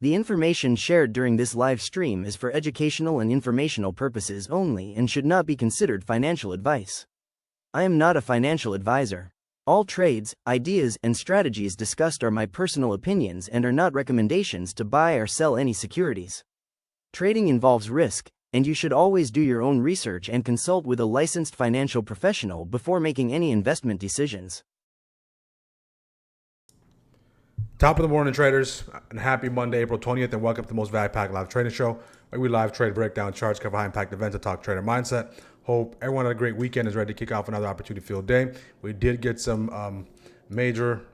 The information shared during this live stream is for educational and informational purposes only and should not be considered financial advice. I am not a financial advisor. All trades, ideas, and strategies discussed are my personal opinions and are not recommendations to buy or sell any securities. Trading involves risk, and you should always do your own research and consult with a licensed financial professional before making any investment decisions. Top of the morning, traders, and happy Monday, April 20th, and welcome to the Most Value Pack Live Trading Show, where we live trade, breakdown charts, cover high-impact events, and talk trader mindset. Hope everyone had a great weekend, is ready to kick off another opportunity-filled day. We did get some major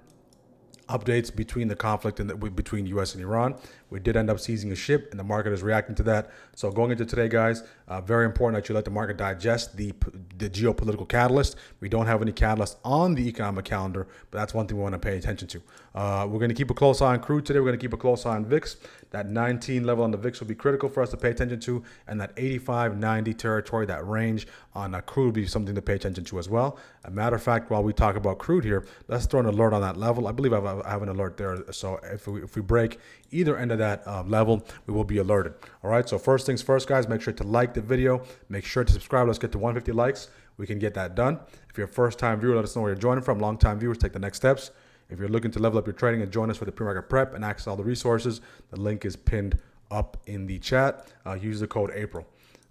updates between the conflict between U.S. and Iran. We did end up seizing a ship, and the market is reacting to that. So going into today, guys, very important that you let the market digest the geopolitical catalyst. We don't have any catalyst on the economic calendar, but that's one thing we want to pay attention to. We're going to keep a close eye on crude today. We're going to keep a close eye on VIX. That 19 level on the VIX will be critical for us to pay attention to, and that 85-90 territory, that range on crude will be something to pay attention to as well. A matter of fact, while we talk about crude here, let's throw an alert on that level. I believe I have an alert there. So if we break either end of that level, we will be alerted. All right. So first things first, guys, make sure to like the video. Make sure to subscribe. Let's get to 150 likes. We can get that done. If you're a first-time viewer, let us know where you're joining from. Long-time viewers, take the next steps. If you're looking to level up your trading and join us for the pre-market prep and access all the resources, the link is pinned up in the chat. Use the code April.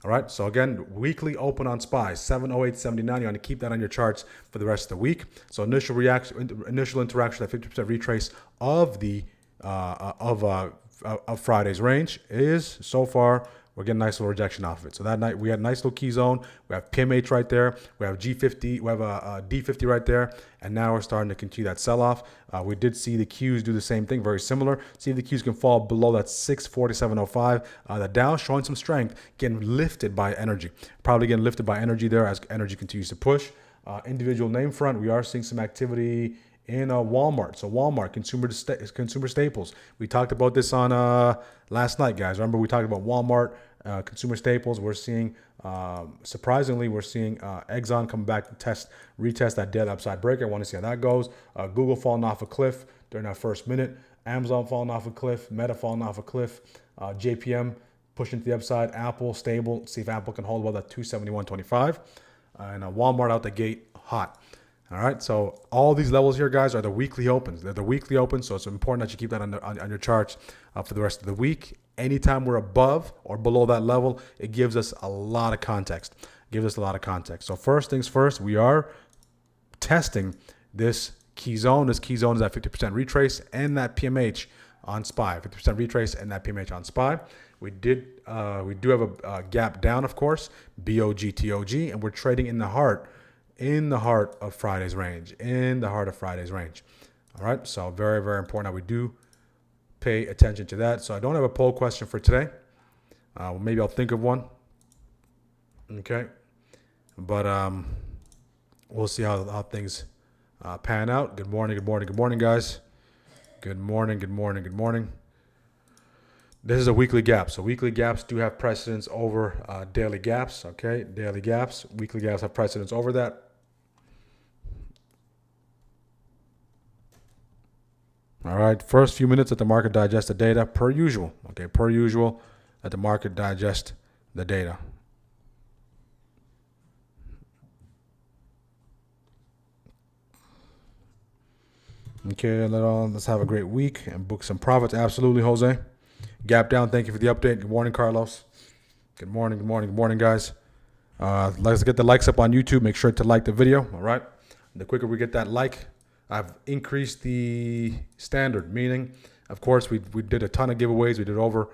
All right. So again, weekly open on SPY 708.79. You want to keep that on your charts for the rest of the week. So initial interaction, that 50% retrace of the of Friday's range is so far. We're getting a nice little rejection off of it. So that night we had a nice little key zone. We have PMH right there. We have G50. We have a D50 right there. And now we're starting to continue that sell-off. We did see the Qs do the same thing, very similar. See if the Qs can fall below that 647.05. The Dow showing some strength, getting lifted by energy. Probably getting lifted by energy there as energy continues to push. Individual name front, we are seeing some activity in Walmart. So Walmart, consumer staples. We talked about this on last night, guys. Remember we talked about Walmart, consumer staples. We're seeing, surprisingly, we're seeing Exxon come back to retest that dead upside breaker. I want to see how that goes. Google falling off a cliff during that first minute. Amazon falling off a cliff. Meta falling off a cliff. JPM pushing to the upside. Apple stable. See if Apple can hold well at 271.25. And Walmart out the gate hot. All right, so all these levels here, guys, are the weekly opens. They're the weekly opens, so it's important that you keep that on your charts for the rest of the week. Anytime we're above or below that level, it gives us a lot of context. So first things first, we are testing this key zone. This key zone is that 50% retrace and that PMH on SPY. 50% retrace and that PMH on SPY. We do have a gap down, of course, BOGTOG, and we're trading in the heart of Friday's range, All right, so very, very important that we do pay attention to that. So I don't have a poll question for today. Maybe I'll think of one. Okay, but we'll see how things pan out. Good morning, guys. Good morning. This is a weekly gap. So weekly gaps do have precedence over daily gaps. Okay, daily gaps. Weekly gaps have precedence over that. All right, first few minutes, let the market digest the data per usual. Okay, per usual, let the market digest the data. Okay, let's have a great week and book some profits. Absolutely, Jose. Gap down. Thank you for the update. Good morning, Carlos. Good morning, guys. Let's get the likes up on YouTube. Make sure to like the video. All right. The quicker we get that like, I've increased the standard, meaning, of course, we did a ton of giveaways. We did over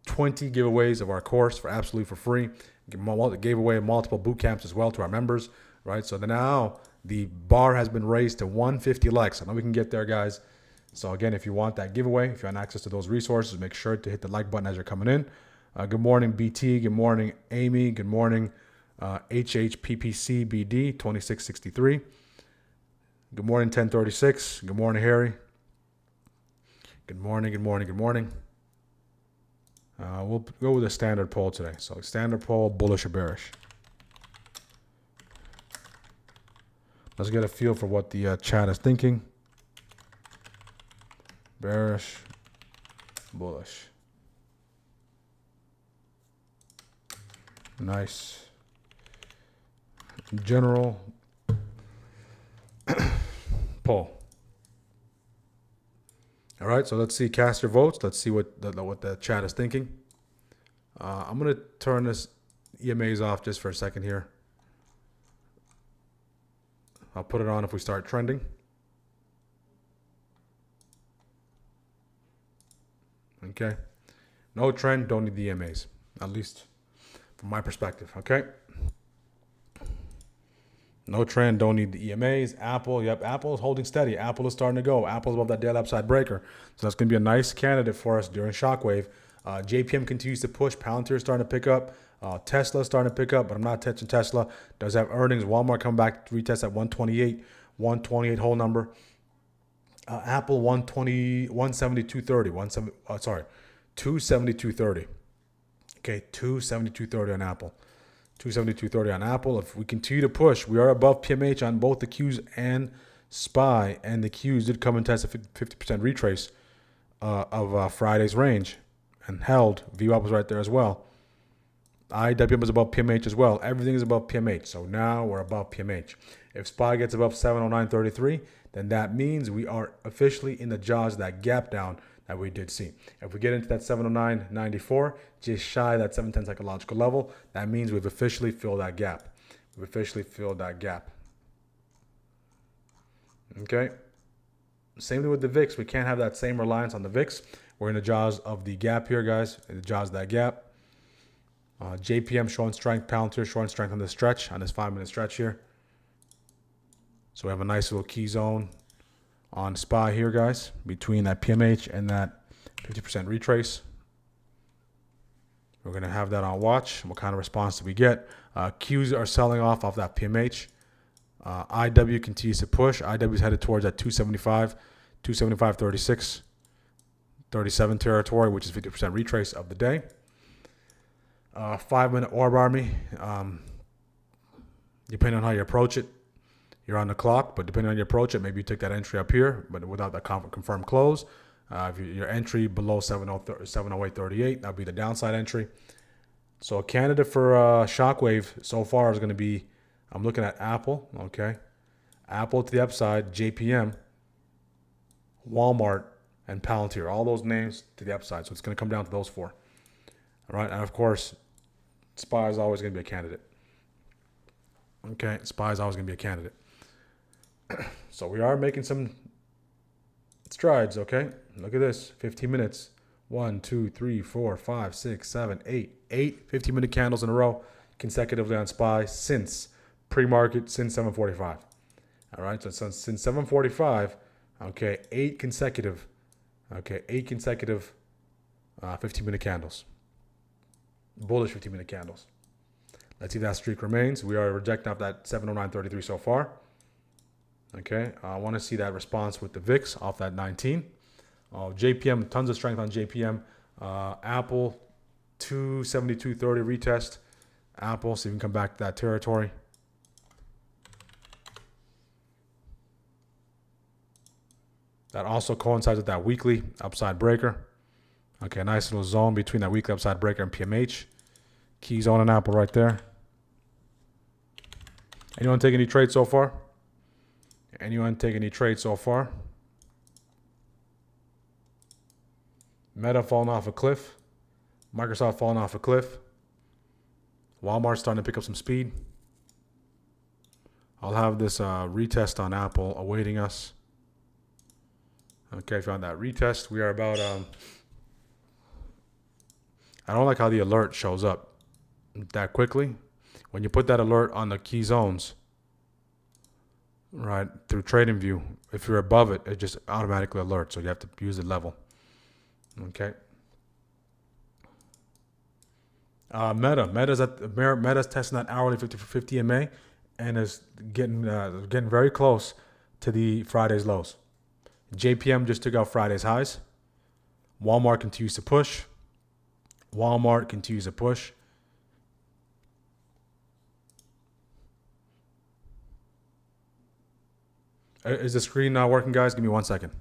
20 giveaways of our course for free. Gave away multiple boot camps as well to our members, right? So now the bar has been raised to 150 likes. I know we can get there, guys. So again, if you want that giveaway, if you want access to those resources, make sure to hit the like button as you're coming in. Good morning, BT. Good morning, Amy. Good morning, HHPPCBD 2663. Good morning, 1036. Good morning, Harry. Good morning. We'll go with a standard poll today. So standard poll, bullish or bearish. Let's get a feel for what the chat is thinking. Bearish bullish. Nice. General pull. All right, so let's see. Cast your votes. Let's see what the chat is thinking. I'm gonna turn this EMAs off just for a second here. I'll put it on if we start trending. Okay. No trend, don't need the EMAs. At least from my perspective. Okay. No trend, don't need the EMAs. Apple, yep, Apple is holding steady. Apple is starting to go. Apple's above that daily upside breaker. So that's going to be a nice candidate for us during shockwave. JPM continues to push. Palantir is starting to pick up. Tesla is starting to pick up, but I'm not touching Tesla. Does have earnings. Walmart come back to retest at 128 whole number. Apple 172.30. 272.30. Okay, 272.30 on Apple. 272.30 on Apple. If we continue to push, we are above PMH on both the Qs and SPY, and the Qs did come and test a 50% retrace of Friday's range and held. VWAP was right there as well. IWM was above PMH as well. Everything is above PMH. So now we're above PMH. If SPY gets above 709.33, then that means we are officially in the jaws of that gap down that we did see. If we get into that 709.94, just shy of that 710 psychological level, that means we've officially filled that gap. We've officially filled that gap. Okay. Same thing with the VIX. We can't have that same reliance on the VIX. We're in the jaws of the gap here, guys. In the jaws of that gap. JPM showing strength. Palantir showing strength on this stretch, on this 5-minute stretch here. So we have a nice little key zone on SPY here, guys, between that PMH and that 50% retrace. We're going to have that on watch. What kind of response do we get? Qs are selling off that PMH. IW continues to push. IW is headed towards that 275, 275.36, 37 territory, which is 50% retrace of the day. 5-minute orb army. Depending on how you approach it, you're on the clock, but depending on your approach it, maybe you take that entry up here, but without that confirmed close. If your entry below 708.38, that'll be the downside entry. So a candidate for shockwave so far is going to be, I'm looking at Apple, okay? Apple to the upside, JPM, Walmart, and Palantir. All those names to the upside. So it's going to come down to those four. All right, and of course, SPY is always going to be a candidate. Okay, SPY is always going to be a candidate. So we are making some strides, okay? Look at this, 15 minutes. 1, 2, 3, 4, 5, 6, 7, 8. 8 15-minute candles in a row consecutively on SPY since pre-market, since 7:45. All right, so since 7:45, okay, 8 consecutive 15-minute candles. Bullish 15-minute candles. Let's see if that streak remains. We are rejecting off that 709.33 so far. Okay, I want to see that response with the VIX off that 19. JPM, tons of strength on JPM. Apple, 272.30 retest. Apple, see if we can come back to that territory. That also coincides with that weekly upside breaker. Okay, nice little zone between that weekly upside breaker and PMH. Key zone on Apple right there. Anyone take any trades so far? Anyone take any trades so far? Meta falling off a cliff. Microsoft falling off a cliff. Walmart starting to pick up some speed. I'll have this retest on Apple awaiting us. Okay, found that retest. We are about... I don't like how the alert shows up that quickly. When you put that alert on the key zones, right, through TradingView, if you're above it, it just automatically alerts. So you have to use the level. Okay. Meta's testing that hourly 50 EMA and is getting very close to the Friday's lows. JPM just took out Friday's highs. Walmart continues to push. Is the screen not working, guys? Give me 1 second.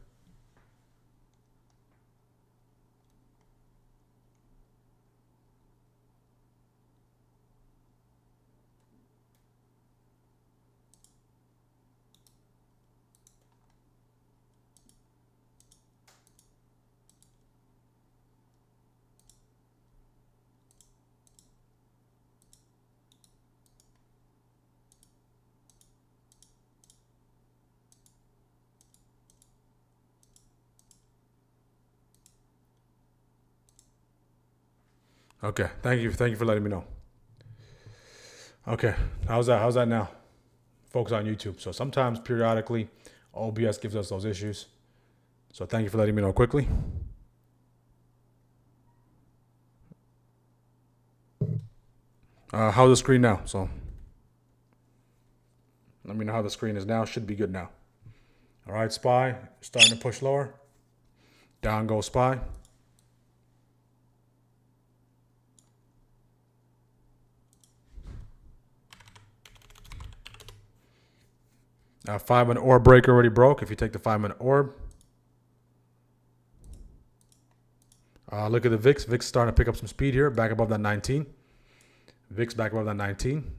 Okay, thank you for letting me know. Okay, how's that now? Folks on YouTube. So sometimes periodically OBS gives us those issues. So thank you for letting me know quickly. How's the screen now? So let me know how the screen is now. Should be good now. All right, SPY starting to push lower. Down goes SPY. 5-minute orb break already broke. If you take the 5-minute orb, look at the VIX. VIX starting to pick up some speed here, back above that 19. VIX back above that 19.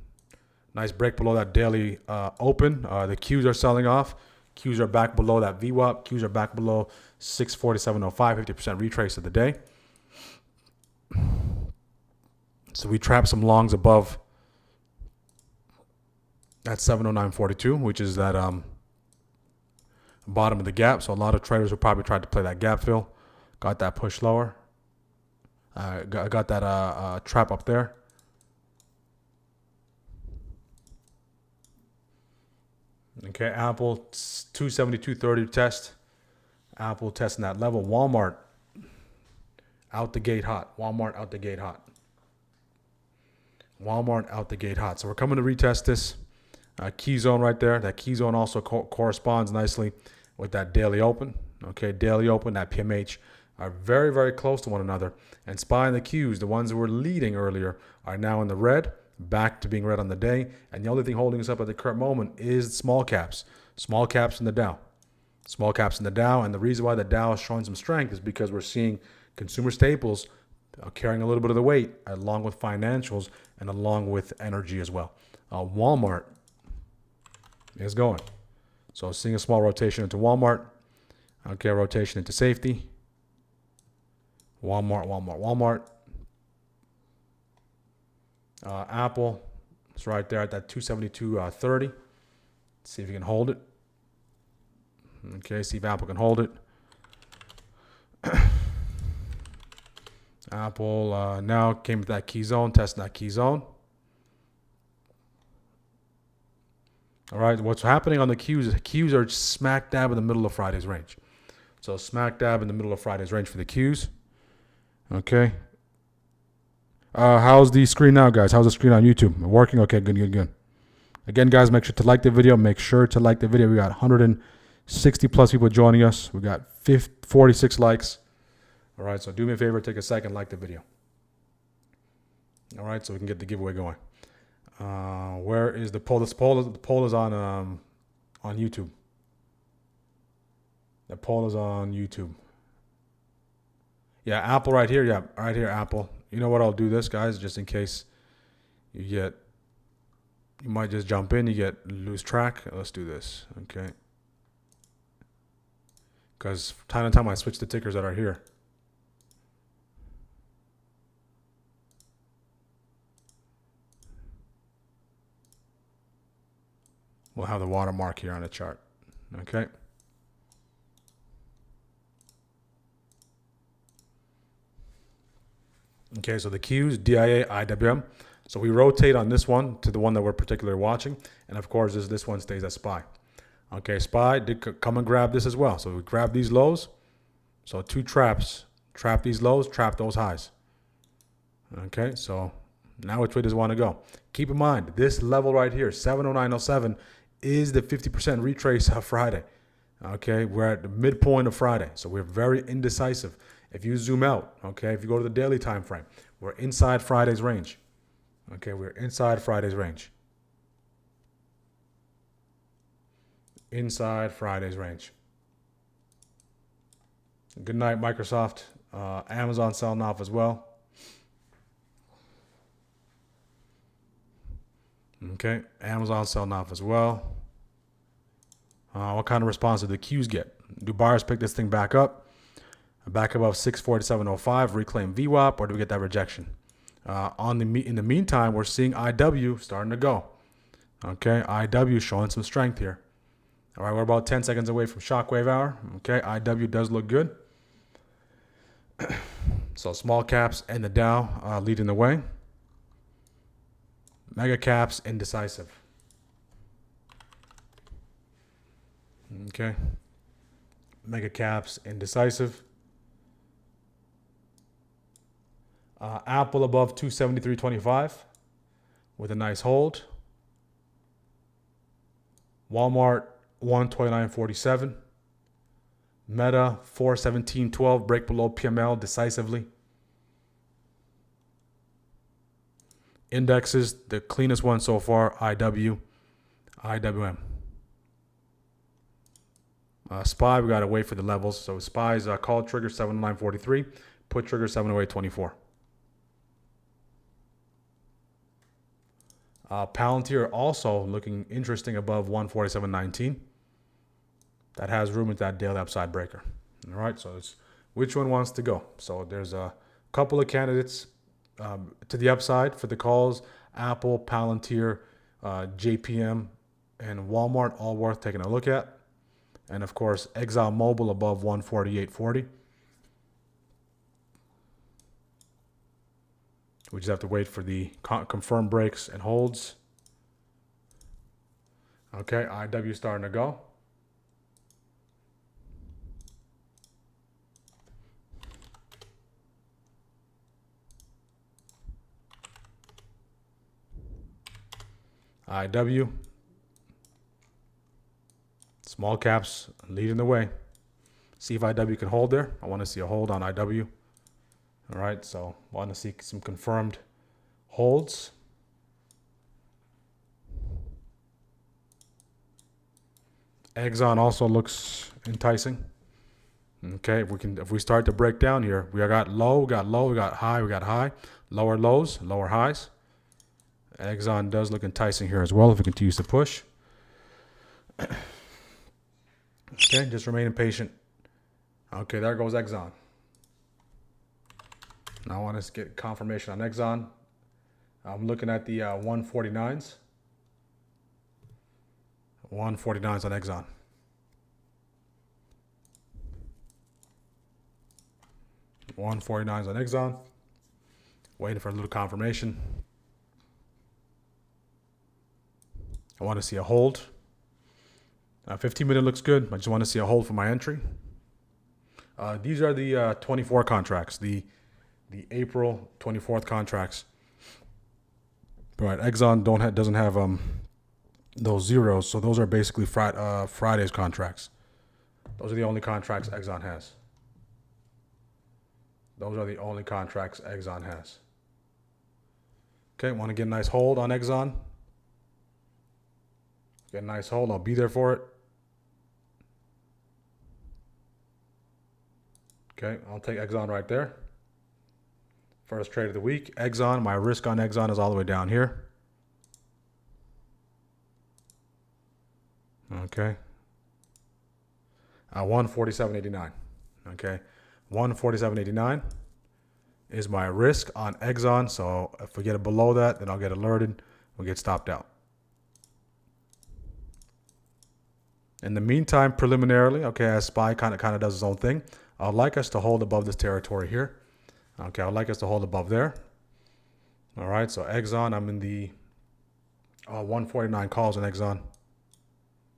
Nice break below that daily open. The Qs are selling off. Qs are back below that VWAP. Qs are back below 647.05, 50% retrace of the day. So we trapped some longs above that 709.42, which is that bottom of the gap. So a lot of traders will probably try to play that gap fill. Got that push lower. Got that trap up there. Okay, Apple 272.30 test. Apple testing that level. Walmart out the gate hot. Walmart out the gate hot. Walmart out the gate hot. So we're coming to retest this key zone right there. That key zone also corresponds nicely with that daily open. Okay, daily open, that PMH are very, very close to one another. And SPY and the Qs, the ones that were leading earlier, are now in the red, back to being red on the day. And the only thing holding us up at the current moment is small caps. Small caps in the Dow. Small caps in the Dow. And the reason why the Dow is showing some strength is because we're seeing consumer staples carrying a little bit of the weight, along with financials and along with energy as well. Walmart is going. So seeing a small rotation into Walmart. Okay, rotation into safety. Walmart. Apple is right there at that 272.30. See if you can hold it. Okay, see if Apple can hold it. Apple now came to that key zone, testing that key zone. All right, what's happening on the Qs is Qs are smack dab in the middle of Friday's range. So smack dab in the middle of Friday's range for the Qs. Okay. How's the screen now, guys? How's the screen on YouTube? Working? Okay, good. Again, guys, make sure to like the video. We got 160 plus people joining us. We got 46 likes. All right, so do me a favor, take a second, like the video. All right, so we can get the giveaway going. Where is the poll? The poll is on YouTube. The poll is on YouTube. Yeah, Apple right here. Yeah, right here, Apple. You know what? I'll do this, guys, just in case you might just jump in, lose track. Let's do this, okay? Because time to time I switch the tickers that are here. We'll have the watermark here on the chart, okay? Okay, so the Qs, DIA, IWM. So we rotate on this one to the one that we're particularly watching. And of course, this one stays at SPY. Okay, SPY did come and grab this as well. So we grab these lows. So two traps. Trap these lows, trap those highs. Okay, so now which way does it want to go? Keep in mind, this level right here, 709.07, is the 50% retrace of Friday. Okay, we're at the midpoint of Friday. So we're very indecisive. If you zoom out, okay, if you go to the daily time frame, we're inside Friday's range. Okay, we're inside Friday's range. Inside Friday's range. Good night, Microsoft. Amazon selling off as well. Okay, Amazon selling off as well. What kind of response did the Qs get? Do buyers pick this thing back up? Back above 647.05, reclaim VWAP, or do we get that rejection? In the meantime, we're seeing IW starting to go. Okay, IW showing some strength here. All right, we're about 10 seconds away from shockwave hour. Okay, IW does look good. So small caps and the Dow leading the way. Mega caps indecisive. Okay. Mega caps indecisive. Apple above 273.25 with a nice hold. Walmart 129.47. Meta 417.12, break below PML decisively. Indexes, the cleanest one so far, IWM. SPY, we got to wait for the levels. So SPY's call trigger 709.43, put trigger 708.24. Palantir also looking interesting above 147.19. That has room into that daily upside breaker. All right, so it's which one wants to go. So there's a couple of candidates to the upside for the calls. Apple, Palantir, JPM, and Walmart, all worth taking a look at. And of course, ExxonMobil above 148.40. We just have to wait for the confirmed breaks and holds. Okay, IW starting to go. IW. Small caps leading the way. See if IW can hold there. I want to see a hold on IW. All right, so I want to see some confirmed holds. Exxon also looks enticing. Okay, if we start to break down here, we got low, we got low, we got high, lower lows, lower highs. Exxon does look enticing here as well if it continues to push. Okay, just remaining patient. Okay, there goes Exxon. Now I want to get confirmation on Exxon. I'm looking at the 149s. 149s on Exxon. $149s on Exxon. Waiting for a little confirmation. I want to see a hold. 15-minute looks good. I just want to see a hold for my entry. These are the 24 contracts, the April 24th contracts. But Exxon doesn't have those zeros, so those are basically Friday's contracts. Those are the only contracts Exxon has. Those are the only contracts Exxon has. Okay, want to get a nice hold on Exxon. Get a nice hold. I'll be there for it. Okay, I'll take Exxon right there. First trade of the week. Exxon, my risk on Exxon is all the way down here. Okay. 147.89. Okay. 147.89 is my risk on Exxon. So if we get it below that, then I'll get alerted. We'll get stopped out. In the meantime, preliminarily, okay, as SPY kind of does its own thing, I'd like us to hold above this territory here. Okay, I'd like us to hold above there. All right, so Exxon, I'm in the 149 calls on Exxon.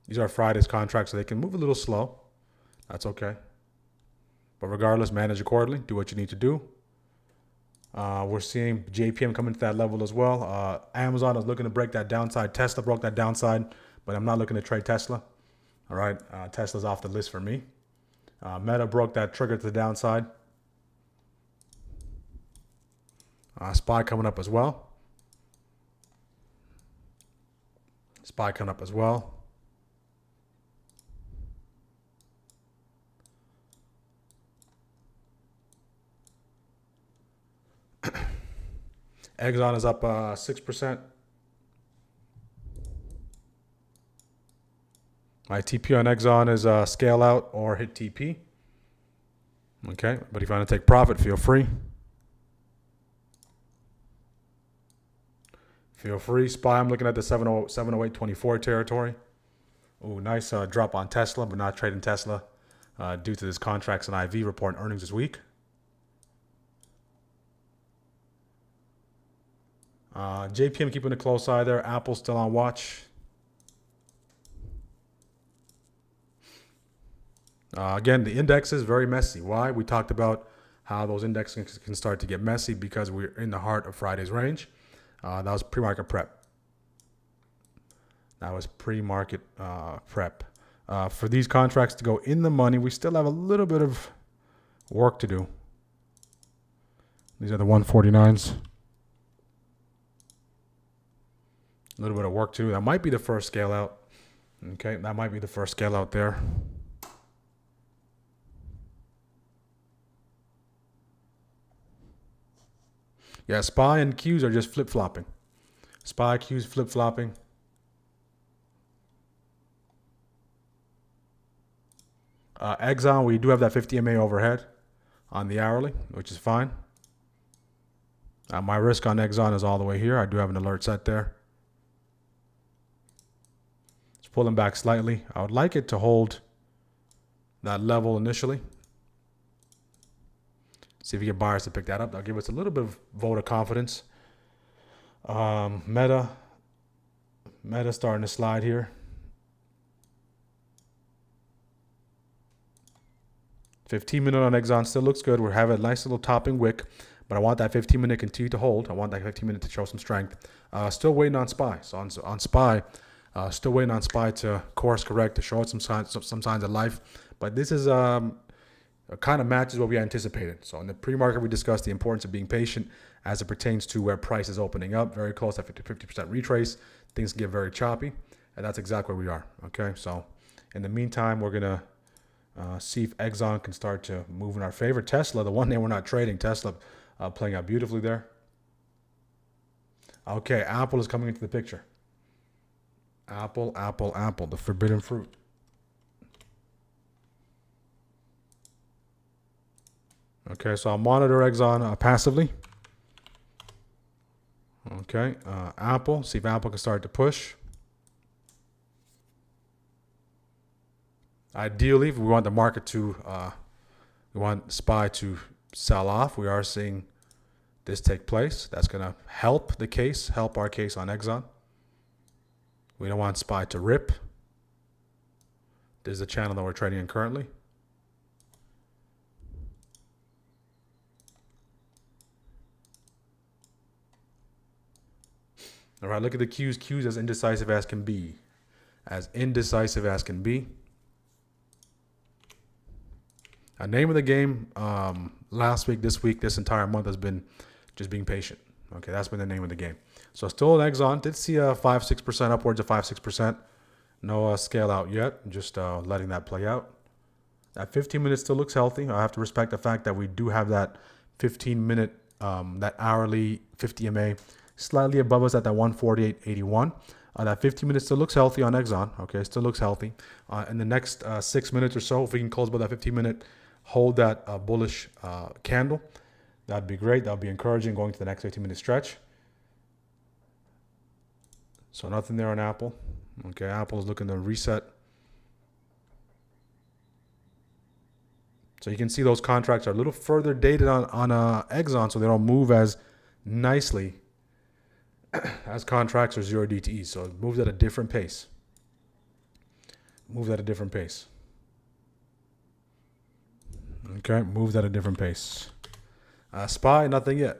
These are Friday's contracts, so they can move a little slow. That's okay. But regardless, manage accordingly. Do what you need to do. We're seeing JPM come into that level as well. Amazon is looking to break that downside. Tesla broke that downside, but I'm not looking to trade Tesla. All right, Tesla's off the list for me. Meta broke that trigger to the downside. SPY coming up as well. SPY coming up as well. Exxon is up 6%. My TP on Exxon is scale out or hit TP. Okay, but if you want to take profit, feel free. Feel free. SPY, I'm looking at the 708.24 territory. Ooh, nice drop on Tesla, but not trading Tesla due to this contracts and IV reporting earnings this week. JPM keeping a close eye there. Apple still on watch. Again, the index is very messy. Why? We talked about how those indexes can start to get messy because we're in the heart of Friday's range. That was pre-market prep. That was pre-market prep. For these contracts to go in the money, we still have a little bit of work to do. These are the 149s. A little bit of work to do. That might be the first scale out. Okay, that might be the first scale out there. Yeah, SPY and Qs are just flip-flopping. SPY, Qs flip-flopping. Exxon, we do have that 50 MA overhead on the hourly, which is fine. My risk on Exxon is all the way here. I do have an alert set there. It's pulling back slightly. I would like it to hold that level initially. See if we get buyers to pick that up. That'll give us a little bit of vote of confidence. Meta starting to slide here. 15-minute on Exxon still looks good. We're having a nice little topping wick, but I want that 15-minute continue to hold. I want that 15-minute to show some strength. Still waiting on SPY. So on SPY, still waiting on SPY to course correct, to show us some signs of life. But this is kind of matches what we anticipated. So in the pre-market, we discussed the importance of being patient as it pertains to where price is opening up. Very close at 50% retrace. Things get very choppy, and that's exactly where we are. Okay, so in the meantime, we're gonna see if Exxon can start to move in our favor. Tesla, the one name we're not trading, Tesla playing out beautifully there. Okay, Apple is coming into the picture. Apple, the forbidden fruit. Okay, so I'll monitor Exxon passively. Okay, Apple, see if Apple can start to push. Ideally, if we want the market to, we want SPY to sell off. We are seeing this take place. That's going to help our case on Exxon. We don't want SPY to rip. This is the channel that we're trading in currently. All right, look at the Qs. Qs as indecisive as can be. As indecisive as can be. Name of the game last week, this week, this entire month has been just being patient. Okay, that's been the name of the game. So still an Exxon. Did see a 5-6%, upwards of 5-6%. No scale out yet. Just letting that play out. That 15 minutes still looks healthy. I have to respect the fact that we do have that 15-minute, that hourly 50 MA slightly above us at that 148.81. That 15 minutes still looks healthy on Exxon. Okay, still looks healthy. In the next 6 minutes or so, if we can close by that 15-minute, hold that bullish candle, that'd be great. That'd be encouraging going to the next 15-minute stretch. So nothing there on Apple. Okay, Apple is looking to reset. So you can see those contracts are a little further dated on Exxon, so they don't move as nicely as contracts or 0 DTE. So it moves at a different pace. Okay, moves at a different pace. SPY, nothing yet.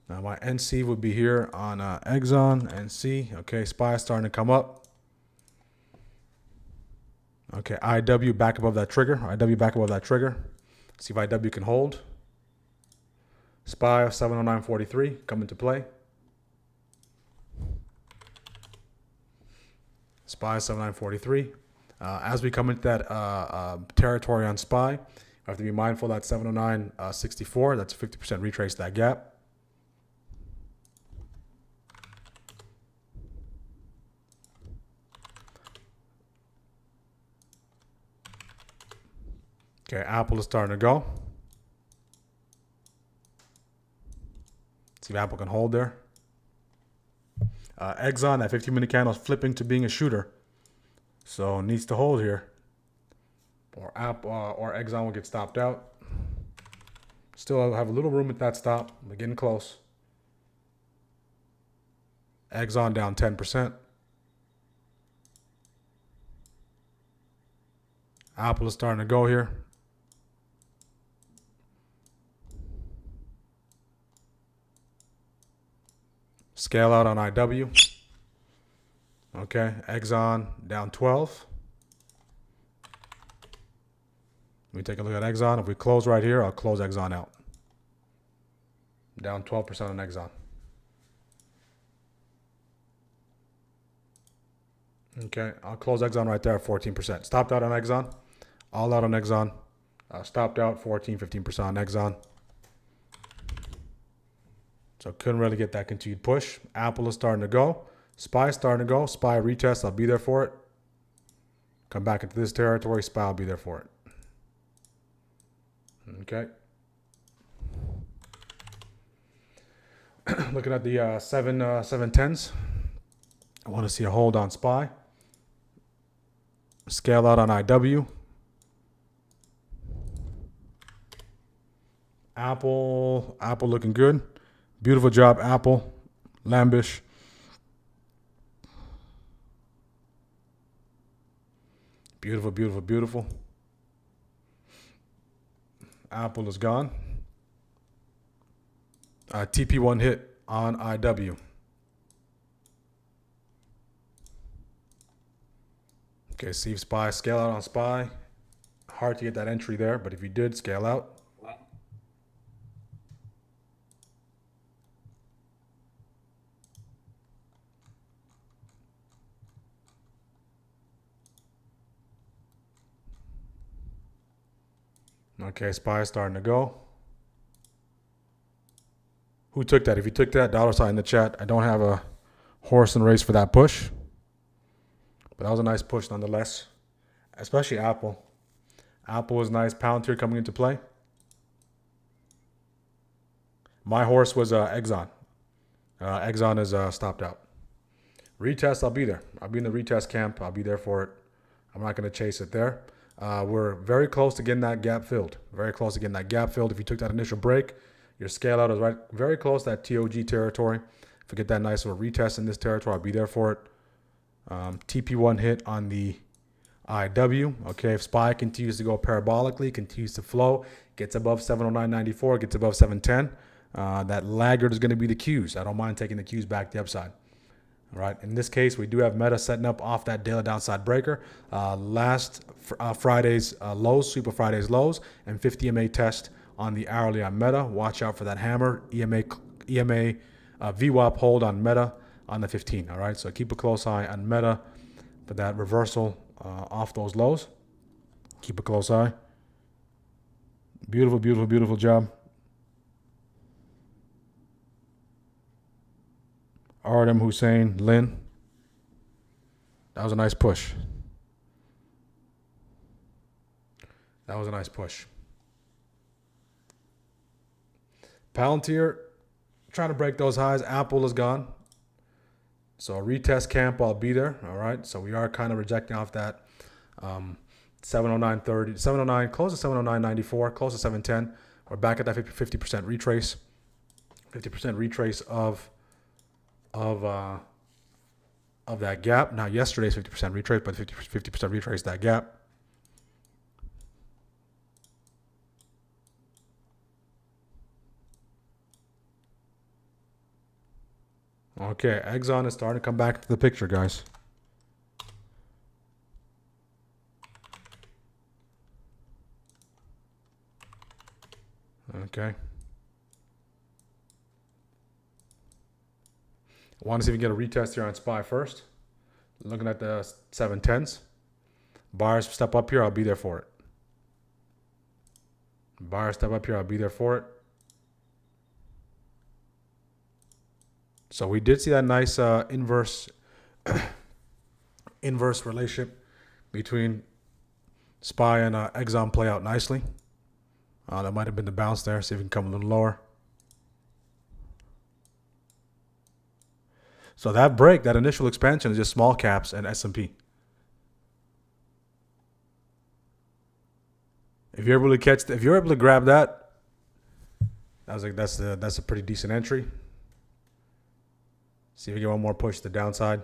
Now my NC would be here on Exxon, NC. Okay, SPY starting to come up. Okay, IW back above that trigger. See if IW can hold. SPY 709.43 come into play. SPY 709.43. As we come into that territory on SPY, we have to be mindful that 709.64. That's a 50% retrace that gap. Okay, Apple is starting to go. See if Apple can hold there. Exxon, that 15-minute candle is flipping to being a shooter. So needs to hold here, or Exxon will get stopped out. Still have a little room at that stop. We're getting close. Exxon down 10%. Apple is starting to go here. Scale out on IW. Okay, Exxon down 12. Let me take a look at Exxon. If we close right here, I'll close Exxon out. Down 12% on Exxon. Okay, I'll close Exxon right there at 14%. Stopped out on Exxon. All out on Exxon. Stopped out 14, 15% on Exxon. So couldn't really get that continued push. Apple is starting to go. SPY is starting to go. SPY retest. I'll be there for it. Come back into this territory. SPY, I'll be there for it. Okay. Looking at the 710s. I want to see a hold on SPY. Scale out on IW. Apple looking good. Beautiful job, Apple. Lambish. Beautiful, beautiful, beautiful. Apple is gone. TP1 hit on IW. Okay, see if SPY, scale out on SPY. Hard to get that entry there, but if you did, scale out. Okay, SPY is starting to go. Who took that? If you took that, $ in the chat. I don't have a horse and race for that push. But that was a nice push nonetheless. Especially Apple. Apple was nice. Palantir coming into play. My horse was Exxon. Exxon is stopped out. Retest, I'll be there. I'll be in the retest camp. I'll be there for it. I'm not going to chase it there. We're very close to getting that gap filled. Very close to getting that gap filled. If you took that initial break, your scale out is right, very close to that TOG territory. If we get that nice little retest in this territory, I'll be there for it. TP1 hit on the IW. Okay, if SPY continues to go parabolically, continues to flow, gets above 709.94, gets above 710, that laggard is going to be the Qs. I don't mind taking the Qs back the upside. All right. In this case, we do have Meta setting up off that daily downside breaker. Last Friday's lows, Super Friday's lows, and 50 EMA test on the hourly on Meta. Watch out for that hammer. EMA VWAP hold on Meta on the 15. All right. So keep a close eye on Meta for that reversal off those lows. Keep a close eye. Beautiful, beautiful, beautiful job. Artem Hussein, Lynn. That was a nice push. That was a nice push. Palantir, trying to break those highs. Apple is gone. So a retest camp, I'll be there. All right. So we are kind of rejecting off that 709.30, 709, close to 709.94, close to 710. We're back at that 50% retrace. 50% retrace of that gap. Now yesterday's 50% retrace, but 50% retrace that gap. Okay, Exxon is starting to come back to the picture, guys. Okay. I want to see if we can get a retest here on SPY first. Looking at the 710s. Buyers step up here, I'll be there for it. Buyers step up here, I'll be there for it. So we did see that nice inverse relationship between SPY and Exxon play out nicely. That might have been the bounce there. See if we can come a little lower. So that break, that initial expansion is just small caps and S&P. If you're able to catch, if you're able to grab that, that's a pretty decent entry. See if we get one more push to the downside.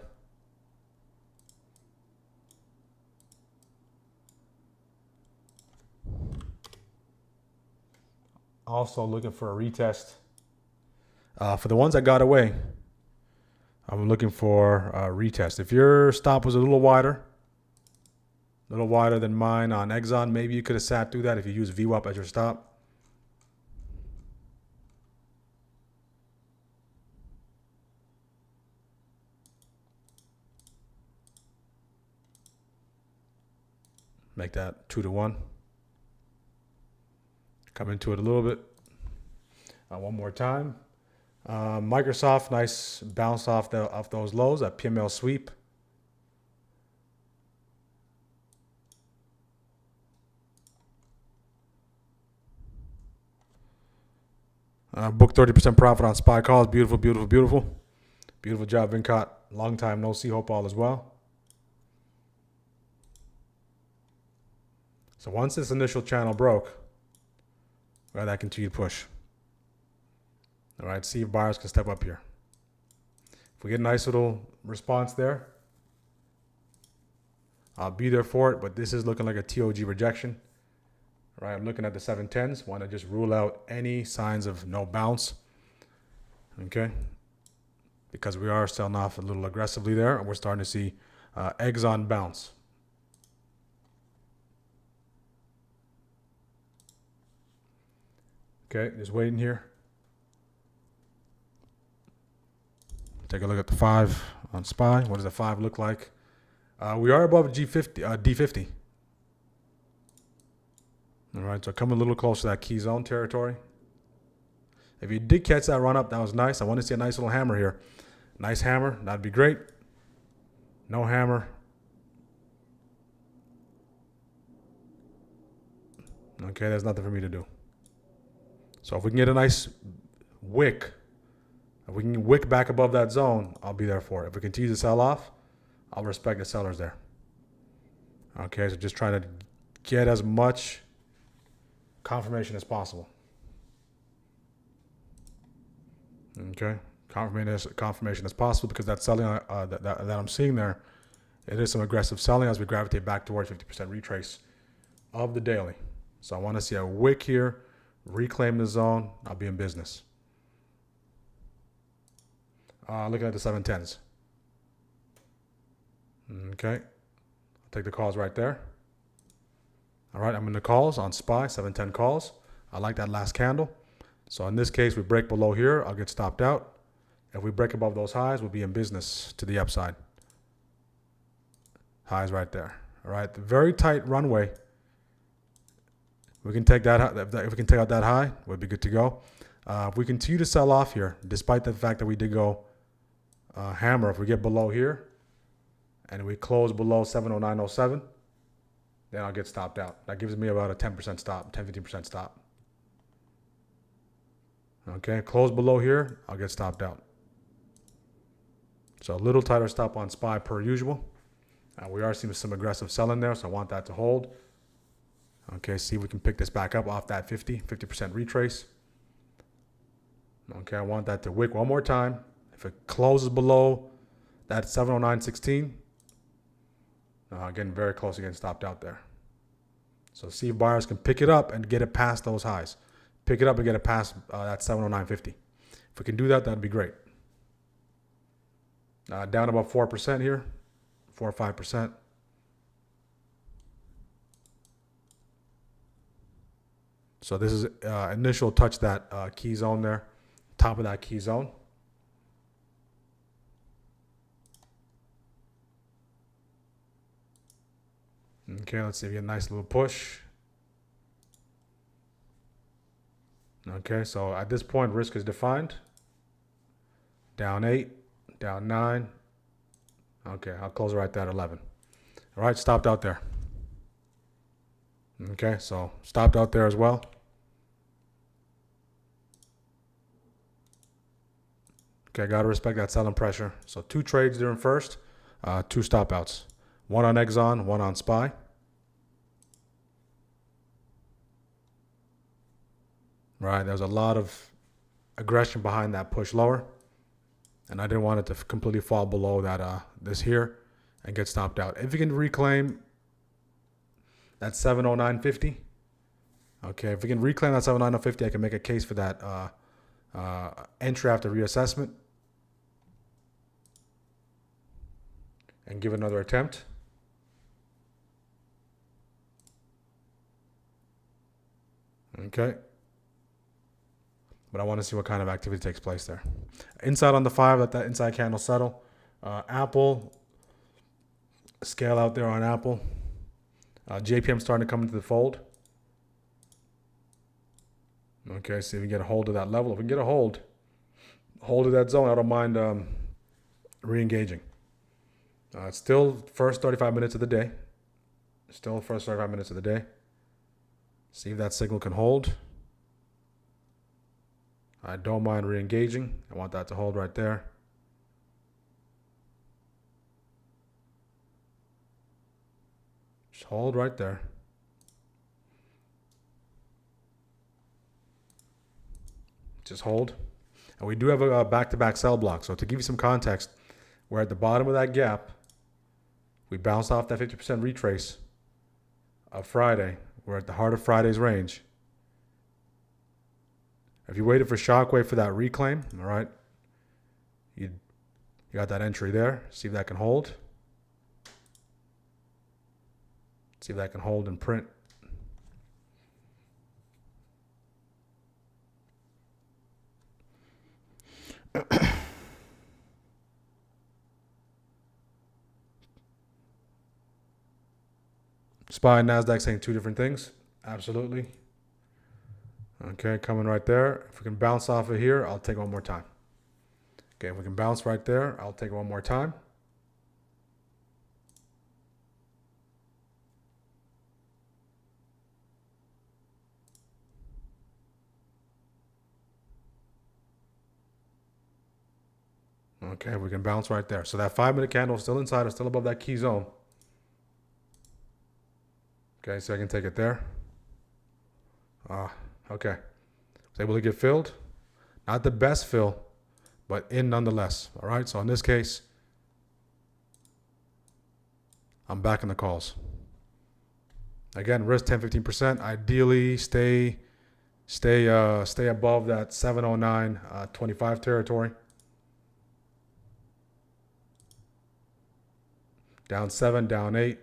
Also looking for a retest. For the ones that got away, I'm looking for a retest. If your stop was a little wider than mine on Exxon, maybe you could have sat through that if you use VWAP as your stop. Make that 2-to-1. Come into it a little bit. One more time. Microsoft, nice bounce off those lows, that PML sweep. Book 30% profit on SPY calls. Beautiful, beautiful, beautiful. Beautiful job, Vincott. Long time no see. Hope all is well. So once this initial channel broke, we had that continued push. All right, see if buyers can step up here. If we get a nice little response there, I'll be there for it, but this is looking like a TOG rejection. All right, I'm looking at the 710s. Want to just rule out any signs of no bounce. Okay, because we are selling off a little aggressively there, and we're starting to see Exxon bounce. Okay, just waiting here. Take a look at the 5 on SPY. What does the 5 look like? We are above D50. All right, so coming a little closer to that key zone territory. If you did catch that run up, that was nice. I want to see a nice little hammer here. Nice hammer, that'd be great. No hammer. Okay, there's nothing for me to do. So if we can get a nice wick, if we can wick back above that zone, I'll be there for it. If we continue to sell off, I'll respect the sellers there. Okay, so just trying to get as much confirmation as possible. Okay, confirmation as possible, because that selling that I'm seeing there, it is some aggressive selling as we gravitate back towards 50% retrace of the daily. So I want to see a wick here, reclaim the zone. I'll be in business. Looking at the 710s. Okay, I'll take the calls right there. All right, I'm in the calls on SPY, 710 calls. I like that last candle. So in this case, we break below here, I'll get stopped out. If we break above those highs, we'll be in business to the upside. Highs right there. All right, the very tight runway. We can take that. If we can take out that high, we'll be good to go. If we continue to sell off here, despite the fact that we did go hammer, if we get below here and we close below 709.07, then I'll get stopped out. That gives me about a 10% stop, 10-15% stop. Okay, close below here, I'll get stopped out. So a little tighter stop on SPY per usual. We are seeing some aggressive selling there, so I want that to hold. Okay, see if we can pick this back up off that 50% retrace. Okay, I want that to wick one more time. If it closes below that 709.16, getting very close to getting stopped out there. So see if buyers can pick it up and get it past those highs. Pick it up and get it past that 709.50. If we can do that, that'd be great. Down about 4% here, 4 or 5%. So this is initial touch that key zone there, top of that key zone. Okay, let's see if we get a nice little push. Okay, so at this point, risk is defined. Down 8, down 9. Okay, I'll close right there at 11. All right, stopped out there. Okay, so stopped out there as well. Okay, got to respect that selling pressure. So 2 trades during first, 2 stop outs. 1 on Exxon, 1 on SPY. right? There's a lot of aggression behind that push lower, and I didn't want it to completely fall below that this here and get stopped out. If you can reclaim that 709.50, okay, if we can reclaim that 709.50, I can make a case for that entry after reassessment and give another attempt. Okay. But I want to see what kind of activity takes place there. Inside on the 5, let that inside candle settle. Apple, scale out there on Apple. JPM starting to come into the fold. Okay, see if we can get a hold of that level. If we can get a hold of that zone, I don't mind re-engaging. It's still first 35 minutes of the day. Still first 35 minutes of the day. See if that signal can hold. I don't mind re-engaging. I want that to hold right there. Just hold right there. Just hold. And we do have a back-to-back sell block. So to give you some context, we're at the bottom of that gap. We bounced off that 50% retrace of Friday. We're at the heart of Friday's range. If you waited for shockwave for that reclaim, all right, you got that entry there. See if that can hold. See if that can hold and print. SPY and NASDAQ saying two different things. Absolutely. Okay, coming right there. If we can bounce off of here, I'll take one more time. Okay, if we can bounce right there, I'll take one more time. Okay, we can bounce right there. So that 5-minute candle is still inside or still above that key zone. Okay, so I can take it there. Okay. Was able to get filled. Not the best fill, but in nonetheless. All right, so in this case, I'm back in the calls. Again, risk 10-15%. Ideally, stay above that 709.25 territory. Down 7, down 8.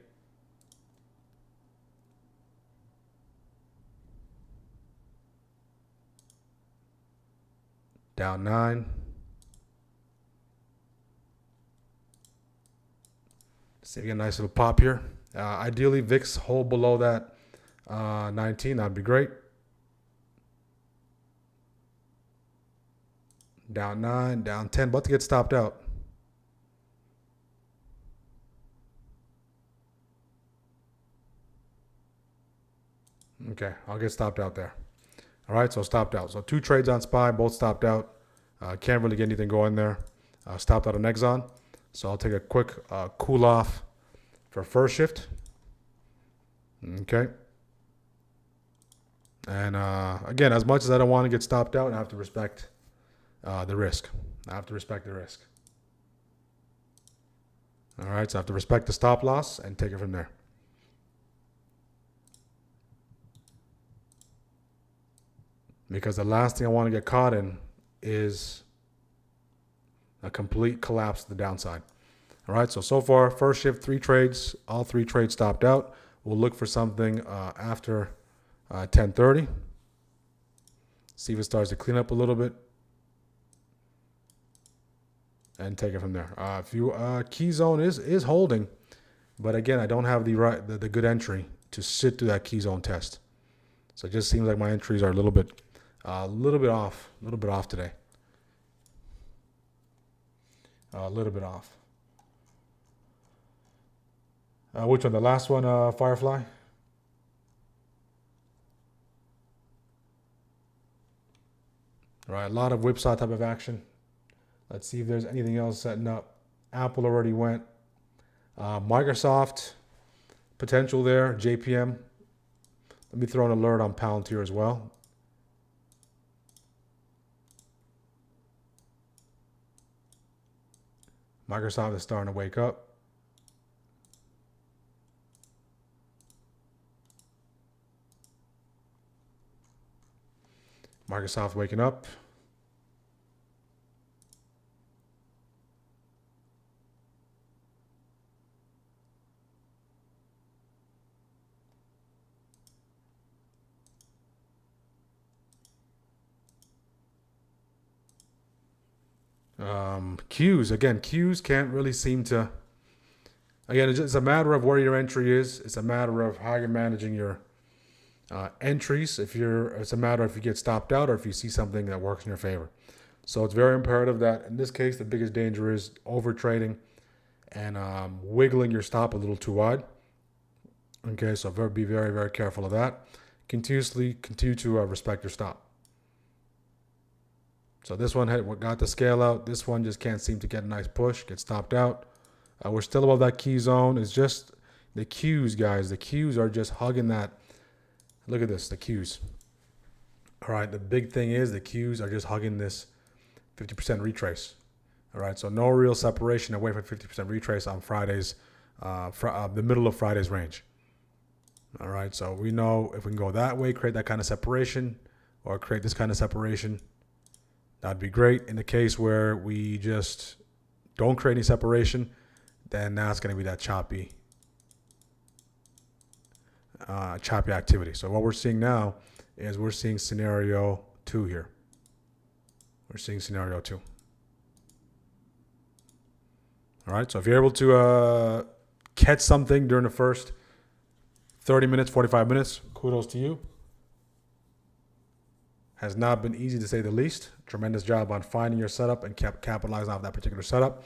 Down 9. See if we get a nice little pop here. Ideally, VIX hold below that 19. That'd be great. Down 9, down 10. About to get stopped out. Okay, I'll get stopped out there. All right, so stopped out. So 2 trades on SPY, both stopped out. Can't really get anything going there. Stopped out on Exxon. So I'll take a quick cool off for first shift. Okay. And again, as much as I don't want to get stopped out, I have to respect the risk. I have to respect the risk. All right, so I have to respect the stop loss and take it from there. Because the last thing I want to get caught in is a complete collapse to the downside. All right, so far, first shift, 3 trades. All 3 trades stopped out. We'll look for something after 10:30. See if it starts to clean up a little bit. And take it from there. Key zone is holding. But again, I don't have the good entry to sit through that key zone test. So it just seems like my entries are a little bit off today. A little bit off. Which one? The last one, Firefly? All right, a lot of whipsaw type of action. Let's see if there's anything else setting up. Apple already went. Microsoft, potential there. JPM. Let me throw an alert on Palantir as well. Microsoft is starting to wake up. Microsoft waking up. Qs can't really seem to. Again, it's a matter of where your entry is. It's a matter of how you're managing your entries. It's a matter of if you get stopped out or if you see something that works in your favor. So it's very imperative that in this case, the biggest danger is over trading and wiggling your stop a little too wide. Okay, so be very, very careful of that. Continue to respect your stop. So this one got the scale out. This one just can't seem to get a nice push, get stopped out. We're still above that key zone. It's just the Qs, guys. The Qs are just hugging that. Look at this, the Qs. All right, the big thing is the Qs are just hugging this 50% retrace. All right, so no real separation away from 50% retrace on Friday's, the middle of Friday's range. All right, so we know if we can go that way, create that kind of separation, or create this kind of separation, that'd be great. In the case where we just don't create any separation, then that's going to be that choppy activity. So what we're seeing now is we're seeing scenario 2 here. We're seeing scenario 2. All right, so if you're able to catch something during the first 30 minutes, 45 minutes, kudos to you. Has not been easy to say the least. Tremendous job on finding your setup and capitalizing off that particular setup.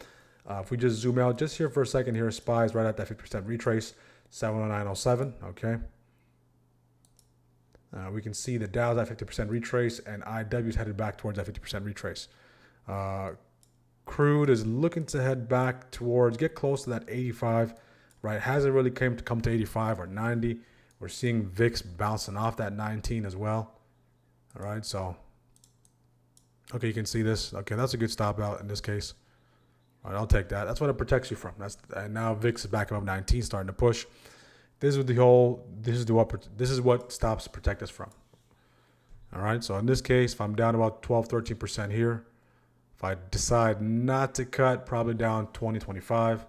If we just zoom out just here for a second, here SPY's right at that 50% retrace, 709.07, okay? We can see the Dow's at 50% retrace and IW's headed back towards that 50% retrace. Crude is looking to head back towards, get close to that 85, right? Hasn't really come to 85 or 90. We're seeing VIX bouncing off that 19 as well. All right, so, okay, you can see this. Okay, that's a good stop out in this case. All right, I'll take that. That's what it protects you from. And now VIX is back above 19, starting to push. This is what stops protect us from. All right, so in this case, if I'm down about 12, 13% here, if I decide not to cut, probably down 20, 25.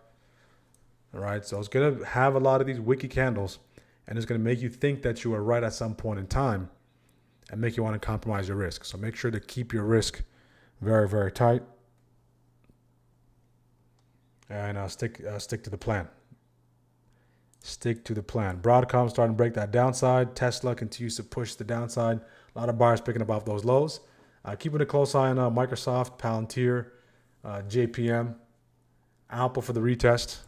All right, so it's going to have a lot of these wicky candles, and it's going to make you think that you are right at some point in time and make you want to compromise your risk. So make sure to keep your risk very, very tight and stick to the plan. Stick to the plan. Broadcom starting to break that downside. Tesla continues to push the downside. A lot of buyers picking up off those lows. Keeping a close eye on Microsoft, Palantir, JPM, Apple for the retest.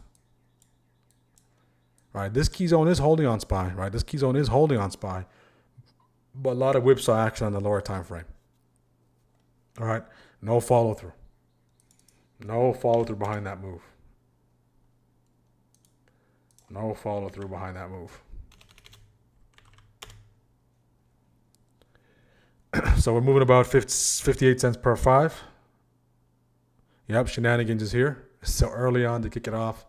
Right, this key zone is holding on SPY. Right, this key zone is holding on SPY, but a lot of whipsaw action on the lower time frame. All right, no follow through. No follow through behind that move. No follow through behind that move. So we're moving about 58 cents per 5. Yep, shenanigans is here. So early on to kick it off.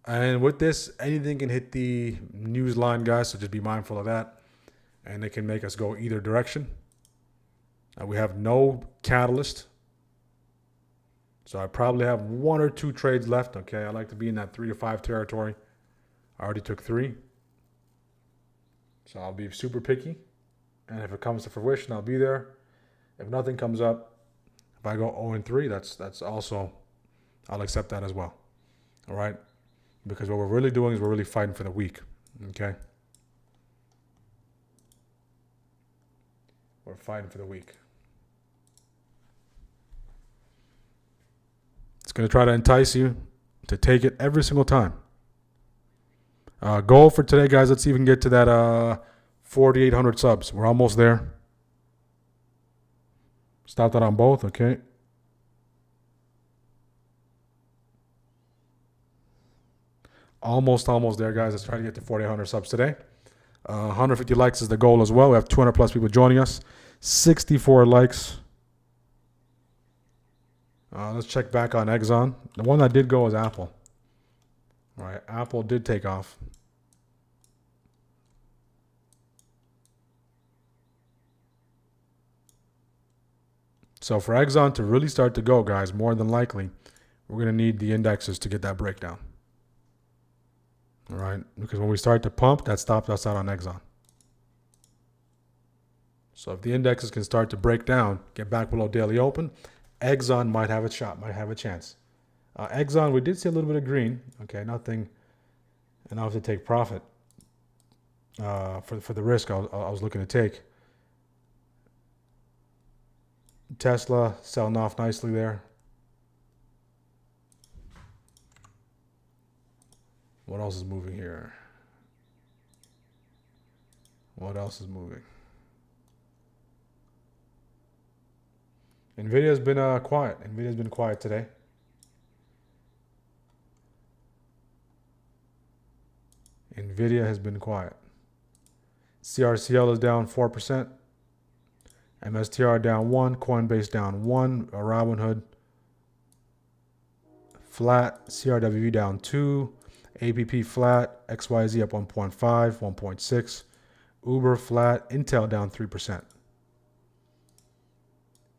And with this, anything can hit the news line, guys, so just be mindful of that. And it can make us go either direction. We have no catalyst. So I probably have 1 or 2 trades left. Okay, I like to be in that 3 to 5 territory. I already took 3. So I'll be super picky. And if it comes to fruition, I'll be there. If nothing comes up, if I go 0-3, that's also, I'll accept that as well. All right? Because what we're really doing is we're really fighting for the week. Okay? We're fighting for the week. It's going to try to entice you to take it every single time. Goal for today, guys. Let's see if we can get to that 4,800 subs. We're almost there. Stop that on both, okay? Almost there, guys. Let's try to get to 4,800 subs today. 150 likes is the goal as well. We have 200 plus people joining us. 64 likes. Let's check back on Exxon. The one that did go was Apple. All right, Apple did take off. So for Exxon to really start to go, guys, more than likely, we're going to need the indexes to get that breakdown. All right, because when we start to pump, that stopped us out on Exxon. So if the indexes can start to break down, get back below daily open, Exxon might have a shot, might have a chance. Exxon, we did see a little bit of green. Okay, nothing enough to take profit for the risk I was looking to take. Tesla selling off nicely there. What else is moving here? What else is moving? Nvidia's been quiet. Nvidia's been quiet today. Nvidia has been quiet. CRCL is down 4%. MSTR down 1. Coinbase down 1. Robinhood flat. CRWV down 2. APP flat. XYZ up 1.5, 1.6. Uber flat. Intel down 3%.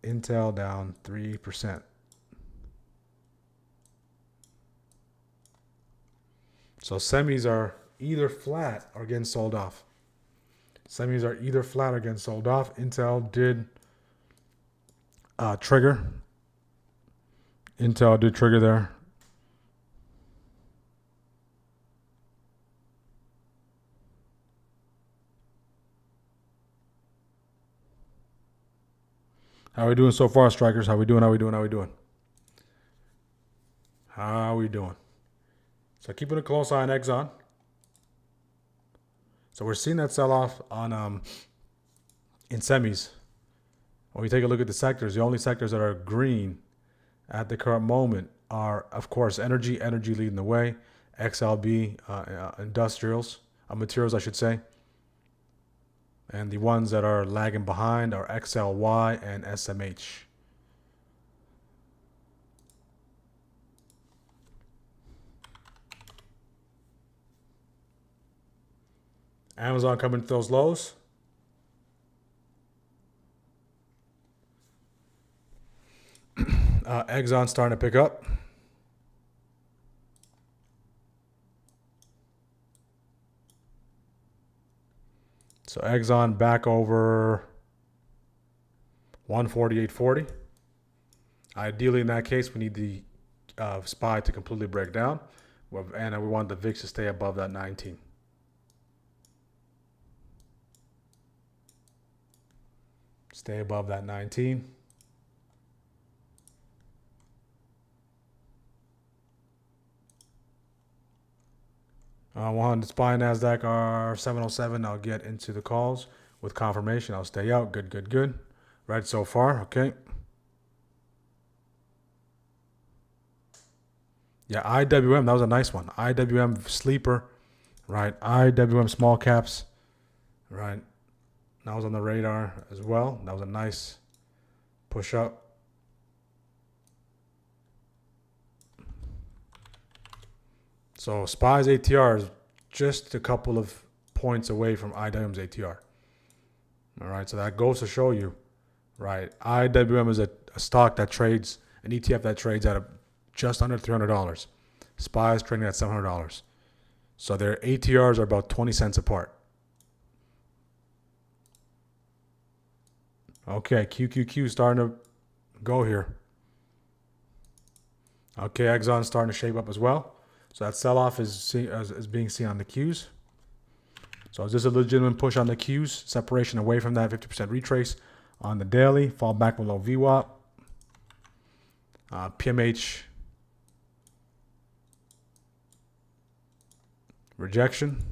Intel down 3%. So semis are either flat or getting sold off. Semis are either flat or getting sold off. Intel did trigger. Intel did trigger there. How are we doing so far, strikers? How we doing? How we doing? How we doing? How we doing? So keeping a close eye on Exxon. So we're seeing that sell-off on in semis. When we take a look at the sectors, the only sectors that are green at the current moment are, of course, energy leading the way, XLB, industrials, materials, I should say. And the ones that are lagging behind are XLY and SMH. Amazon coming to those lows. Exxon starting to pick up. So Exxon back over 148.40. Ideally, in that case, we need the SPY to completely break down, and we want the VIX to stay above that 19. Stay above that 19. The SPY and NASDAQ are 707. I'll get into the calls with confirmation. I'll stay out. Good, good, good. Right so far. Okay. Yeah, IWM. That was a nice one. IWM sleeper. Right. IWM small caps. Right. That was on the radar as well. That was a nice push up. So SPY's ATR is just a couple of points away from IWM's ATR. All right, so that goes to show you, right? IWM is a stock that trades, an ETF that trades at just under $300. SPY is trading at $700. So their ATRs are about 20 cents apart. Okay, QQQ starting to go here. Okay, Exxon's starting to shape up as well. So that sell-off is being seen on the Qs. So is this a legitimate push on the Qs? Separation away from that 50% retrace on the daily. Fall back below VWAP. PMH. Rejection.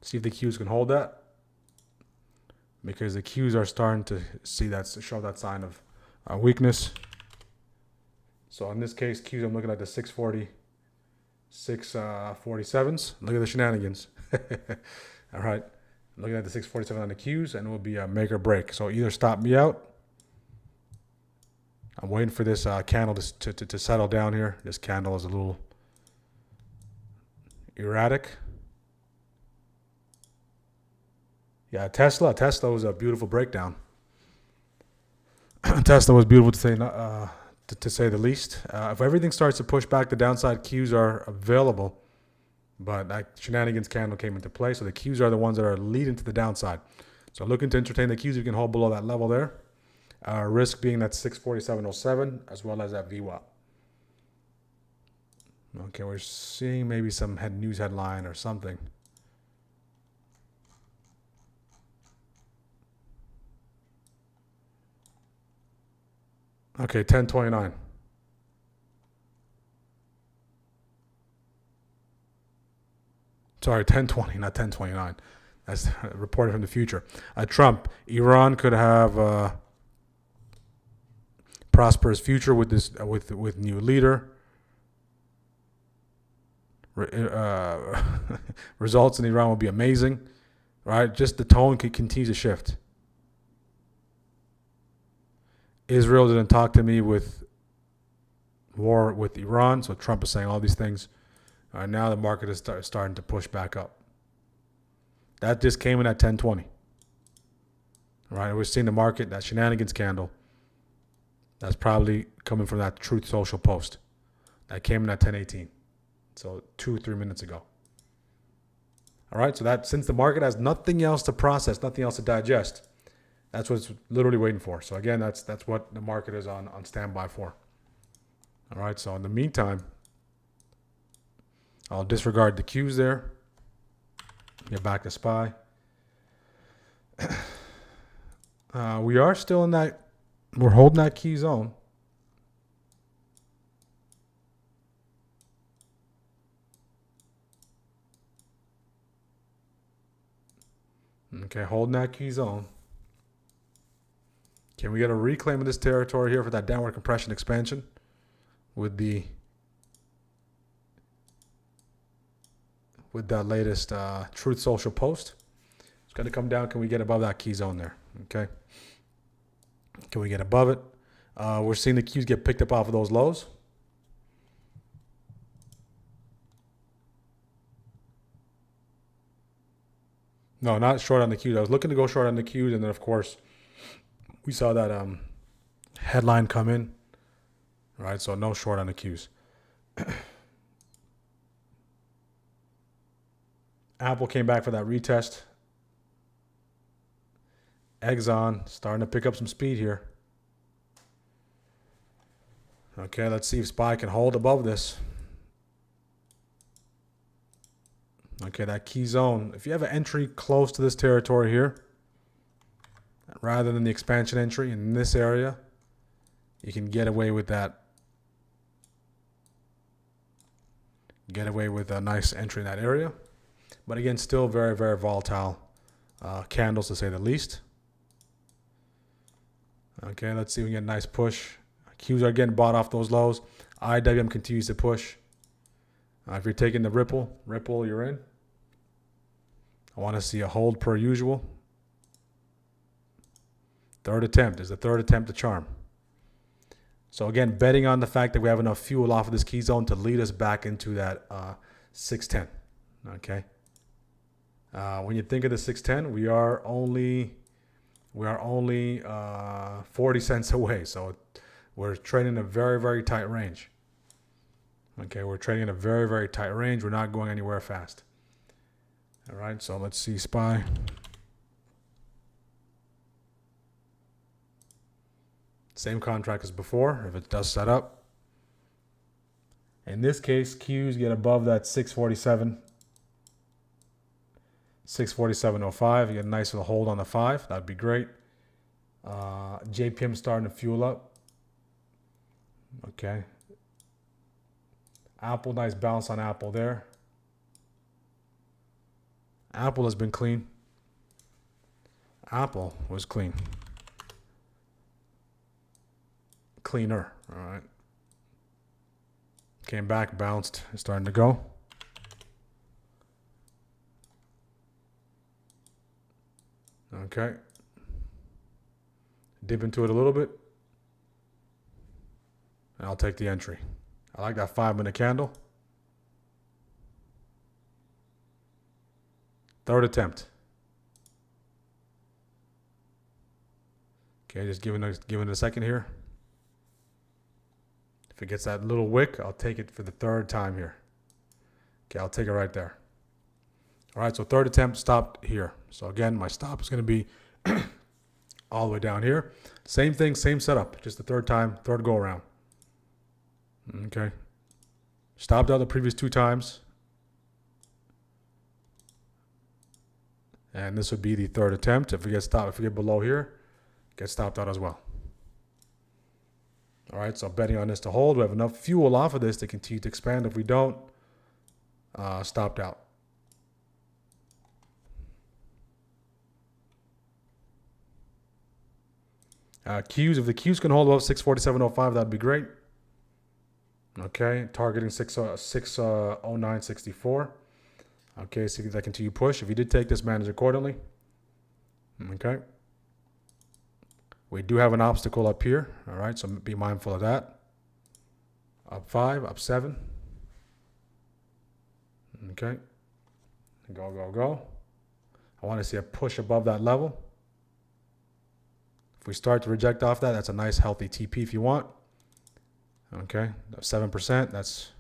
See if the Qs can hold that. Because the Qs are starting to show that sign of weakness. So in this case, Qs, I'm looking at the 640, 647s. Look at the shenanigans. All right. I'm looking at the 647 on the Qs, and it will be a make or break. So either stop me out I'm waiting for this candle to settle down here. This candle is a little erratic. Yeah, Tesla was a beautiful breakdown. Tesla was beautiful to say the least. If everything starts to push back, the downside cues are available. But that shenanigans candle came into play, so the cues are the ones that are leading to the downside. So looking to entertain the cues, you can hold below that level there. Risk being that 647.07 as well as that VWAP. Okay, we're seeing maybe some news headline or something. Okay, 1029. Sorry, 1020, not 1029. That's reported from the future. Trump, Iran could have a prosperous future with this with new leader. Results in Iran will be amazing, right? Just the tone could continue to shift. Israel didn't talk to me with war with Iran, so Trump is saying all these things. Now the market is starting to push back up. That just came in at 1020. Right, we're seeing the market, that shenanigans candle. That's probably coming from that Truth Social post. That came in at 1018. So 2-3 minutes ago. All right, so that since the market has nothing else to process, nothing else to digest, that's what it's literally waiting for. So again, that's what the market is on standby for. All right, so in the meantime, I'll disregard the cues there. Get back to SPY. We are still in that, we're holding that key zone. Okay, holding that key zone. Can we get a reclaim of this territory here for that downward compression expansion with that latest Truth Social post? It's going to come down. Can we get above that key zone there? Okay. Can we get above it? We're seeing the cues get picked up off of those lows. No, not short on the cues. I was looking to go short on the cues, and then, of course, we saw that headline come in. Right, so no short on the cues. Apple came back for that retest. Exxon starting to pick up some speed here. Okay, let's see if SPY can hold above this. Okay, that key zone. If you have an entry close to this territory here, rather than the expansion entry in this area, you can get away with that. Get away with a nice entry in that area. But again, still very, very volatile candles to say the least. Okay, let's see if we get a nice push. Qs are getting bought off those lows. IWM continues to push. If you're taking the Ripple, you're in. I want to see a hold per usual. Third attempt is the third attempt to charm. So again, betting on the fact that we have enough fuel off of this key zone to lead us back into that 610. Okay. When you think of the 610, we are only 40 cents away. So we're trading in a very, very tight range. Okay, we're trading in a very, very tight range. We're not going anywhere fast. All right, so let's see SPY. Same contract as before, if it does set up. In this case, Qs get above that 647. 647.05. You get a nice little hold on the 5. That'd be great. JPM starting to fuel up. Okay. Apple, nice bounce on Apple there. Apple has been clean. Apple was clean. Cleaner. All right. Came back, bounced, starting to go. Okay. Dip into it a little bit. and I'll take the entry. I like that 5-minute candle. Third attempt. Okay, just giving it a second here. If it gets that little wick, I'll take it for the third time here. Okay, I'll take it right there. All right, so third attempt stopped here. So again, my stop is going to be all the way down here. Same thing, same setup, just the third time, third go around. Okay. Stopped out the previous 2 times. And this would be the third attempt. If we get stopped, if we get below here, get stopped out as well. All right, so betting on this to hold. We have enough fuel off of this to continue to expand. If we don't, stopped out. Qs, if the Qs can hold above 647.05, that'd be great. Okay, targeting 609.64. Okay, see if that continue push. If you did take this, manage accordingly. Okay. We do have an obstacle up here. All right, so be mindful of that. Up 5, up 7. Okay. Go, go, go. I want to see a push above that level. If we start to reject off that, that's a nice healthy TP if you want. Okay, 7%. That's,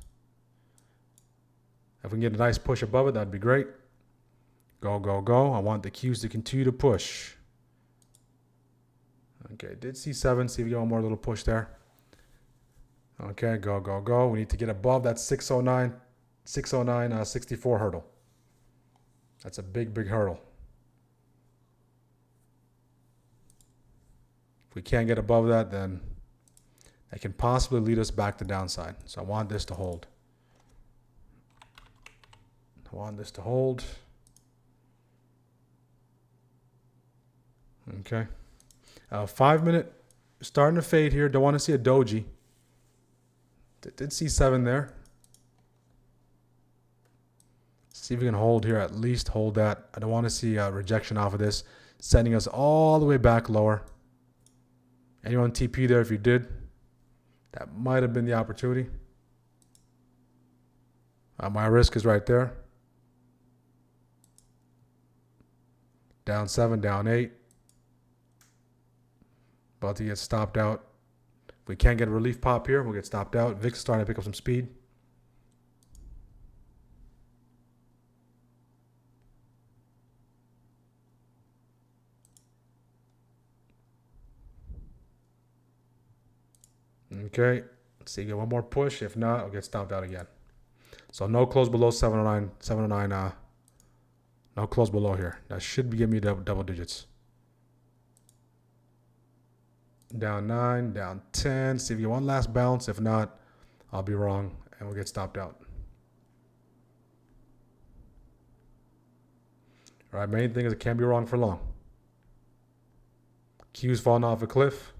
if we can get a nice push above it, that'd be great. Go, go, go. I want the Qs to continue to push. Okay, did see 7. See if we get one more little push there. Okay, go, go, go. We need to get above that 609.64 hurdle. That's a big, big hurdle. If we can't get above that, then it can possibly lead us back to downside. So I want this to hold. I want this to hold. Okay. 5-minute starting to fade here. Don't want to see a doji. Did see 7 there. See if we can hold here. At least hold that. I don't want to see a rejection off of this, sending us all the way back lower. Anyone TP there if you did? That might have been the opportunity. My risk is right there. Down 7, down 8. About to get stopped out. If we can't get a relief pop here, we'll get stopped out. VIX starting to pick up some speed. Okay, let's see, get one more push. If not, I'll get stopped out again. So no close below 709, no close below here. That should be giving me double digits. Down 9, down 10. See if you get one last bounce. If not, I'll be wrong and we'll get stopped out. All right, main thing is it can't be wrong for long. Q's falling off a cliff.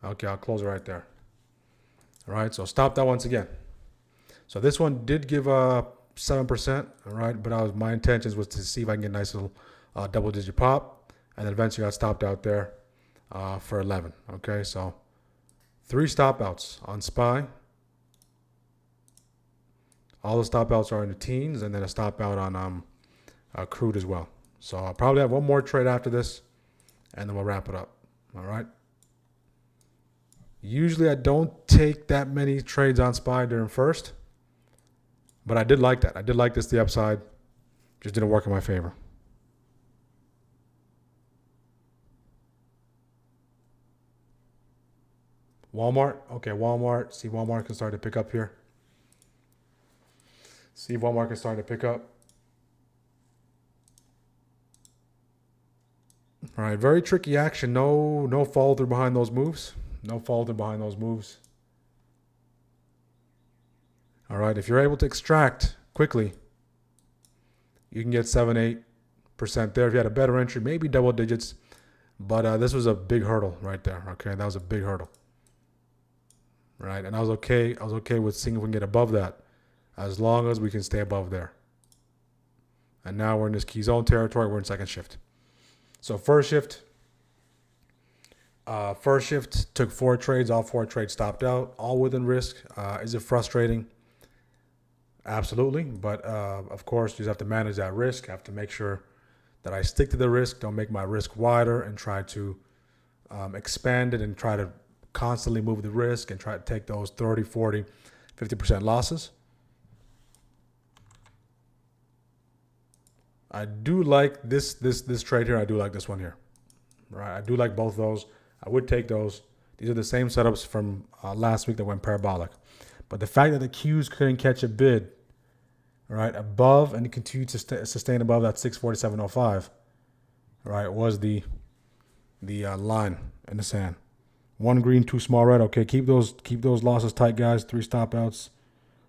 Okay, I'll close it right there. All right, so stop that once again. So this one did give 7%, all right, but my intentions was to see if I can get a nice little double-digit pop, and then eventually got stopped out there for 11. Okay, so 3 stop outs on SPY. All the stop outs are in the teens, and then a stop out on crude as well. So I'll probably have one more trade after this, and then we'll wrap it up. All right. Usually I don't take that many trades on SPY during first, but I did like that. I did like this, the upside. Just didn't work in my favor. Walmart. Okay, Walmart. See if Walmart can start to pick up here. See if Walmart can start to pick up. All right, very tricky action. No follow through behind those moves. No follow through behind those moves. All right, if you're able to extract quickly, you can get 7-8% there. If you had a better entry, maybe double digits. But this was a big hurdle right there. Okay, that was a big hurdle. Right, and I was okay with seeing if we can get above that, as long as we can stay above there. And now we're in this key zone territory. We're in second shift. So first shift, First shift took 4 trades. All 4 trades stopped out, all within risk. Is it frustrating? Absolutely. But of course, you just have to manage that risk. I have to make sure that I stick to the risk, don't make my risk wider, and try to expand it and try to constantly move the risk and try to take those 30, 40, 50% losses. I do like this trade here. I do like this one here. Right. I do like both those. I would take those. These are the same setups from last week that went parabolic. But the fact that the Qs couldn't catch a bid, right, above and continued to sustain above that 647.05, right, was the line in the sand. 1 green, 2 small red. Okay, keep those losses tight, guys. 3 stop outs.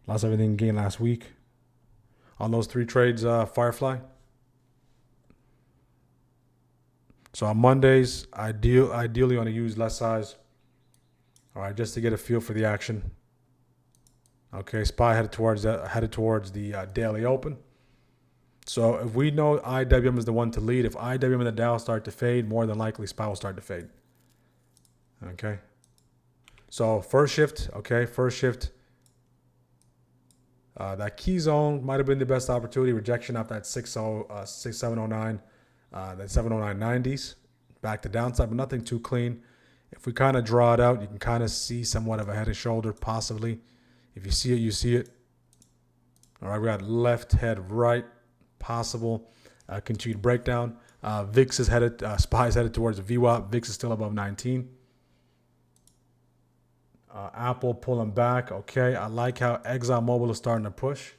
Lost everything gained last week. On those 3 trades, Firefly. So on Mondays, ideally want to use less size. All right, just to get a feel for the action. Okay, SPY headed towards the daily open. So if we know IWM is the one to lead, if IWM and the Dow start to fade, more than likely SPY will start to fade. Okay. So first shift, that key zone might have been the best opportunity. Rejection off that 709. That 709.90s back to downside, but nothing too clean. If we kind of draw it out, you can kind of see somewhat of a head and shoulder, possibly. If you see it, you see it. All right, we got left, head, right, possible. Continued breakdown. VIX is headed, SPY is headed towards the VWAP. VIX is still above 19. Apple pulling back. Okay, I like how ExxonMobil is starting to push.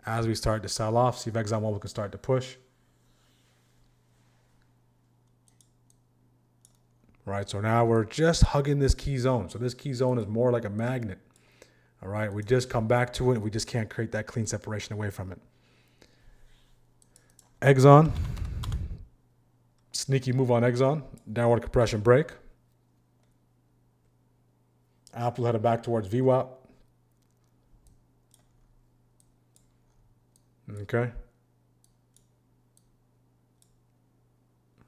As we start to sell off, see if ExxonMobil can start to push. Right, so now we're just hugging this key zone. So this key zone is more like a magnet. All right, we just come back to it. We just can't create that clean separation away from it. Exxon. Sneaky move on Exxon. Downward compression break. Apple headed back towards VWAP. Okay.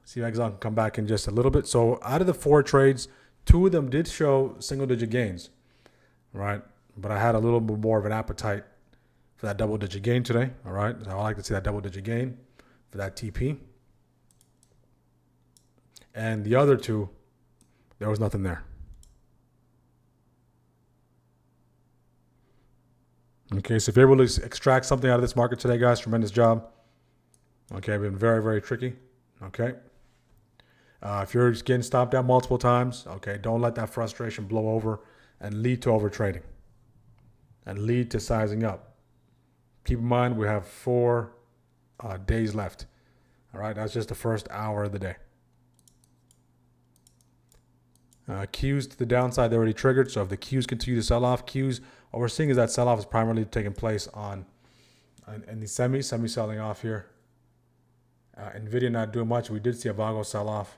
See if Exxon can come back in just a little bit. So out of the 4 trades, 2 of them did show single-digit gains, right? But I had a little bit more of an appetite for that double-digit gain today, all right? So I like to see that double-digit gain for that TP. And the other 2, there was nothing there. Okay, so if you're able to extract something out of this market today, guys, tremendous job. Okay, been very, very tricky. Okay. If you're getting stopped out multiple times, okay, don't let that frustration blow over and lead to over trading and lead to sizing up. Keep in mind, we have 4 days left. All right, that's just the first hour of the day. Qs to the downside, they're already triggered. So if the Qs continue to sell off, what we're seeing is that sell-off is primarily taking place in the semi selling off here. NVIDIA not doing much. We did see a Vago sell off.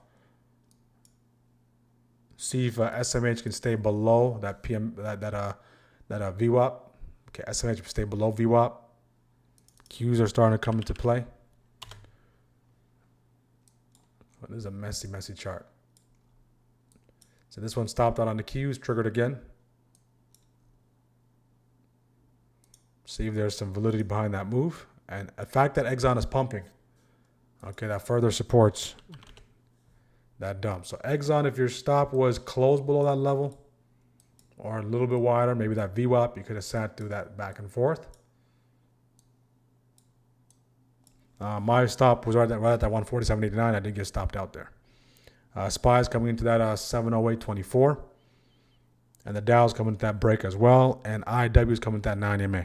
See if SMH can stay below that VWAP. Okay, SMH can stay below VWAP. Qs are starting to come into play. Well, this is a messy chart. So this one stopped out on the Qs, triggered again. See if there's some validity behind that move. And the fact that Exxon is pumping, okay, that further supports that dump. So Exxon, if your stop was close below that level or a little bit wider, maybe that VWAP, you could have sat through that back and forth. My stop was right at that 147.89. I did get stopped out there. SPY is coming into that 708.24. And the Dow's coming to that break as well. And IW is coming to that 9 MA.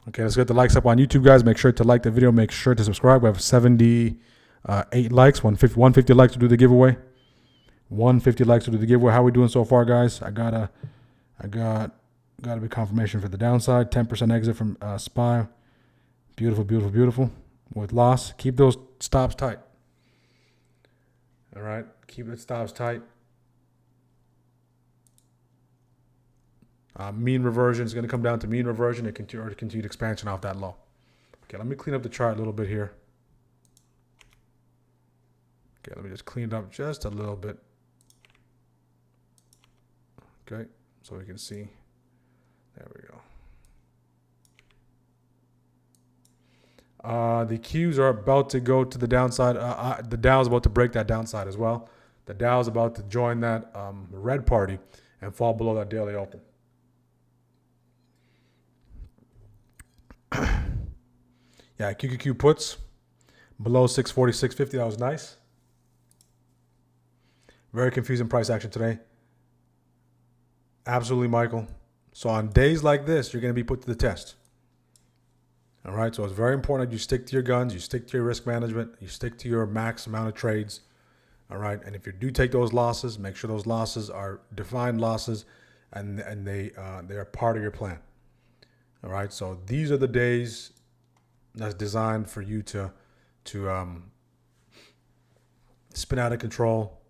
Okay, let's get the likes up on YouTube, guys. Make sure to like the video. Make sure to subscribe. We have 78 likes, 150 likes to do the giveaway. 150 likes to do the giveaway. How are we doing so far, guys? I got a big confirmation for the downside. 10% exit from SPY. Beautiful. With loss, keep those stops tight. All right, keep the stops tight. Mean reversion is going to come down to mean reversion and continued expansion off that low. Okay, let me clean up the chart a little bit here. Okay, let me just clean it up just a little bit. Okay, so we can see. There we go. The Qs are about to go to the downside. The Dow is about to break that downside as well. The Dow is about to join that red party and fall below that daily open. Yeah, QQQ puts below 646.50. That was nice. Very confusing price action today. Absolutely, Michael. So on days like this, you're going to be put to the test. All right, so it's very important that you stick to your guns, you stick to your risk management, you stick to your max amount of trades. All right, and if you do take those losses, make sure those losses are defined losses, and they are part of your plan. All right, so these are the days that's designed for you to spin out of control,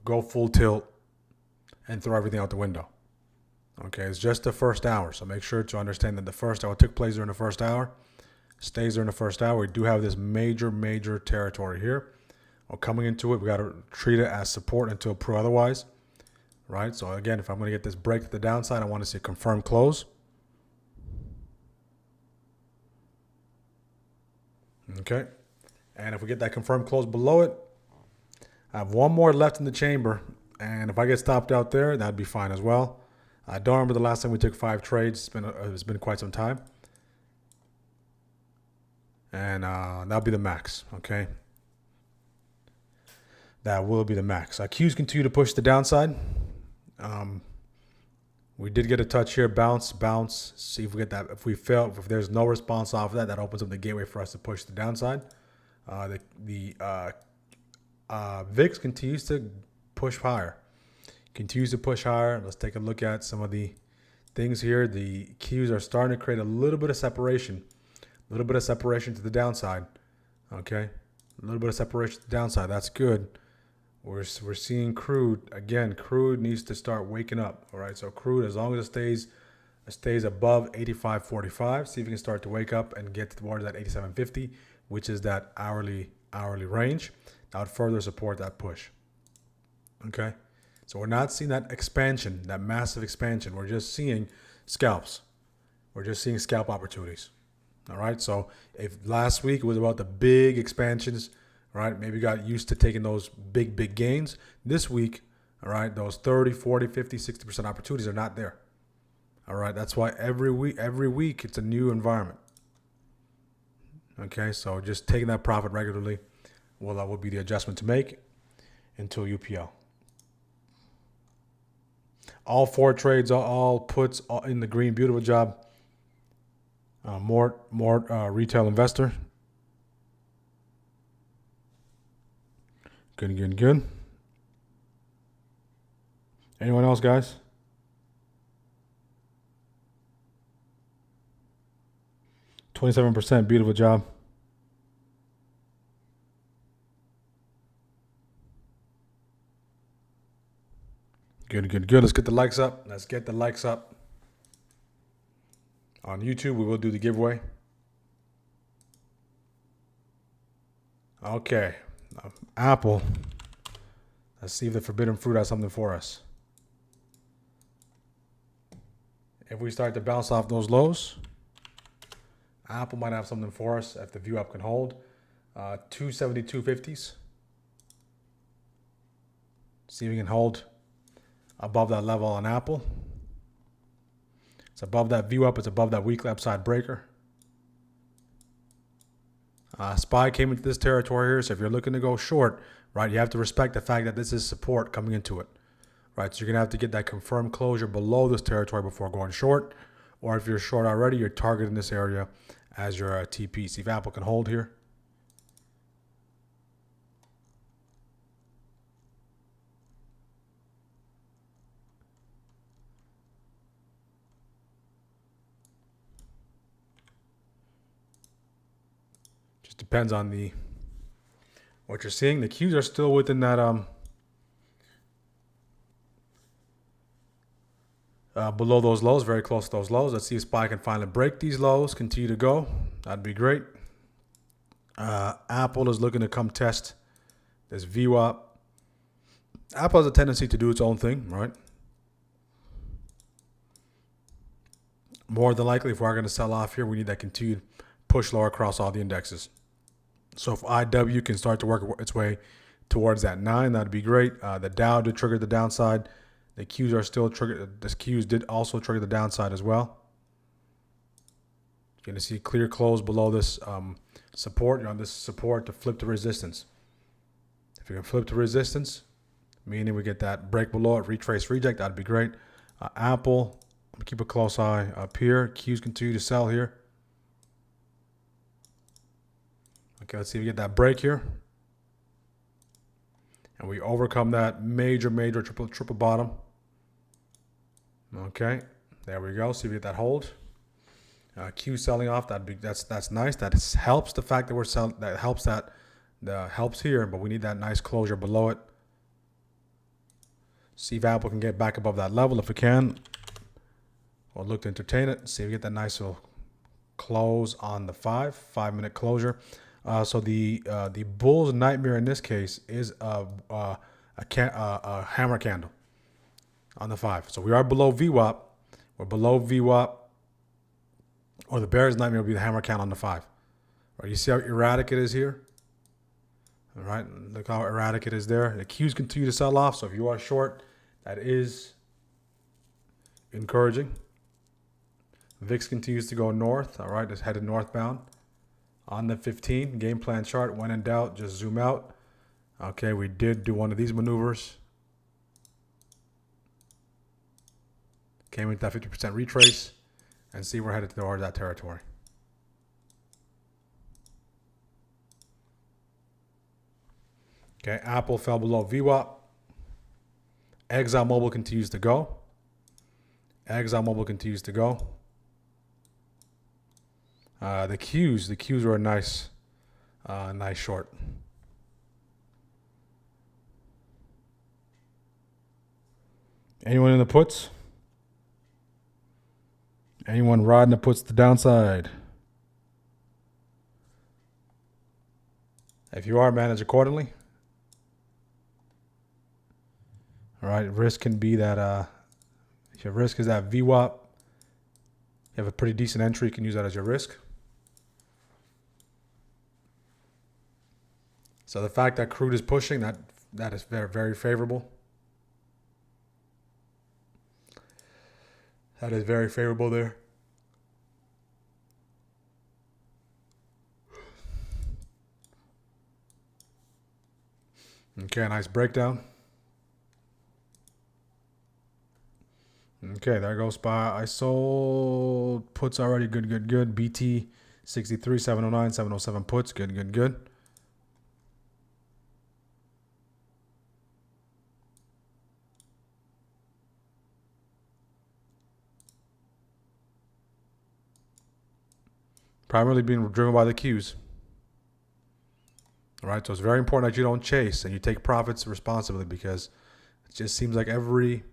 go full tilt, and throw everything out the window. Okay, it's just the first hour, so make sure to understand that the first hour took place during the first hour, stays during the first hour. We do have this major territory here. Well, coming into it, we got to treat it as support until proved otherwise, right? So again, if I'm going to get this break to the downside, I want to see a confirmed close. Okay, and if we get that confirmed close below it, I have one more left in the chamber, and if I get stopped out there, that'd be fine as well. I don't remember the last time we took 5 trades. It's been quite some time. And that'll be the max, okay? That will be the max. Qs continue to push the downside. We did get a touch here, bounce. See if we get that. If we fail, if there's no response off of that, that opens up the gateway for us to push the downside. The VIX continues to push higher. Let's take a look at some of the things here. The Qs are starting to create a little bit of separation. To the downside. Okay, a little bit of separation to the downside. That's good. We're seeing crude again. Crude needs to start waking up. All right, so crude, as long as it stays above 85.45, see if it can start to wake up and get towards that 87.50, which is that hourly range. That would further support that push. Okay, so we're not seeing that expansion, that massive expansion. We're just seeing scalps. We're just seeing scalp opportunities. All right, so if last week it was about the big expansions, right, maybe got used to taking those big gains. This week, all right, those 30, 40, 50, 60% opportunities are not there. All right, that's why every week it's a new environment. Okay, so just taking that profit regularly will be the adjustment to make until UPL. All 4 trades, all puts, all in the green. Beautiful job. More retail investor. Good. Anyone else, guys? %. Beautiful job. Good. Let's get the likes up. On YouTube, we will do the giveaway. Okay. Apple. Let's see if the forbidden fruit has something for us. If we start to bounce off those lows, Apple might have something for us if the view up can hold. 272.50s. See if we can hold above that level on Apple. It's above that view up. It's above that weekly upside breaker. SPY came into this territory here, so if you're looking to go short, right, you have to respect the fact that this is support coming into it, right? So you're gonna have to get that confirmed closure below this territory before going short, or if you're short already, you're targeting this area as your TP. See if Apple can hold here. Depends on what you're seeing. The Qs are still within that below those lows, very close to those lows. Let's see if SPY can finally break these lows, continue to go. That'd be great. Apple is looking to come test this VWAP. Apple has a tendency to do its own thing, right? More than likely, if we're going to sell off here, we need that continued push lower across all the indexes. So if IW can start to work its way towards that 9, that'd be great. The Dow did trigger the downside. The Qs are still triggered. The Qs did also trigger the downside as well. You're going to see clear close below this support. You're on this support to flip to resistance. If you can flip to resistance, meaning we get that break below it, retrace, reject, that'd be great. Apple, keep a close eye up here. Qs continue to sell here. Okay, let's see if we get that break here. And we overcome that major triple bottom. Okay, there we go. See if we get that hold. Q selling off. That's nice. That helps the fact that we're selling. That helps that helps here, but we need that nice closure below it. See if Apple can get back above that level. If it can, we'll look to entertain it. See if we get that nice little close on the 5-minute closure. So the bull's nightmare in this case is a hammer candle on the 5. So we are below VWAP. We're below VWAP. Or the bear's nightmare will be the hammer candle on the 5. Right, you see how erratic it is here? All right, look how erratic it is there. The Qs continue to sell off. So if you are short, that is encouraging. VIX continues to go north. All right, it's headed northbound. On the 15 game plan chart, when in doubt, just zoom out. Okay, we did do one of these maneuvers. Came into that 50% retrace, and see we're headed towards that territory. Okay, Apple fell below VWAP. ExxonMobil continues to go. ExxonMobil continues to go. The Qs were a nice short. Anyone in the puts? Anyone riding the puts to the downside? If you are, manage accordingly. All right, risk can be that if your risk is that VWAP, you have a pretty decent entry, you can use that as your risk. So the fact that crude is pushing, that is very, very favorable. That is very favorable there. Okay, nice breakdown. Okay, there goes SPY. I sold puts already. Good. BT 63, 709, 707 puts. Good. Primarily being driven by the Qs. All right, so it's very important that you don't chase and you take profits responsibly, because it just seems like at every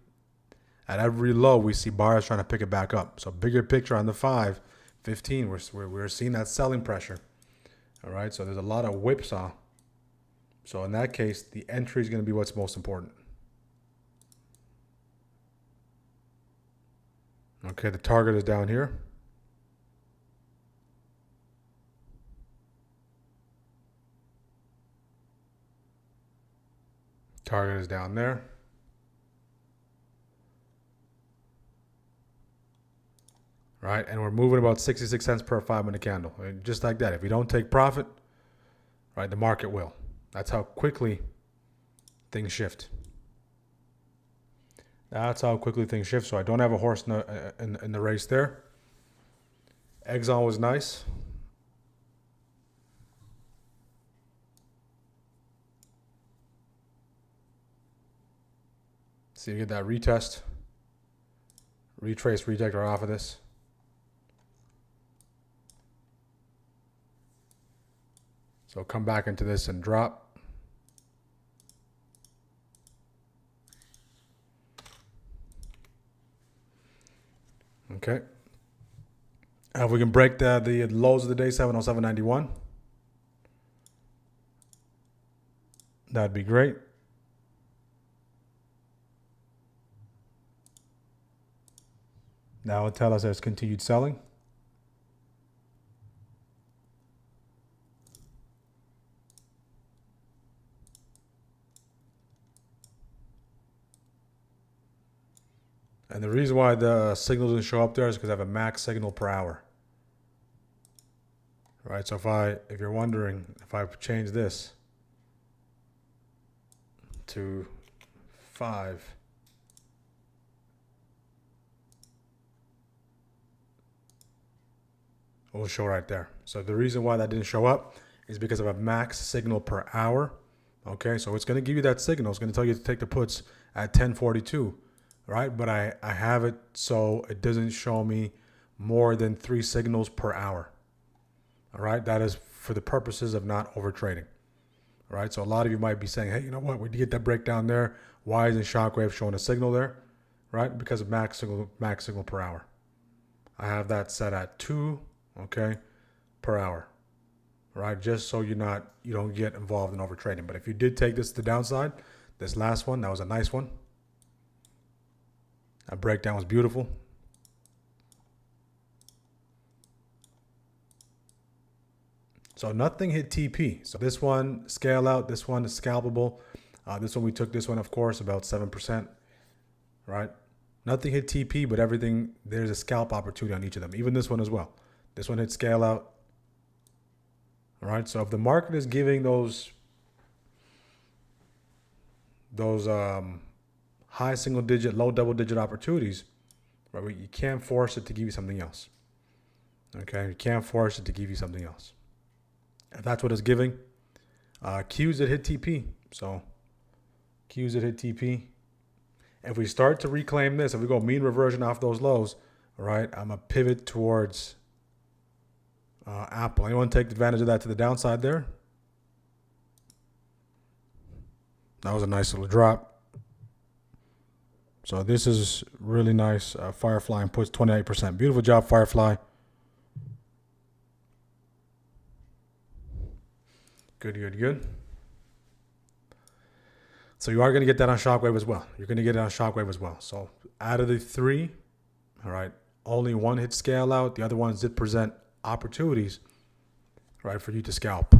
low we see buyers trying to pick it back up. So bigger picture on the 5, 15, we're seeing that selling pressure. All right, so there's a lot of whipsaw. So in that case, the entry is going to be what's most important. Okay, the target is down here. Target is down there. Right, and we're moving about 66 cents per 5-minute candle. I mean, just like that. If we don't take profit, right, the market will. That's how quickly things shift. So I don't have a horse in the race there. Exxon was nice. See, you get that retest. Retrace, reject right off of this. So come back into this and drop. Okay. If we can break the lows of the day, 707.91. That'd be great. That will tell us there's continued selling. And the reason why the signal doesn't show up there is because I have a max signal per hour. Right, so if you're wondering, if I change this to 5, it will show right there. So the reason why that didn't show up is because of a max signal per hour. Okay, so it's going to give you that signal. It's going to tell you to take the puts at 1042, right? But I have it so it doesn't show me more than 3 signals per hour. All right, that is for the purposes of not over trading. All right, so a lot of you might be saying, hey, you know what? We did get that breakdown there. Why isn't Shockwave showing a signal there? Right, because of max signal per hour. I have that set at 2, okay, per hour. Right, just so you don't get involved in over trading. But if you did take this to the downside, this last one, that was a nice one. That breakdown was beautiful. So nothing hit TP. So this one, scale out. This one is scalpable. This one, we took this one, of course, about 7%. Right? Nothing hit TP, but everything, there's a scalp opportunity on each of them. Even this one as well. This one hit scale out. All right, so if the market is giving those high single digit, low double digit opportunities, right, you can't force it to give you something else. Okay, you can't force it to give you something else. If that's what it's giving, Qs that hit TP. So Qs that hit TP. If we start to reclaim this, if we go mean reversion off those lows, all right, I'm gonna pivot towards Apple. Anyone take advantage of that to the downside there? That was a nice little drop. So this is really nice. Firefly and puts 28%. Beautiful job, Firefly. Good, good, good. So you are going to get that on Shockwave as well. You're going to get it on Shockwave as well. So out of the 3, all right, only one hit scale out. The other ones did present opportunities, right, for you to scalp.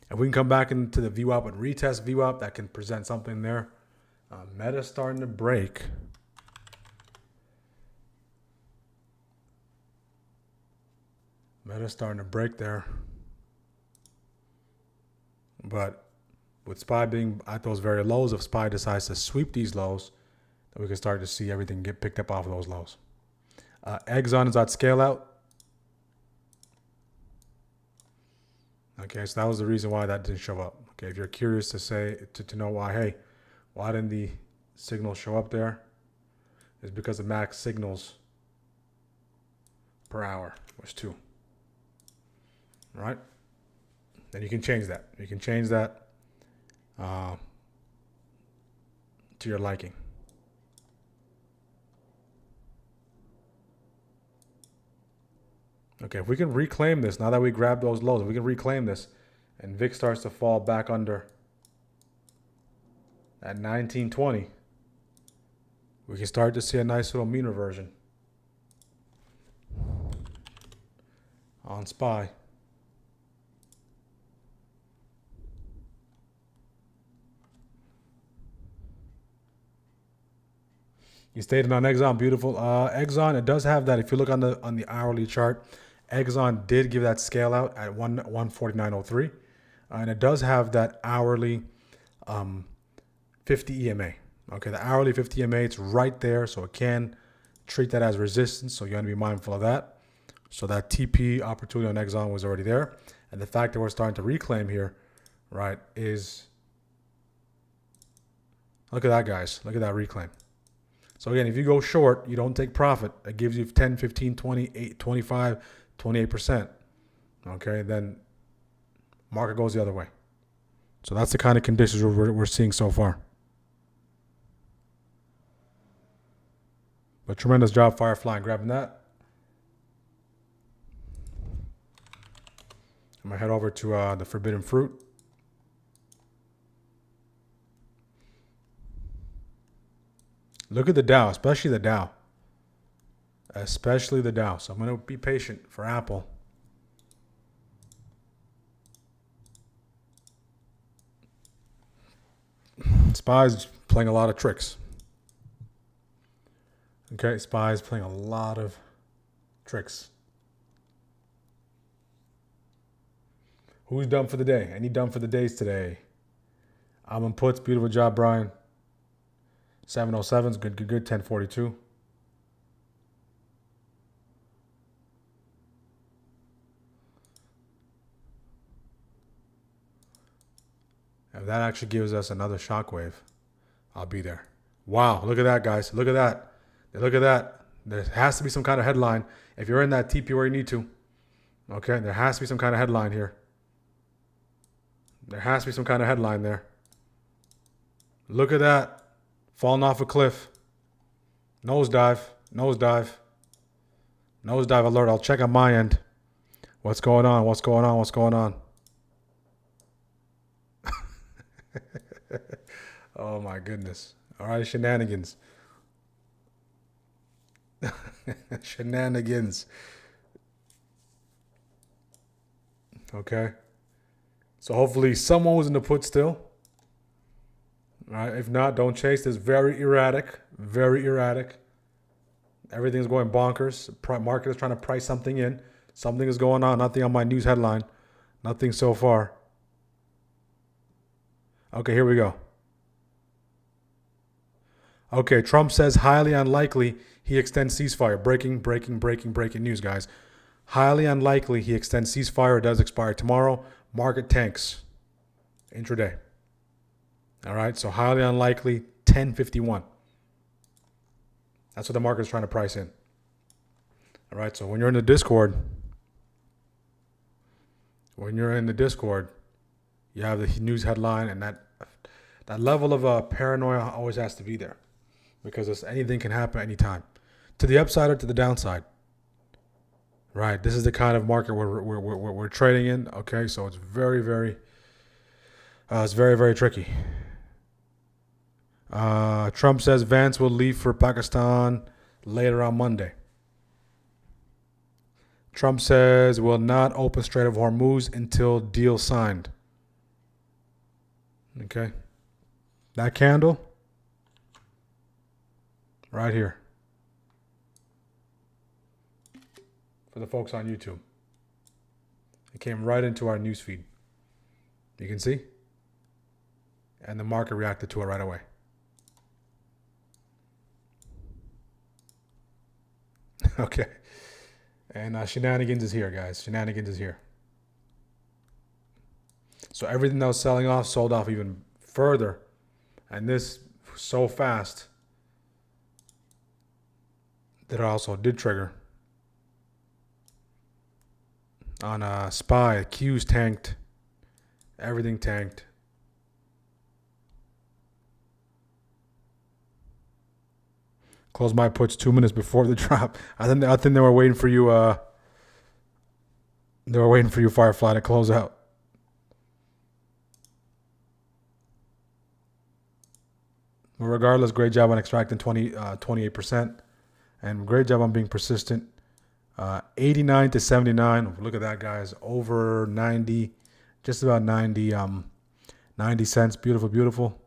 If we can come back into the VWAP and retest VWAP, that can present something there. Meta starting to break. Meta starting to break there. But with SPY being at those very lows, if SPY decides to sweep these lows, then we can start to see everything get picked up off of those lows. Exxon is at scale out. Okay, so that was the reason why that didn't show up. Okay, if you're curious to know why, hey, why didn't the signal show up there? It's because the max signals per hour was 2. Right? Then you can change that. You can change that to your liking. Okay, if we can reclaim this, now that we grabbed those lows, if we can reclaim this, and VIX starts to fall back under at 1920, we can start to see a nice little mean reversion on SPY. You stated on Exxon, beautiful. Exxon, it does have that. If you look on the hourly chart, Exxon did give that scale out at 149.03, and it does have that hourly 50 EMA. Okay, the hourly 50 EMA, it's right there, so it can treat that as resistance. So you want to be mindful of that. So that TP opportunity on Exxon was already there, and the fact that we're starting to reclaim here, right, is look at that, guys. Look at that reclaim. So again, if you go short, you don't take profit. It gives you 10, 15, 20, 8, 25, 28%. Okay, then market goes the other way. So that's the kind of conditions we're seeing so far. But tremendous job, Firefly, grabbing that. I'm going to head over to the Forbidden Fruit. Look at the Dow, especially the Dow. Especially the Dow. So I'm going to be patient for Apple. SPY's playing a lot of tricks. Okay, SPY's playing a lot of tricks. Who's done for the day? Any done for the days today? I'm on puts. Beautiful job, Brian. 707's good, good, good. 1042. If that actually gives us another shockwave, I'll be there. Wow, look at that, guys. Look at that. Look at that. There has to be some kind of headline. If you're in that TP where you need to, okay, there has to be some kind of headline here. There has to be some kind of headline there. Look at that. Falling off a cliff. Nosedive. Nosedive. Nosedive alert. I'll check on my end. What's going on? What's going on? What's going on? Oh my goodness. All right, shenanigans. Shenanigans. Okay. So hopefully someone was in the put still. All right. If not, don't chase. This very erratic. Very erratic. Everything's going bonkers. Market is trying to price something in. Something is going on. Nothing on my news headline. Nothing so far. Okay, here we go. Okay, Trump says highly unlikely he extends ceasefire. Breaking news, guys. Highly unlikely he extends ceasefire. It does expire tomorrow. Market tanks. Intraday. All right, so highly unlikely, 1051. That's what the market is trying to price in. All right, so when you're in the Discord, you have the news headline, and that level of paranoia always has to be there, because anything can happen anytime, to the upside or to the downside. Right, this is the kind of market we're trading in. Okay, so it's very, very tricky. Trump says Vance will leave for Pakistan later on Monday. Trump says will not open Strait of Hormuz until deal signed. Okay. That candle right here. For the folks on YouTube. It came right into our news feed. You can see? And the market reacted to it right away. Okay. And shenanigans is here, guys. Shenanigans is here. So everything that was selling off sold off even further. And this so fast that it also did trigger. On SPY, Q's tanked. Everything tanked. Close my puts 2 minutes before the drop. I think they were waiting for you. They were waiting for you, Firefly, to close out. But regardless, great job on extracting 28%, and great job on being persistent. 89 to 79. Look at that, guys. Over 90, just about 90. 90 cents. Beautiful, beautiful.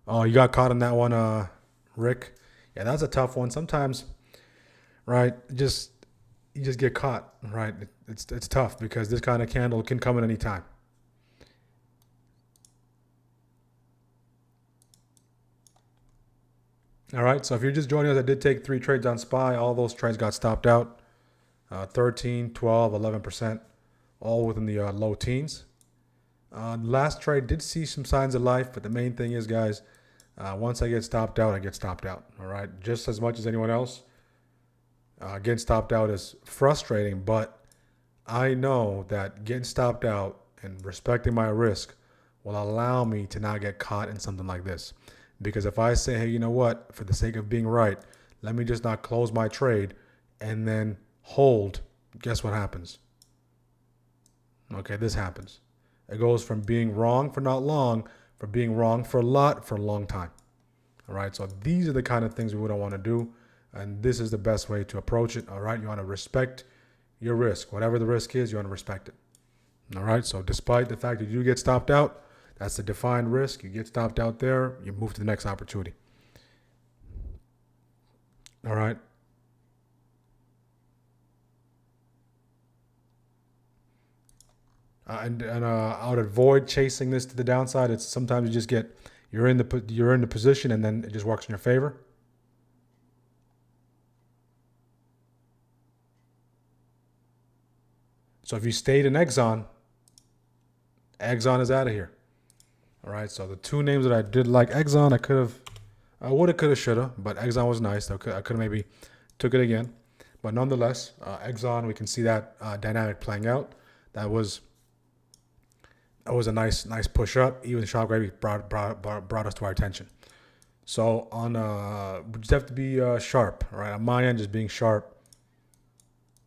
Oh, you got caught on that one, Rick. Yeah, that's a tough one. Sometimes, right? You just get caught, right? It's tough because this kind of candle can come at any time. All right, so if you're just joining us, I did take 3 trades on SPY. All those trades got stopped out. 13, 12, 11%, all within the low teens. Last trade did see some signs of life, but the main thing is, guys, once I get stopped out, I get stopped out. All right, just as much as anyone else. Getting stopped out is frustrating, but I know that getting stopped out and respecting my risk will allow me to not get caught in something like this. Because if I say, hey, you know what, for the sake of being right, let me just not close my trade and then hold, guess what happens? Okay, this happens. It goes from being wrong for not long, for being wrong for a lot, for a long time. All right, so these are the kind of things we wouldn't want to do. And this is the best way to approach it. All right, you want to respect your risk. Whatever the risk is, you want to respect it. All right, so despite the fact that you get stopped out, that's the defined risk. You get stopped out there, you move to the next opportunity. All right. I would avoid chasing this to the downside. It's sometimes you just get you're in the position and then it just works in your favor. So if you stayed in Exxon is out of here. All right. So the two names that I did like Exxon, I woulda, coulda, shoulda, but Exxon was nice. I could have maybe took it again, but nonetheless, Exxon, we can see that dynamic playing out. That was a nice push up. Even Sharp Gravy brought us to our attention. So we just have to be sharp, right? On my end, just being sharp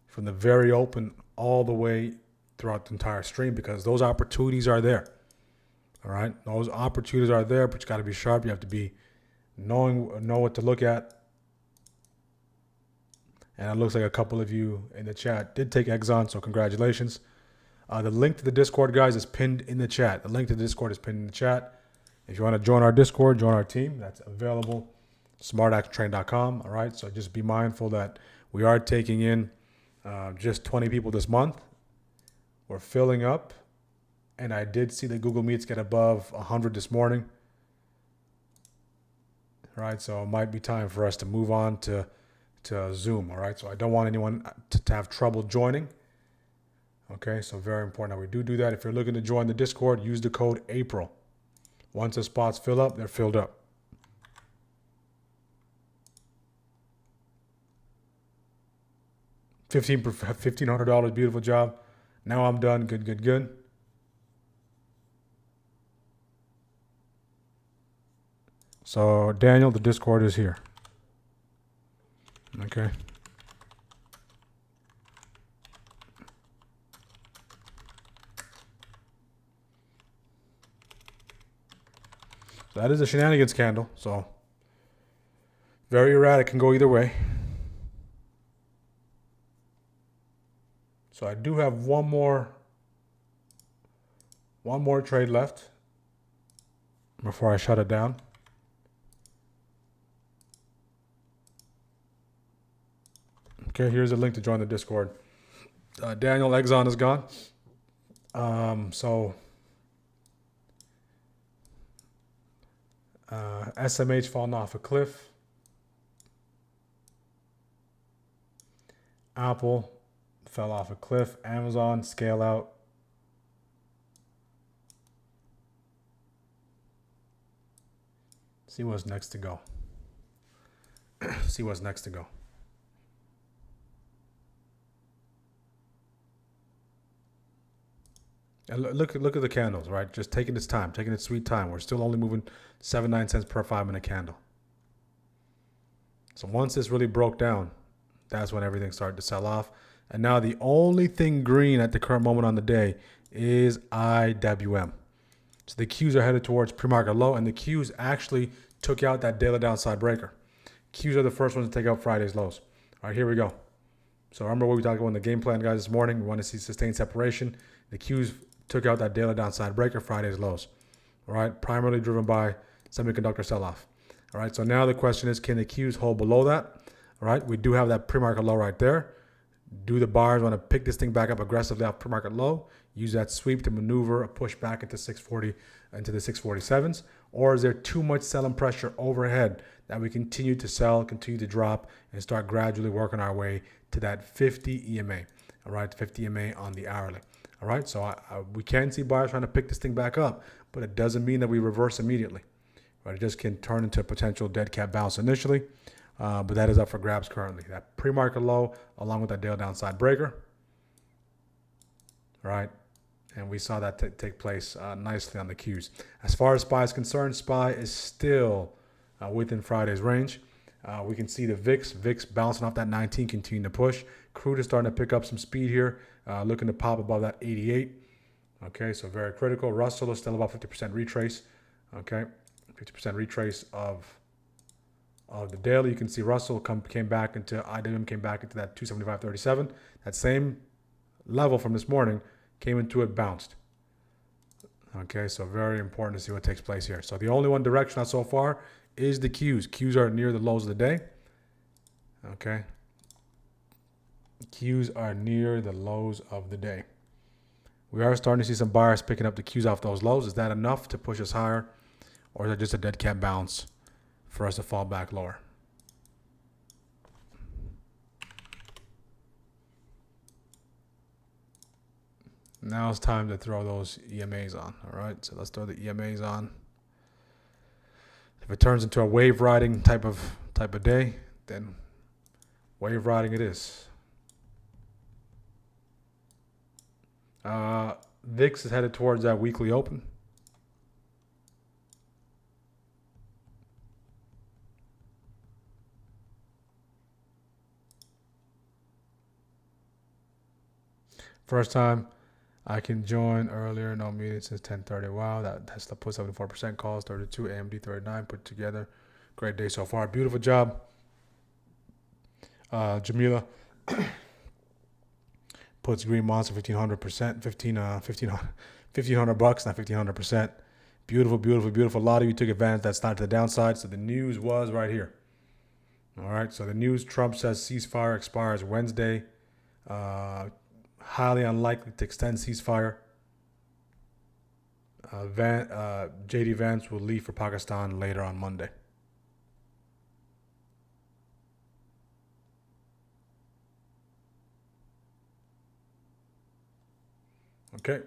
from the very open all the way throughout the entire stream, because those opportunities are there. All right, those opportunities are there, but you got to be sharp. You have to be know what to look at. And it looks like a couple of you in the chat did take Exxon, so congratulations. The link to the Discord, guys, is pinned in the chat. The link to the Discord is pinned in the chat. If you want to join our Discord, join our team. That's available, smartactiontrain.com. All right, so just be mindful that we are taking in just 20 people this month. We're filling up, and I did see the Google Meets get above 100 this morning. All right, so it might be time for us to move on to Zoom. All right, so I don't want anyone to have trouble joining. Okay, so very important that we do that. If you're looking to join the Discord, use the code APRIL. Once the spots fill up, they're filled up. $1,500, beautiful job. Now I'm done. Good. So Daniel, the Discord is here. Okay. So that is a shenanigans candle. So very erratic, can go either way. So I do have one more trade left before I shut it down. Okay, here's a link to join the Discord. Daniel, Exxon is gone. SMH falling off a cliff. Apple fell off a cliff. Amazon scale out. See what's next to go. See what's next to go. And look at the candles, right? Just taking its time, taking its sweet time. We're still only moving 7-9 cents per 5-minute candle. So once this really broke down, that's when everything started to sell off. And now the only thing green at the current moment on the day is IWM. So the Qs are headed towards pre-market low, and the Qs actually took out that daily downside breaker. Qs are the first ones to take out Friday's lows. All right, here we go. So remember what we talked about in the game plan, guys, this morning. We want to see sustained separation. The Qs took out that daily downside breaker, Friday's lows. All right, primarily driven by semiconductor sell-off. All right, so now the question is, can the Qs hold below that? All right, we do have that pre-market low right there. Do the buyers want to pick this thing back up aggressively off pre-market low? Use that sweep to maneuver a push back into 640, into the 647s? Or is there too much selling pressure overhead that we continue to sell, continue to drop, and start gradually working our way to that 50 EMA? All right, 50 EMA on the hourly. All right, so we can see buyers trying to pick this thing back up, but it doesn't mean that we reverse immediately. Right, it just can turn into a potential dead cat bounce initially, but that is up for grabs currently. That pre-market low along with that daily downside breaker. All right, and we saw that take place nicely on the Qs. As far as SPY is concerned, SPY is still within Friday's range. We can see the VIX bouncing off that 19, continuing to push. Crude is starting to pick up some speed here, looking to pop above that 88. Okay, so very critical. Russell is still about 50% retrace. Okay, 50% retrace of the daily. You can see Russell came back into IWM, came back into that 275.37. That same level from this morning came into it, bounced. Okay, so very important to see what takes place here. So the only one direction so far is the Qs. Qs are near the lows of the day. Okay. Qs are near the lows of the day. We are starting to see some buyers picking up the Qs off those lows. Is that enough to push us higher? Or is it just a dead cat bounce for us to fall back lower? Now it's time to throw those EMAs on. All right, so let's throw the EMAs on. If it turns into a wave riding type of day, then wave riding it is. VIX is headed towards that weekly open. First time I can join earlier. No meeting since 10:30. Wow, that Tesla put 74% calls, 32, AMD 39 put together. Great day so far. Beautiful job, Jamila. Puts Green Monster 1,500%, 1,500 bucks, not 1,500%. Beautiful, beautiful, beautiful. A lot of you took advantage. That's not to the downside. So the news was right here. All right. So the news: Trump says ceasefire expires Wednesday. Highly unlikely to extend ceasefire. JD Vance will leave for Pakistan later on Monday. Okay.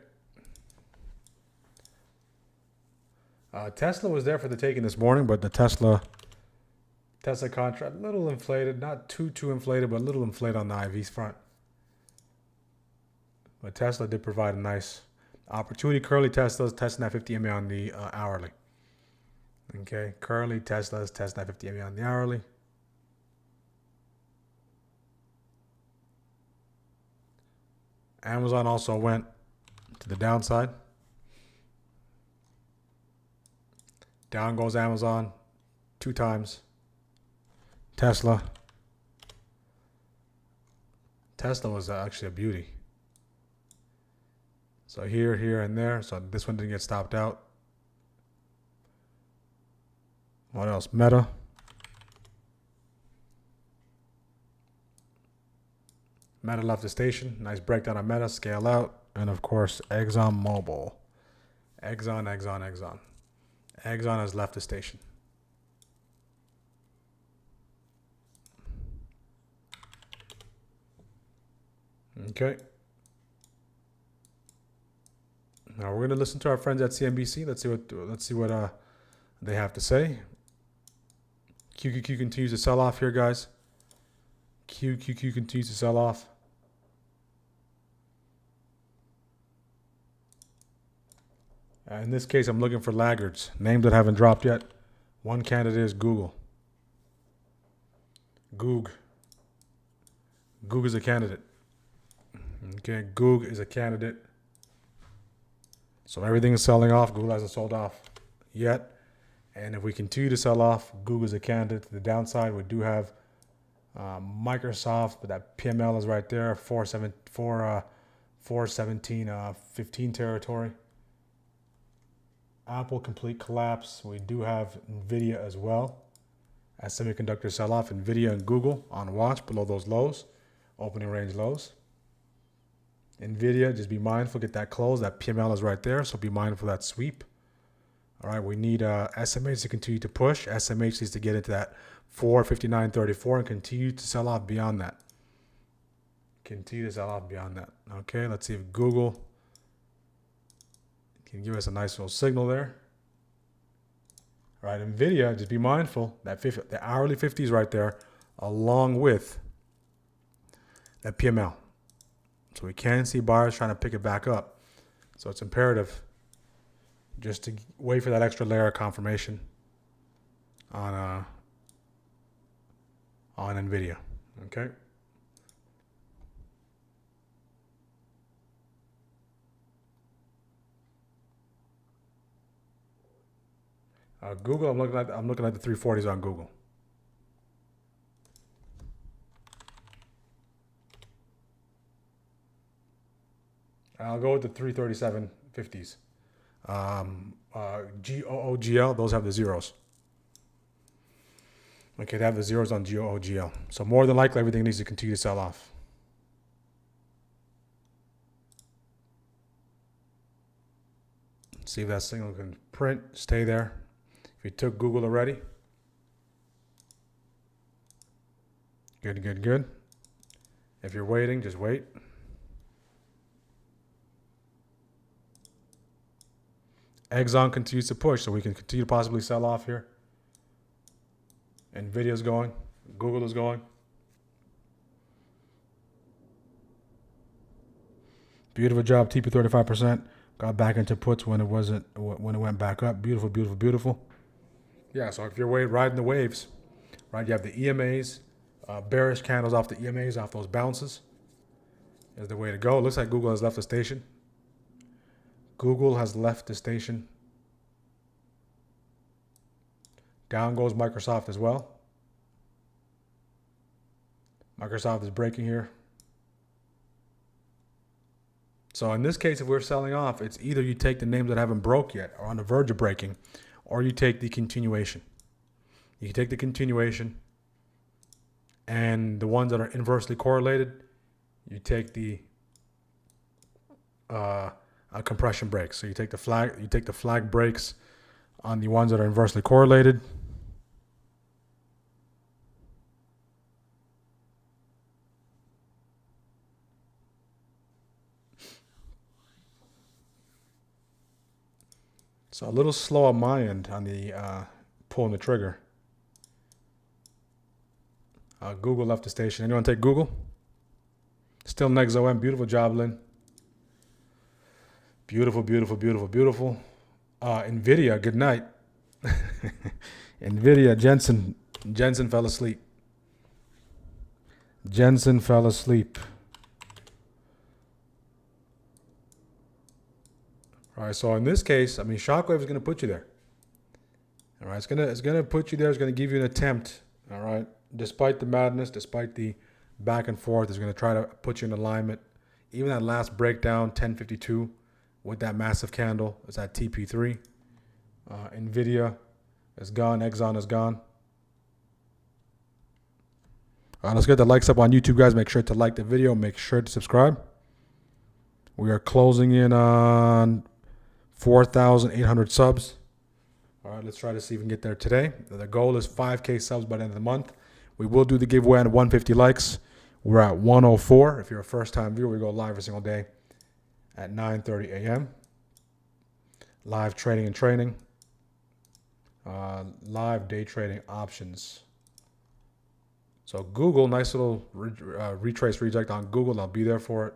Tesla was there for the taking this morning, but the Tesla contract a little inflated, not too inflated, but a little inflated on the IV's front. But Tesla did provide a nice opportunity. Currently, Tesla's testing that 50 MA on the hourly. Okay, currently Tesla's testing that 50 MA on the hourly. Amazon also went to the downside. Down goes Amazon 2 times. Tesla was actually a beauty. So here, and there. So this one didn't get stopped out. What else? Meta. Meta left the station. Nice breakdown on Meta. Scale out. And of course, Exxon Mobil. Exxon. Exxon has left the station. Okay. Now we're gonna listen to our friends at CNBC. Let's see what they have to say. QQQ continues to sell off here, guys. QQQ continues to sell off. In this case, I'm looking for laggards, names that haven't dropped yet. One candidate is Google. Goog is a candidate. Okay, Goog is a candidate. So everything is selling off. Google hasn't sold off yet. And if we continue to sell off, Google is a candidate to the downside. We do have Microsoft, but that PML is right there, 417.15 territory. Apple complete collapse. We do have Nvidia as well. As semiconductors sell off, Nvidia and Google on watch below those lows, opening range lows. Nvidia, just be mindful, get that close. That PML is right there, so be mindful of that sweep. All right, we need SMH to continue to push. SMH needs to get into that 459.34 and continue to sell off beyond that. Okay, let's see if Google can give us a nice little signal there. All right, Nvidia, just be mindful that the hourly 50s right there, along with that PML. So we can see buyers trying to pick it back up. So it's imperative just to wait for that extra layer of confirmation. on Nvidia. Okay. Google. I'm looking at the 340s on Google. I'll go with the 337.50s. GOOGL. Those have the zeros. Okay, they have the zeros on GOOGL. So more than likely, everything needs to continue to sell off. See if that signal can print. Stay there. If you took Google already. Good, good, good. If you're waiting, just wait. Exxon continues to push, so we can continue to possibly sell off here. Nvidia's going. Google is going. Beautiful job, TP 35%. Got back into puts when it went back up. Beautiful, beautiful, beautiful. Yeah, so if you're riding the waves, right, you have the EMAs, bearish candles off the EMAs, off those bounces. Is the way to go. It looks like Google has left the station. Google has left the station. Down goes Microsoft as well. Microsoft is breaking here. So in this case, if we're selling off, it's either you take the names that haven't broke yet or on the verge of breaking, or you take the continuation. You can take the continuation, and the ones that are inversely correlated, you take the compression breaks. So you take the flag breaks on the ones that are inversely correlated. So a little slow on my end on the pulling the trigger. Google left the station. Anyone take Google? Still next OM. Beautiful job, Lynn. Beautiful, beautiful, beautiful, beautiful. Nvidia, good night. Nvidia, Jensen fell asleep. Jensen fell asleep. All right, so in this case, I mean, Shockwave is going to put you there. All right, it's gonna put you there. It's going to give you an attempt. All right, despite the madness, despite the back and forth, it's going to try to put you in alignment. Even that last breakdown, 1052, with that massive candle, is at TP3. Nvidia is gone. Exxon is gone. All right, let's get the likes up on YouTube, guys. Make sure to like the video. Make sure to subscribe. We are closing in on 4,800 subs. All right, let's try to see if we can get there today. The goal is 5K subs by the end of the month. We will do the giveaway on 150 likes. We're at 104. If you're a first-time viewer, we go live every single day at 9:30 a.m. Live trading and training. Live day trading options. So Google, nice little retrace reject on Google. I'll be there for it.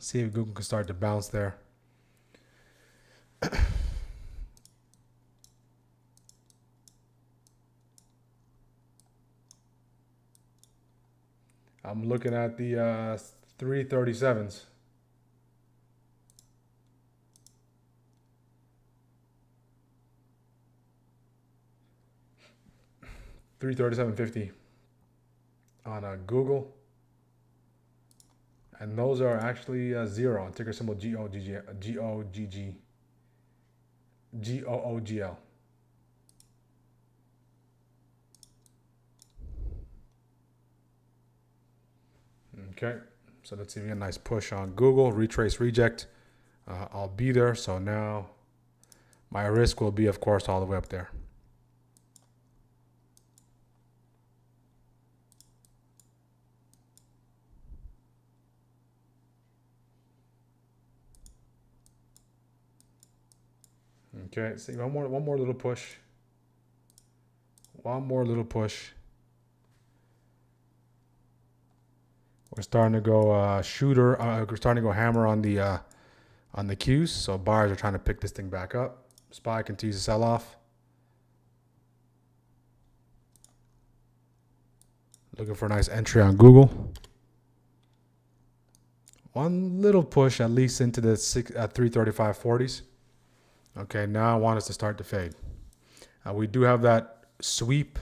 See if Google can start to bounce there. I'm looking at the 337s. $337.50 on Google. And those are actually zero on ticker symbol GOOGL. Okay, so let's see if we get a nice push on Google. Retrace reject. I'll be there. So now my risk will be, of course, all the way up there. Okay, see one more little push. One more little push. We're starting to go shooter. We're starting to go hammer on the on the Qs. So buyers are trying to pick this thing back up. SPY continues to sell off. Looking for a nice entry on Google. One little push at least into the 335.40s. Okay, now I want us to start to fade. We do have that sweep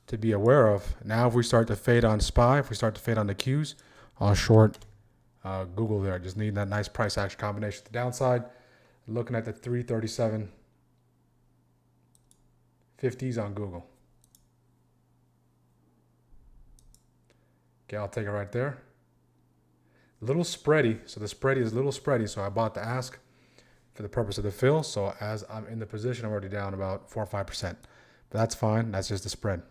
to be aware of. Now if we start to fade on SPY, if we start to fade on the Qs, I'll short Google there. I just need that nice price action combination to the downside. Looking at the 337.50s on Google. Okay, I'll take it right there. A little spready, so the spready is a little spready, so I bought the ask for the purpose of the fill. So as I'm in the position, I'm already down about 4 or 5%. But that's fine, that's just the spread.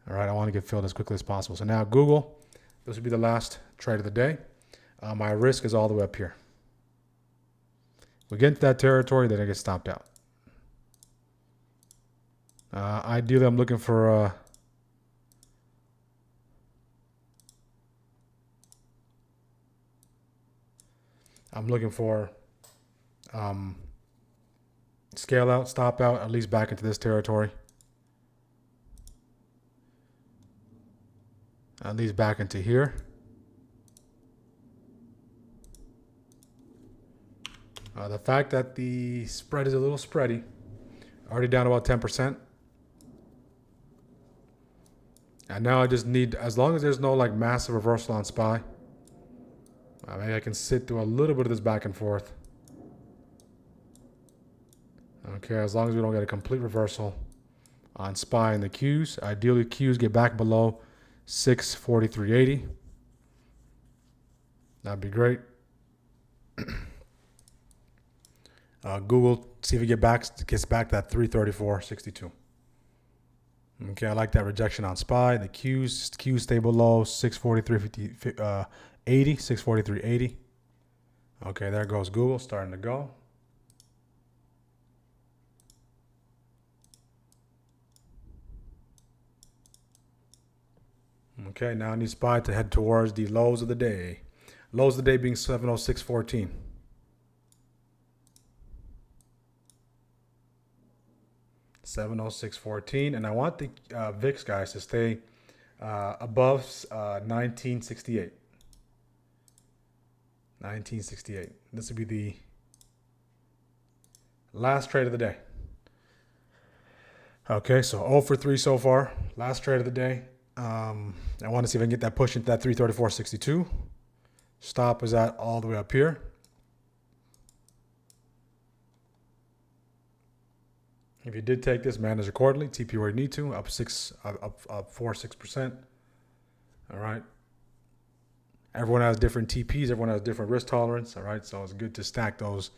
All right, I want to get filled as quickly as possible. So now Google, this will be the last trade of the day. My risk is all the way up here. We get into that territory, then I get stopped out. Ideally, I'm looking for scale out, stop out, at least back into this territory. At least back into here. The fact that the spread is a little spready, already down about 10%. And now I just need, as long as there's no like massive reversal on SPY, maybe I can sit through a little bit of this back and forth. Okay, as long as we don't get a complete reversal on SPY and the Qs. Ideally, Qs get back below 643.80. That'd be great. Google, see if it gets back that 334.62. Okay, I like that rejection on SPY. The Qs stay below 643.80, 643.80. Okay, there goes Google, starting to go. Okay, now I need SPY to head towards the lows of the day. Lows of the day being 706.14. $706.14, and I want the VIX guys to stay above 1968. 1968. This would be the last trade of the day. Okay, so 0 for 3 so far. Last trade of the day. I want to see if I can get that push into that 334.62. Stop is at all the way up here. If you did take this, manage accordingly. TP where you need to, up 4-6%. All right. Everyone has different TPs. Everyone has different risk tolerance. All right. So it's good to stack those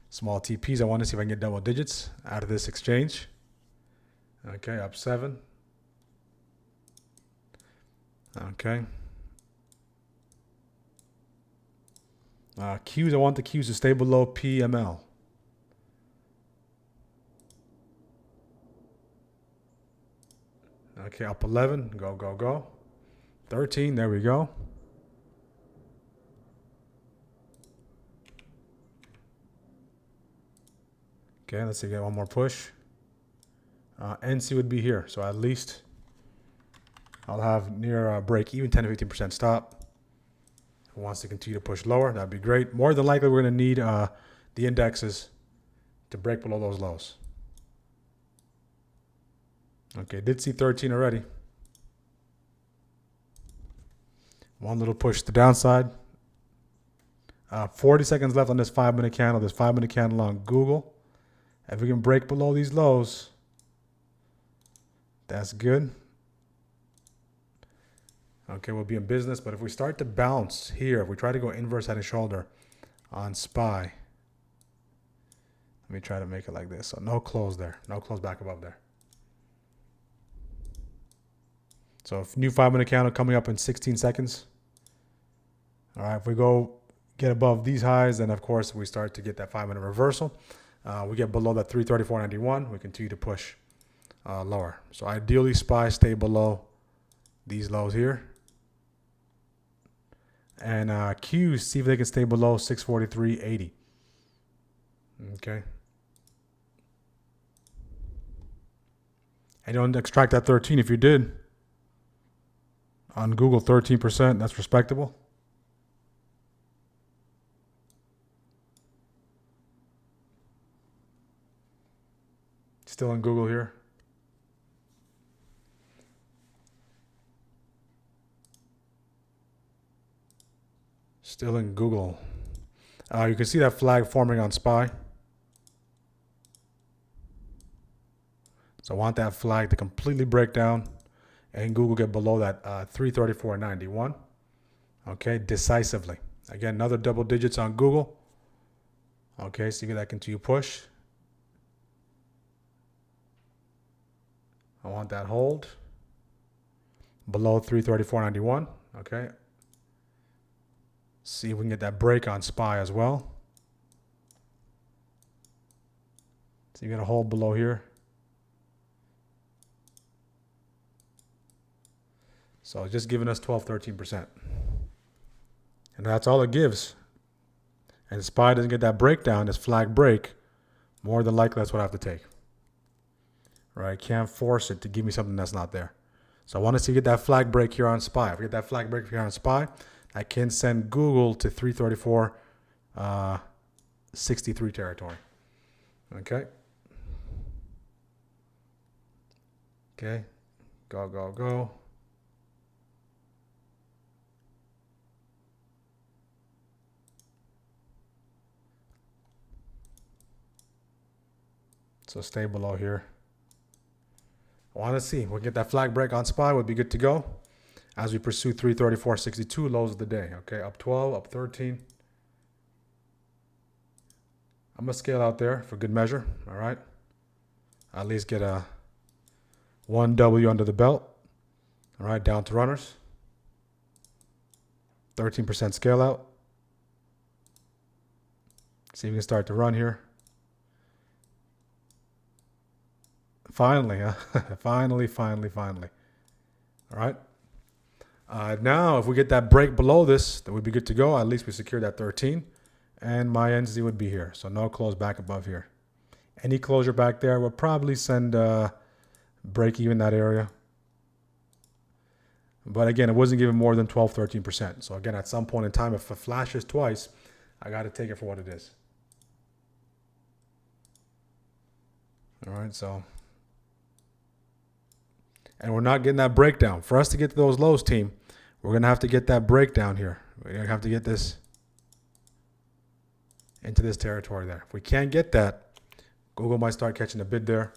small TPs. I want to see if I can get double digits out of this exchange. Okay, up 7. Okay. Qs, I want the Qs to stay below PML. Okay, up 11. Go, go, go. 13. There we go. Okay, let's see. Get one more push. NC would be here. So at least I'll have near break even, 10 to 15% stop. Who wants to continue to push lower? That'd be great. More than likely, we're going to need the indexes to break below those lows. Okay, did see 13 already. One little push to the downside. 40 seconds left on this 5-minute candle. This 5-minute candle on Google. If we can break below these lows, that's good. Okay, we'll be in business. But if we start to bounce here, if we try to go inverse head and shoulder on SPY, let me try to make it like this. So no close there. No close back above there. So new 5-minute candle coming up in 16 seconds. All right, if we go get above these highs, then of course we start to get that 5-minute reversal. We get below that 334.91. We continue to push lower. So ideally, SPY stay below these lows here. And Q, see if they can stay below 643.80. Okay. And you don't extract that 13 if you did. On Google, 13%, that's respectable. Still in Google here. Still in Google. You can see that flag forming on SPY. So I want that flag to completely break down and Google get below that 334.91. Okay, decisively. Again, another double digits on Google. Okay, see that continue push. I want that hold below 334.91. Okay. See if we can get that break on SPY as well. So you get a hold below here. So it's just giving us 12, 13%. And that's all it gives. And SPY doesn't get that breakdown, this flag break, more than likely that's what I have to take. Right? Can't force it to give me something that's not there. So I want to see if we get that flag break here on SPY. If we get that flag break here on SPY, I can send Google to 334.63 territory. Okay. Okay. Go, go, go. So stay below here. I want to see. We'll get that flag break on SPY. We'll be good to go as we pursue 334.62 lows of the day. Okay, up 12, up 13. I'm going to scale out there for good measure. All right. At least get a 1W under the belt. All right, down to runners. 13% scale out. See if we can start to run here. Finally, huh? finally. All right. Now, if we get that break below this, then we'd be good to go. At least we secured that 13. And my NZ would be here. So no close back above here. Any closure back there will probably send break even that area. But again, it wasn't giving more than 12, 13%. So again, at some point in time, if it flashes twice, I got to take it for what it is. All right, so. And we're not getting that breakdown. For us to get to those lows, team, we're going to have to get that breakdown here. We're going to have to get this into this territory there. If we can't get that, Google might start catching a bid there.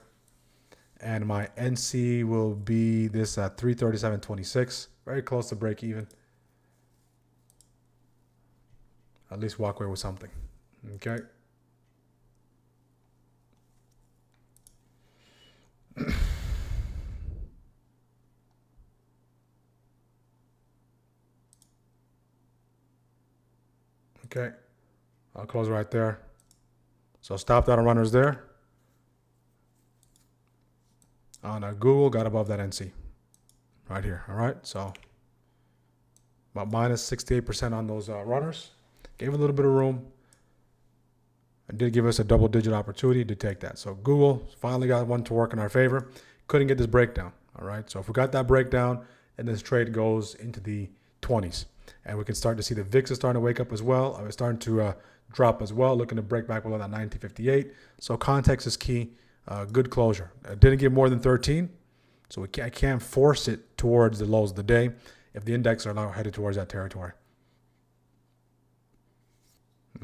And my NC will be this at 337.26. Very close to break even. At least walk away with something. Okay. Okay, I'll close right there. So stop that on runners there. On Google, got above that NC. Right here, all right? So about minus 68% on those runners. Gave a little bit of room. And did give us a double-digit opportunity to take that. So Google finally got one to work in our favor. Couldn't get this breakdown, all right? So if we got that breakdown, and this trade goes into the 20s. And we can start to see the VIX is starting to wake up as well. I was starting to drop as well, looking to break back below that 1958. So context is key. Good closure. It didn't give more than 13, so I can't force it towards the lows of the day if the index are now headed towards that territory.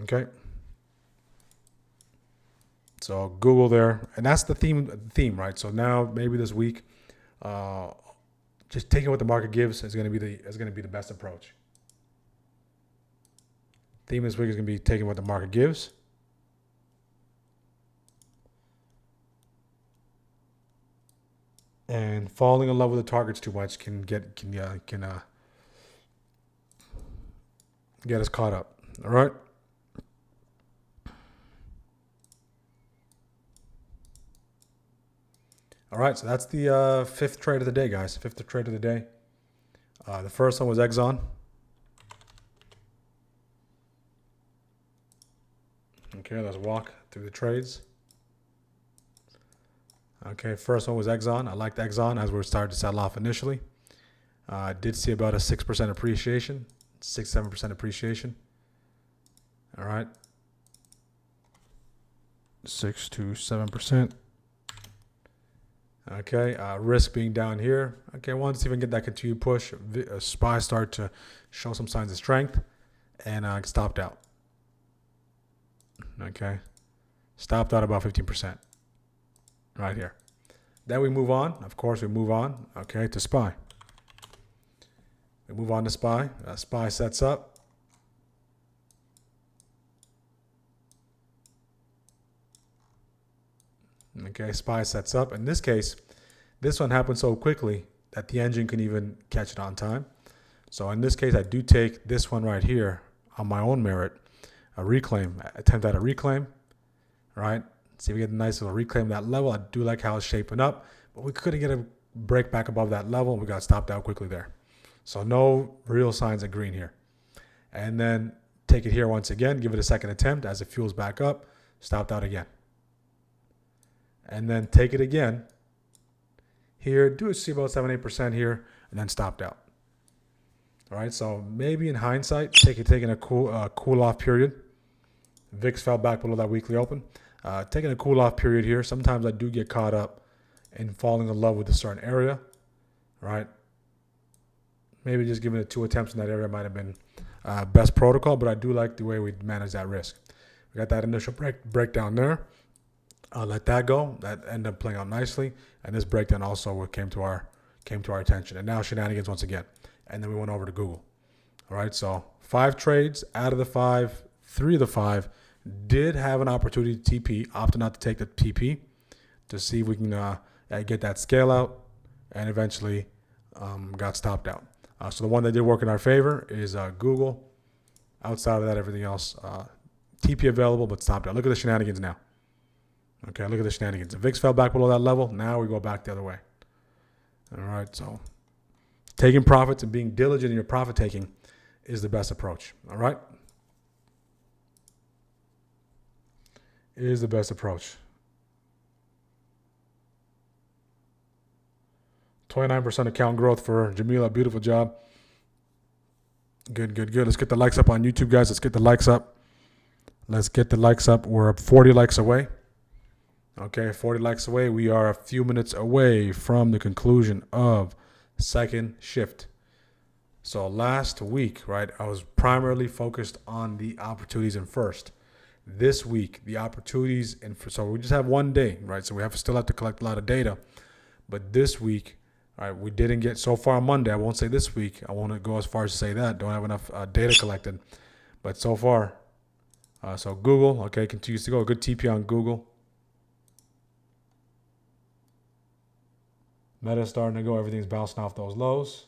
Okay. So Google there, and that's the theme, right? So now maybe this week, just taking what the market gives is going to be the best approach. Theme this week is going to be taking what the market gives. And falling in love with the targets too much can get us caught up. All right. All right, so that's the fifth trade of the day, guys. Fifth trade of the day. The first one was Exxon. Okay, let's walk through the trades. Okay, first one was Exxon. I liked Exxon as we were starting to sell off initially. I did see about a 6% appreciation, 6-7% appreciation. All right, 6 to 7%. Okay, risk being down here. Okay, I wanted to see if I can get that continued push. SPY start to show some signs of strength, and stopped out. Okay, stopped out about 15% right here. Then we move on. Of course, we move on. Okay, to SPY. We move on to SPY. SPY sets up. Okay, SPY sets up. In this case, this one happened so quickly that the engine can even catch it on time. So in this case, I do take this one right here on my own merit, a reclaim, attempt at a reclaim, right? See if we get a nice little reclaim that level. I do like how it's shaping up, but we couldn't get a break back above that level. We got stopped out quickly there. So no real signs of green here. And then take it here once again, give it a second attempt as it fuels back up, stopped out again. And then take it again here, do see about 7-8% here, and then stopped out. All right, so maybe in hindsight, taking a cool off period. VIX fell back below that weekly open. Taking a cool off period here. Sometimes I do get caught up in falling in love with a certain area, right? Maybe just giving it 2 attempts in that area might have been best protocol, but I do like the way we manage that risk. We got that initial breakdown there. I'll let that go. That ended up playing out nicely, and this breakdown also came to our attention. And now shenanigans once again. And then we went over to Google. All right, so 5 trades out of the 5, 3 of the 5 did have an opportunity to TP, opted not to take the TP to see if we can get that scale out, and eventually got stopped out. So the one that did work in our favor is Google. Outside of that, everything else, TP available, but stopped out. Look at the shenanigans now. Okay, look at the shenanigans. The VIX fell back below that level. Now we go back the other way. All right, so taking profits and being diligent in your profit taking is the best approach. All right? It is the best approach. 29% account growth for Jamila. Beautiful job. Good. Let's get the likes up on YouTube, guys. Let's get the likes up. We're 40 likes away. Okay, 40 likes away. We are a few minutes away from the conclusion of second shift. So last week, right, I was primarily focused on the opportunities in first. This week, the opportunities in first. So we just have one day, right? So we still have to collect a lot of data. But this week, all right, we didn't get so far on Monday. I won't say this week. I won't go as far as to say that. Don't have enough data collected. But so far, so Google, okay, continues to go. A good TP on Google. Meta's starting to go. Everything's bouncing off those lows.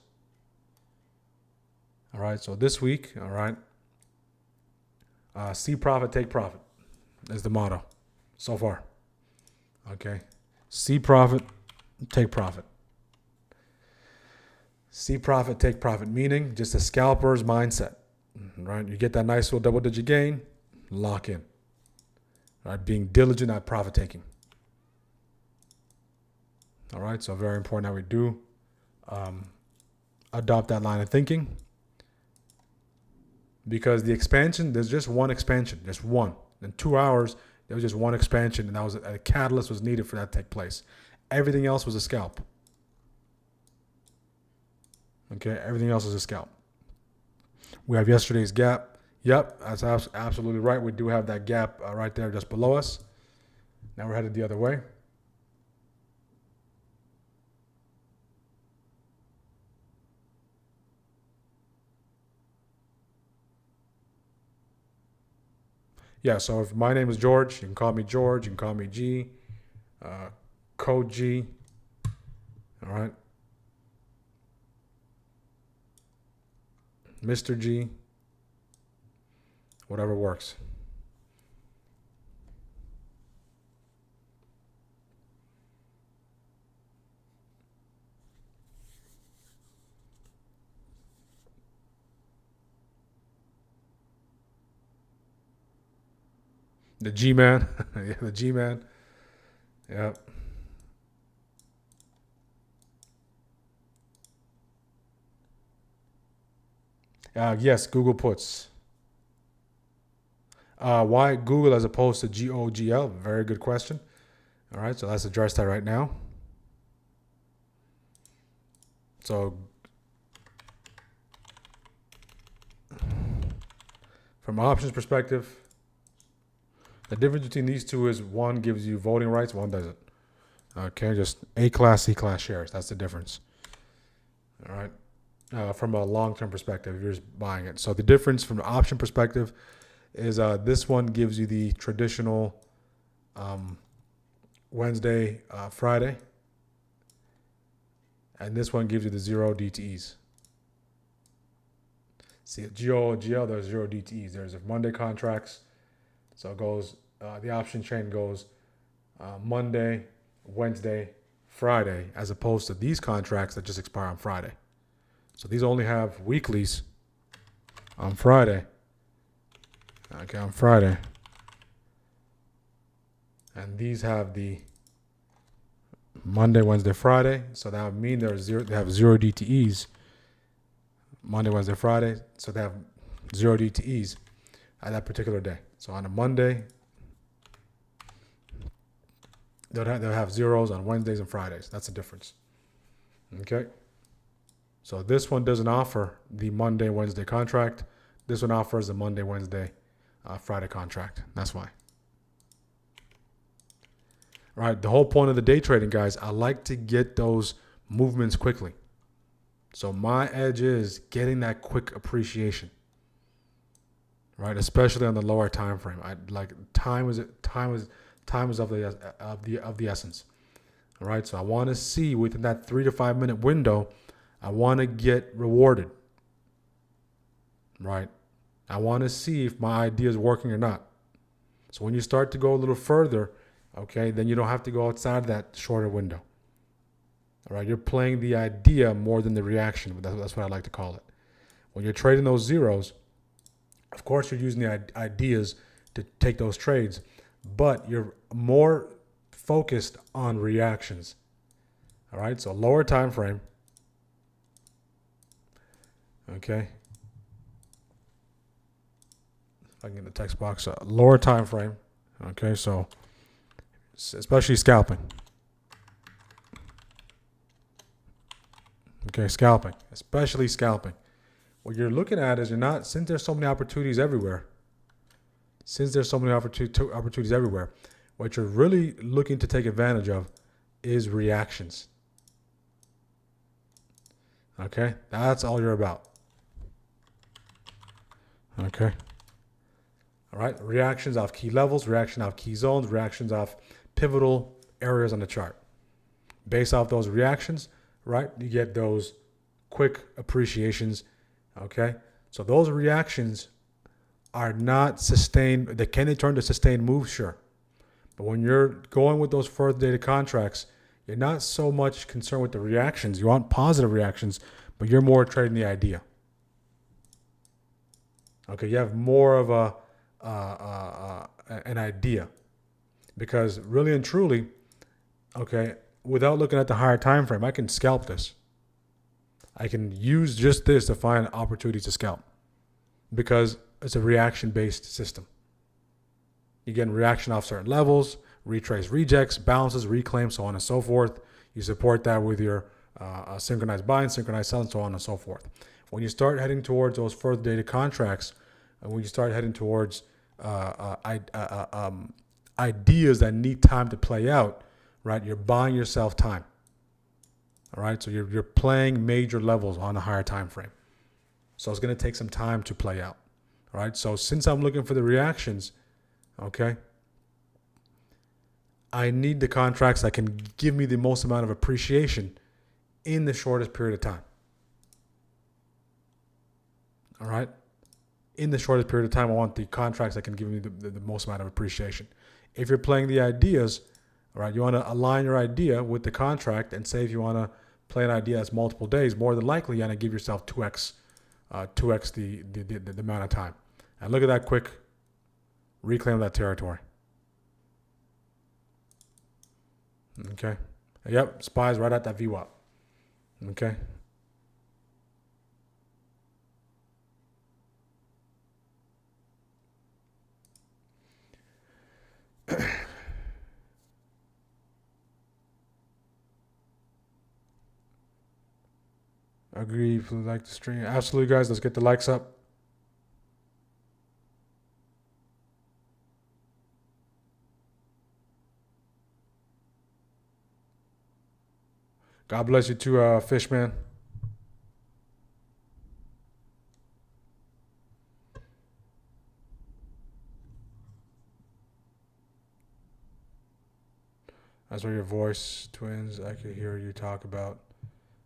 All right, so this week, all right, see profit, take profit is the motto so far. Okay, see profit, take profit. See profit, take profit, meaning just a scalper's mindset, right? You get that nice little double-digit gain, lock in. Right, being diligent at profit taking. All right, so very important that we do adopt that line of thinking, because the expansion, there's just one expansion, just one. In 2 hours, there was just one expansion, and that was a catalyst was needed for that to take place. Everything else was a scalp. Okay, everything else is a scalp. We have yesterday's gap. Yep, that's absolutely right. We do have that gap right there just below us. Now we're headed the other way. Yeah, so if my name is George, you can call me George, you can call me G, code G, all right? Mr. G, whatever works. The G-Man. Yeah, the G-Man. Yeah. Yes, Google puts. Why Google as opposed to GOGL? Very good question. All right, so let's address that right now. So from options perspective, the difference between these two is one gives you voting rights, one doesn't. Okay, just A class, C class shares. That's the difference. All right. From a long-term perspective, if you're just buying it. So the difference from the option perspective is this one gives you the traditional Wednesday, Friday, and this one gives you the 0 DTEs. See, at GOGL, there's 0 DTEs. There's Monday contracts, so it goes, the option chain goes Monday, Wednesday, Friday, as opposed to these contracts that just expire on Friday. So these only have weeklies on Friday. Okay, on Friday. And these have the Monday, Wednesday, Friday. So that would mean they have 0 DTEs. Monday, Wednesday, Friday. So they have 0 DTEs at that particular day. So on a Monday, they'll have zeros on Wednesdays and Fridays. That's the difference. Okay. So this one doesn't offer the Monday, Wednesday contract. This one offers the Monday, Wednesday, Friday contract. That's why. All right. The whole point of the day trading, guys, I like to get those movements quickly. So my edge is getting that quick appreciation. Right, especially on the lower time frame. Time is of the essence. All right, so I want to see within that 3 to 5 minute window, I want to get rewarded. Right, I want to see if my idea is working or not. So when you start to go a little further, okay, then you don't have to go outside that shorter window. All right, you're playing the idea more than the reaction. That's what I like to call it. When you're trading those zeros, of course, you're using the ideas to take those trades, but you're more focused on reactions. All right, so lower time frame. Okay. If I can get the text box, lower time frame. Okay, so especially scalping. Okay, scalping, especially scalping. What you're looking at is since there's so many opportunities everywhere, what you're really looking to take advantage of is reactions. Okay, that's all you're about. Okay. All right, reactions off key levels, reaction off key zones, reactions off pivotal areas on the chart. Based off those reactions, right, you get those quick appreciations. Okay, so those reactions are not sustained. Can they turn to sustained moves? Sure. But when you're going with those further dated contracts, you're not so much concerned with the reactions. You want positive reactions, but you're more trading the idea. Okay, you have more of an idea. Because really and truly, okay, without looking at the higher time frame, I can scalp this. I can use just this to find opportunities to scalp because it's a reaction-based system. You get reaction off certain levels, retrace rejects, balances, reclaims, so on and so forth. You support that with your synchronized buying, synchronized selling, so on and so forth. When you start heading towards those further dated contracts, and when you start heading towards ideas that need time to play out, right? You're buying yourself time. All right, so you're playing major levels on a higher time frame. So it's going to take some time to play out. All right, so since I'm looking for the reactions, okay, I need the contracts that can give me the most amount of appreciation in the shortest period of time. All right, in the shortest period of time, I want the contracts that can give me the most amount of appreciation. If you're playing the ideas, all right, you want to align your idea with the contract and say if you want to play an idea as multiple days, more than likely you're going to give yourself 2x the amount of time. And look at that quick reclaim that territory. Okay. Yep, SPY's right at that VWAP. Okay. Agree if you like the stream. Absolutely, guys. Let's get the likes up. God bless you too, Fishman. That's where your voice twins. I could hear you talk about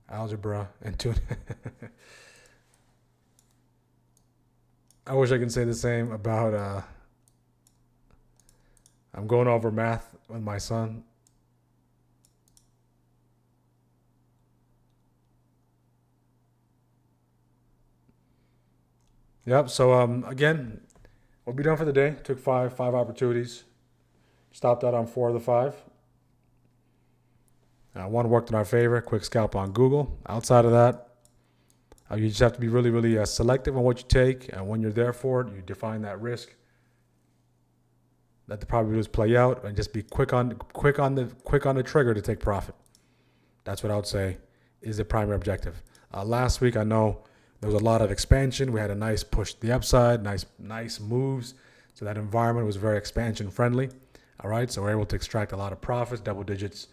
algebra and tune. I wish I could say the same about. I'm going over math with my son. Yep. So again, we'll be done for the day. Took five opportunities. Stopped out on 4 of the 5. One worked in our favor. Quick scalp on Google. Outside of that, you just have to be really, really selective on what you take, and when you're there for it, you define that risk. Let the probabilities play out, and just be quick on the trigger to take profit. That's what I would say is the primary objective. Last week, I know there was a lot of expansion. We had a nice push to the upside, nice moves. So that environment was very expansion friendly. All right, so we're able to extract a lot of profits, double digits,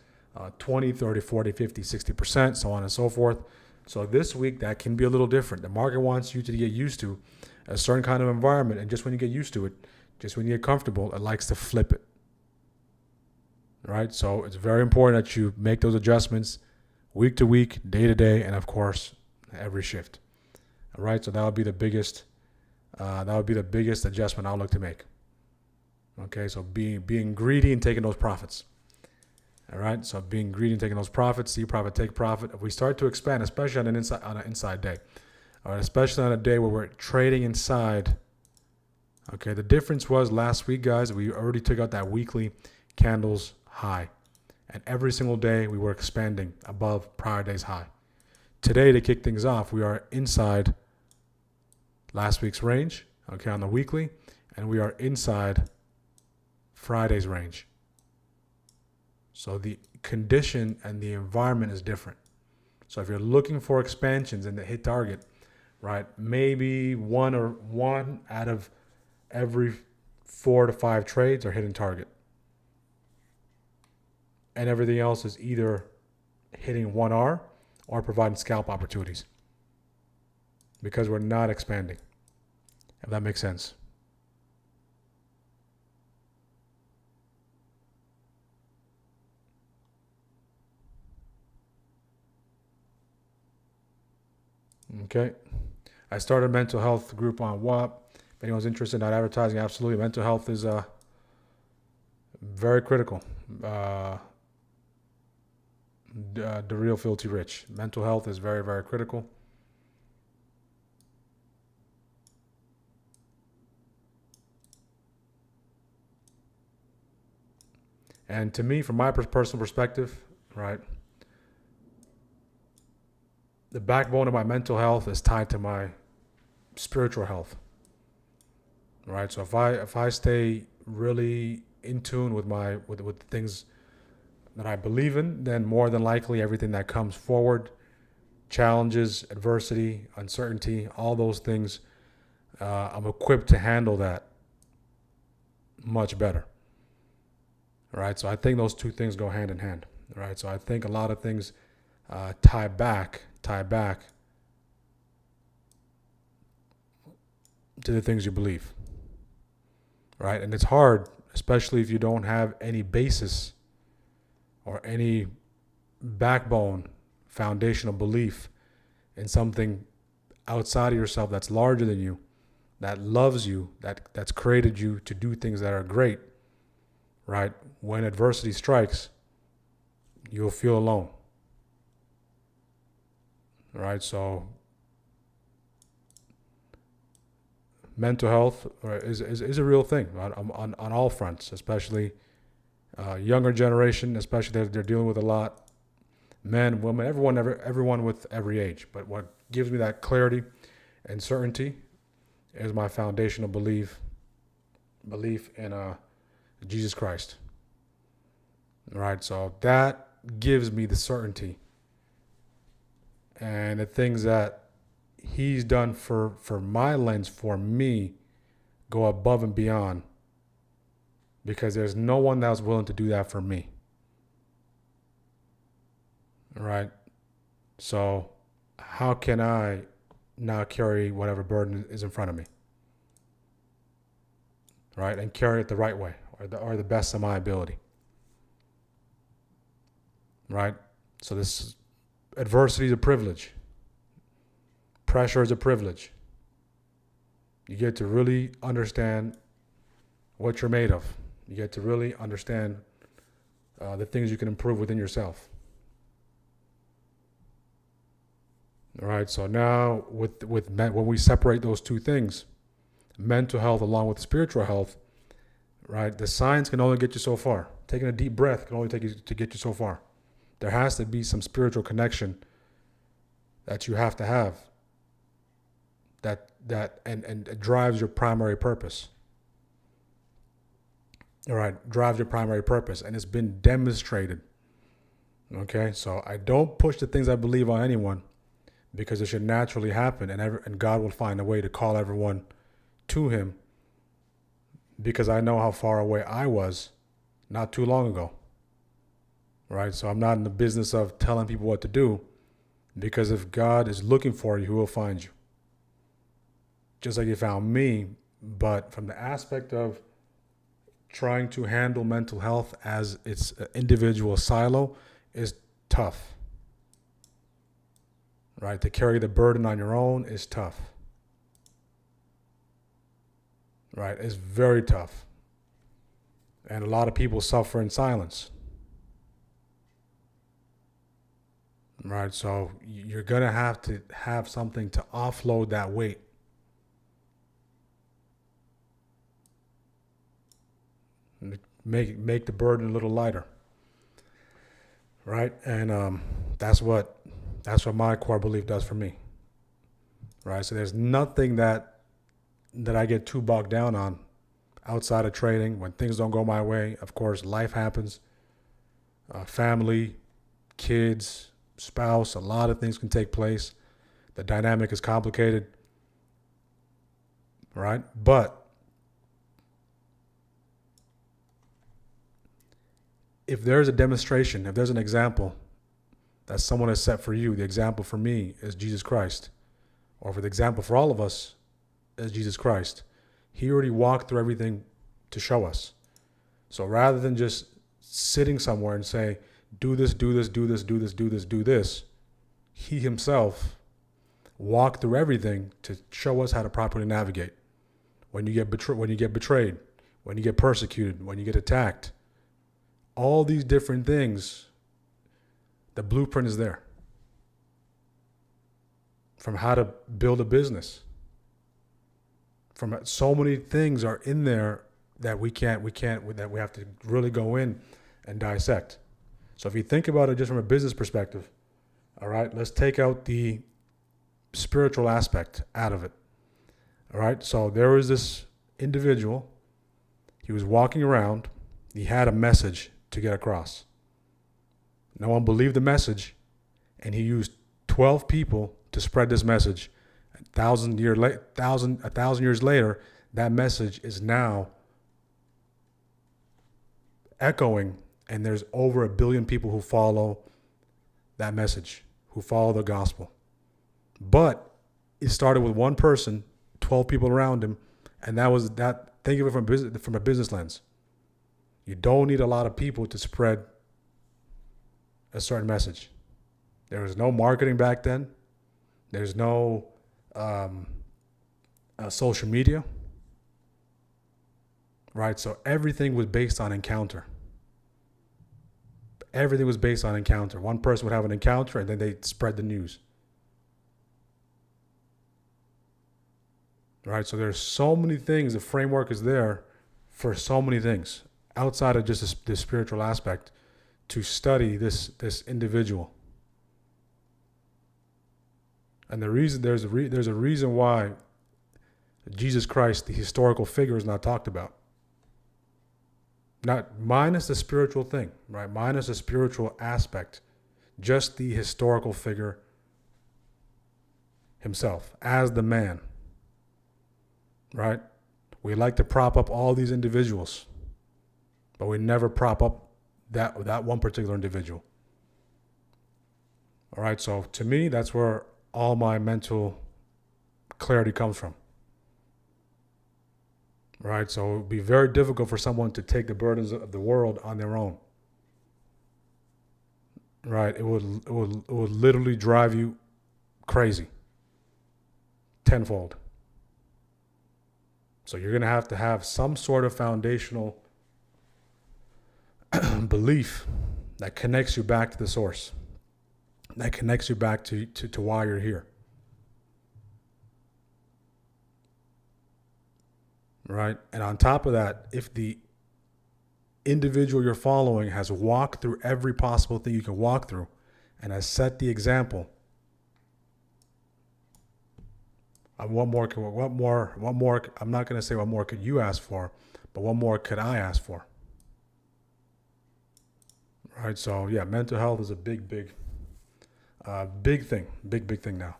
20, 30, 40, 50, 60%, so on and so forth. So this week, that can be a little different. The market wants you to get used to a certain kind of environment, and just when you get used to it, just when you get comfortable, it likes to flip it. All right, so it's very important that you make those adjustments week to week, day to day, and of course, every shift. All right, so that would be the biggest. Adjustment I'll look to make. Okay, so being greedy and taking those profits. All right, so being greedy and taking those profits, see profit, take profit. If we start to expand, especially on an inside day, all right, especially on a day where we're trading inside. Okay, the difference was last week, guys, we already took out that weekly candles high, and every single day we were expanding above prior day's high. Today, to kick things off, we are inside last week's range, okay, on the weekly, and we are inside Friday's range. So the condition and the environment is different. So if you're looking for expansions and to hit target, right, maybe one out of every 4 to 5 trades are hitting target. And everything else is either hitting 1R or providing scalp opportunities. Because we're not expanding, if that makes sense. Okay. I started a mental health group on WAP. If anyone's interested in that advertising, absolutely. Mental health is very critical. The real filthy rich. Mental health is very, very critical. And to me, from my personal perspective, right, the backbone of my mental health is tied to my spiritual health. Right? So if I stay really in tune with with things that I believe in, then more than likely everything that comes forward, challenges, adversity, uncertainty, all those things, I'm equipped to handle that much better. Right? So I think those two things go hand in hand. Right? So I think a lot of things tie back to the things you believe. Right? And it's hard, especially if you don't have any basis or any backbone, foundational belief in something outside of yourself that's larger than you, that loves you, that's created you to do things that are great, right? When adversity strikes, you'll feel alone. Right? So mental health is a real thing on all fronts, especially younger generation, especially they're dealing with a lot. Men, women, everyone with every age. But what gives me that clarity and certainty is my foundational belief in Jesus Christ. All right, so that gives me the certainty and the things that he's done for my lens, for me, go above and beyond, because there's no one that was willing to do that for me. All right, so how can I now carry whatever burden is in front of me? Right, and carry it the right way, or the best of my ability. Right, so this adversity is a privilege. Pressure is a privilege. You get to really understand what you're made of. You get to really understand the things you can improve within yourself. All right, so now when we separate those two things, mental health along with spiritual health, right, the science can only get you so far. Taking a deep breath can only get you so far. There has to be some spiritual connection that you have to have that it drives your primary purpose. All right, drives your primary purpose, and it's been demonstrated. Okay, so I don't push the things I believe on anyone, because it should naturally happen, and God will find a way to call everyone to him, because I know how far away I was not too long ago. Right, so I'm not in the business of telling people what to do, because if God is looking for you, he will find you. Just like he found me, but from the aspect of trying to handle mental health as its individual silo is tough. Right, to carry the burden on your own is tough. Right, it's very tough. And a lot of people suffer in silence. Right, so you're going to have something to offload that weight. Make the burden a little lighter. Right, and that's what my core belief does for me. Right, so there's nothing that I get too bogged down on outside of trading. When things don't go my way, of course, life happens. Family, kids, spouse, a lot of things can take place. The dynamic is complicated, right? But if there's a demonstration, if there's an example that someone has set for you, the example for me is Jesus Christ, or for the example for all of us is Jesus Christ. He already walked through everything to show us. So rather than just sitting somewhere and say, do this, do this, do this, do this, do this, do this, he himself walked through everything to show us how to properly navigate. When you get betrayed, when you get persecuted, when you get attacked, all these different things, the blueprint is there. From how to build a business. From so many things are in there that we have to really go in and dissect. So if you think about it just from a business perspective, all right, let's take out the spiritual aspect out of it. All right, so there was this individual. He was walking around. He had a message to get across. No one believed the message, and he used 12 people to spread this message. A thousand years later, that message is now echoing, and there's over 1 billion people who follow that message, who follow the gospel. But it started with one person, 12 people around him, and that was that. Think of it from a business lens. You don't need a lot of people to spread a certain message. There was no marketing back then. There's no social media, right? So everything was based on encounter. Everything was based on encounter. One person would have an encounter, and then they spread the news. right? So there's so many things. The framework is there for so many things outside of just this spiritual aspect to study this individual. And the reason there's a reason why Jesus Christ, the historical figure, is not talked about. Not minus the spiritual thing, right? Minus the spiritual aspect, just the historical figure himself as the man, right? We like to prop up all these individuals, but we never prop up that one particular individual. All right, so to me, that's where all my mental clarity comes from. Right, so it would be very difficult for someone to take the burdens of the world on their own. Right, it would literally drive you crazy, tenfold. So you're gonna have to have some sort of foundational belief that connects you back to the source, that connects you back to why you're here. Right? And on top of that, if the individual you're following has walked through every possible thing you can walk through and has set the example, what more, I'm not going to say what more could you ask for, but what more could I ask for? Right? So yeah, mental health is a big thing now.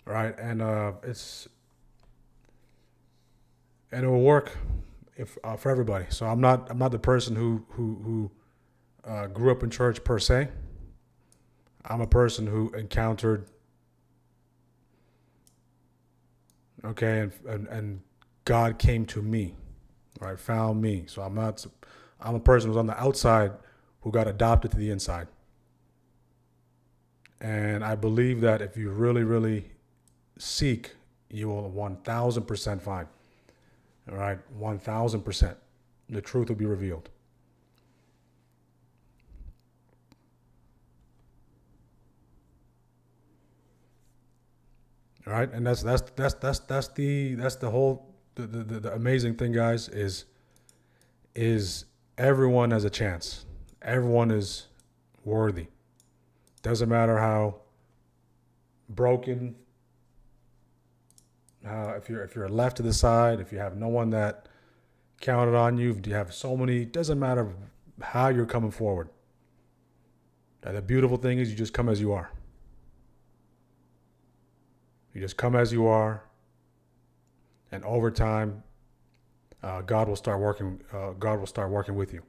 Right, and it will work if for everybody. So I'm not the person who grew up in church per se. I'm a person who encountered, okay, and God came to me, right, found me. So I'm a person who's on the outside who got adopted to the inside. And I believe that if you really, really seek, you will 1,000% find. All right, 1,000%. The truth will be revealed. All right, and that's the whole the amazing thing, guys, is everyone has a chance. Everyone is worthy. Doesn't matter how broken, if you're left to the side, if you have no one that counted on you, if you have so many, doesn't matter how you're coming forward. And the beautiful thing is you just come as you are. You just come as you are, and over time, God will start working. God will start working with you.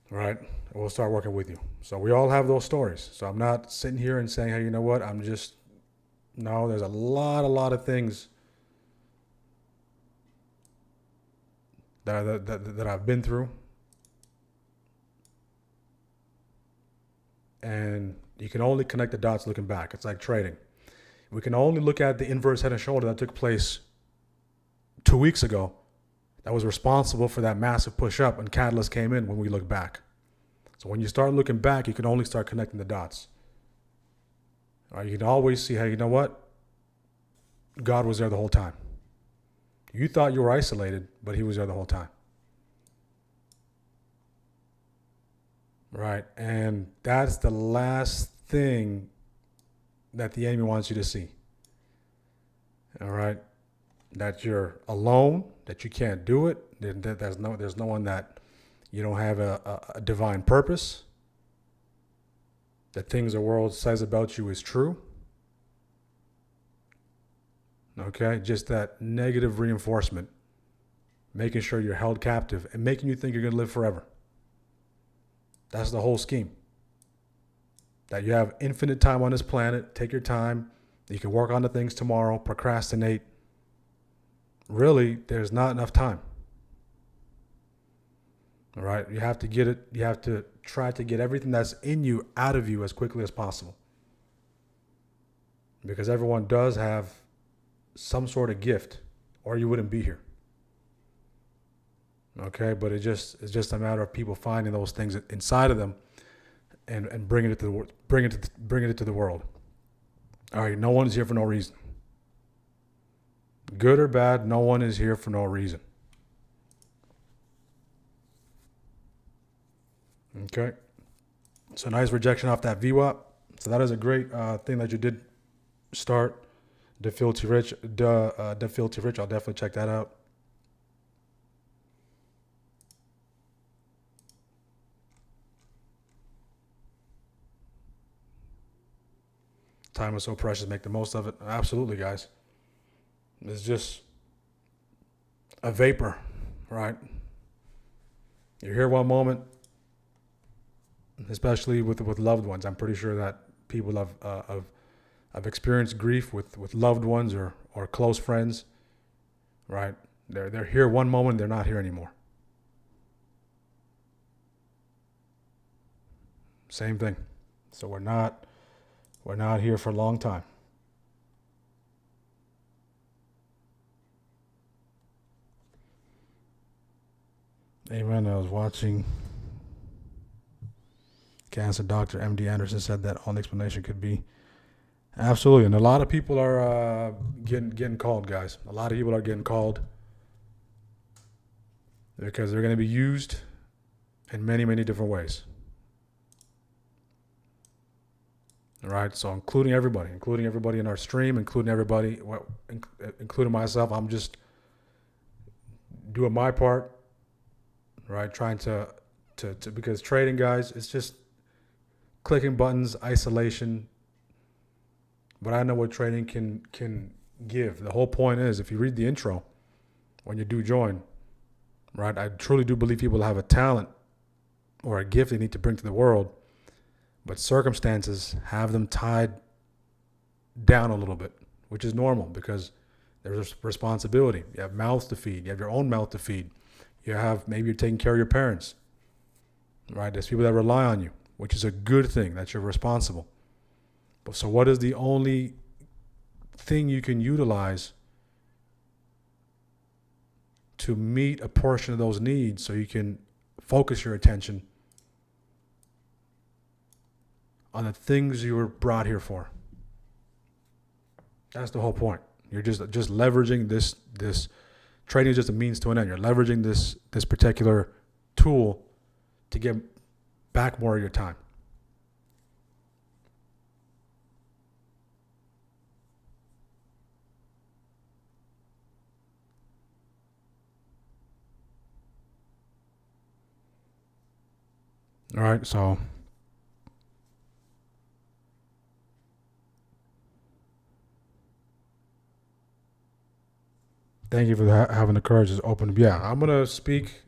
Right? We'll start working with you. So we all have those stories. So I'm not sitting here and saying, hey, you know what? No, there's a lot of things that I've been through. And you can only connect the dots looking back. It's like trading. We can only look at the inverse head and shoulder that took place 2 weeks ago that was responsible for that massive push up and catalyst came in when we look back. So when you start looking back, you can only start connecting the dots. You can always see, hey, you know what? God was there the whole time. You thought you were isolated, but he was there the whole time. Right? And that's the last thing that the enemy wants you to see. All right? That you're alone, that you can't do it, that there's no one, that you don't have a divine purpose, that things the world says about you is true. Okay? Just that negative reinforcement, making sure you're held captive and making you think you're going to live forever. That's the whole scheme. That you have infinite time on this planet. Take your time. You can work on the things tomorrow, procrastinate. Really, there's not enough time. All right? You have to get it. You have to try to get everything that's in you out of you as quickly as possible. Because everyone does have some sort of gift, or you wouldn't be here. Okay, but it's just a matter of people finding those things inside of them and bringing it to the bringing it to the world. All right, no one is here for no reason. Good or bad, no one is here for no reason. Okay, so nice rejection off that VWAP. So that is a great thing that you did start. The Filthy Rich, the Filthy Rich. I'll definitely check that out. Time is so precious. Make the most of it. Absolutely, guys. It's just a vapor, right? You're here one moment, especially with loved ones. I'm pretty sure that people have experienced grief with loved ones or close friends, right? They're here one moment, they're not here anymore. Same thing. So we're not here for a long time. Amen. I was watching cancer doctor MD Anderson said that only explanation could be absolutely, and a lot of people are getting called, guys. A lot of people are getting called because they're going to be used in many, many different ways. All right, so including everybody in our stream, including myself. I'm just doing my part, right? Trying to because trading, guys, it's just clicking buttons, isolation. But I know what trading can give. The whole point is, if you read the intro, when you do join, right? I truly do believe people have a talent or a gift they need to bring to the world, but circumstances have them tied down a little bit, which is normal because there's a responsibility. You have mouths to feed. You have your own mouth to feed. Maybe you're taking care of your parents, right? There's people that rely on you, which is a good thing that you're responsible. But so what is the only thing you can utilize to meet a portion of those needs so you can focus your attention on the things you were brought here for? That's the whole point. You're just leveraging this trading is just a means to an end. You're leveraging this particular tool to get back more of your time. All right, so thank you for having the courage to open. Yeah, I'm going to speak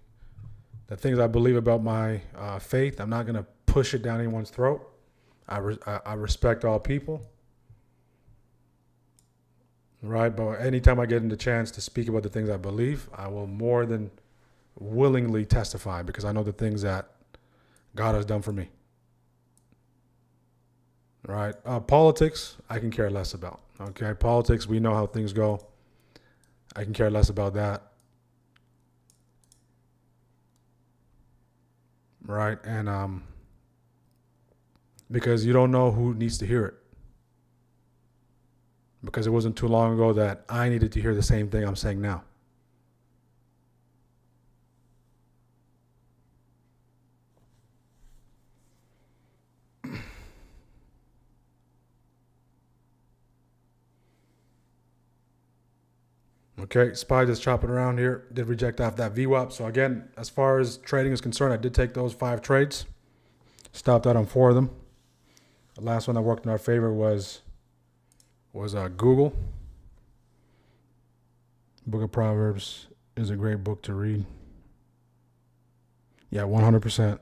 the things I believe about my faith. I'm not going to push it down anyone's throat. I respect all people, right? But anytime I get the chance to speak about the things I believe, I will more than willingly testify because I know the things that God has done for me. Right? Politics, I can care less about. Okay? Politics, we know how things go. I can care less about that. Right? And because you don't know who needs to hear it. Because it wasn't too long ago that I needed to hear the same thing I'm saying now. Okay, SPY just chopping around here. Did reject off that VWAP. So again, as far as trading is concerned, I did take those 5 trades. Stopped out on 4 of them. The last one that worked in our favor was Google. Book of Proverbs is a great book to read. Yeah, 100%.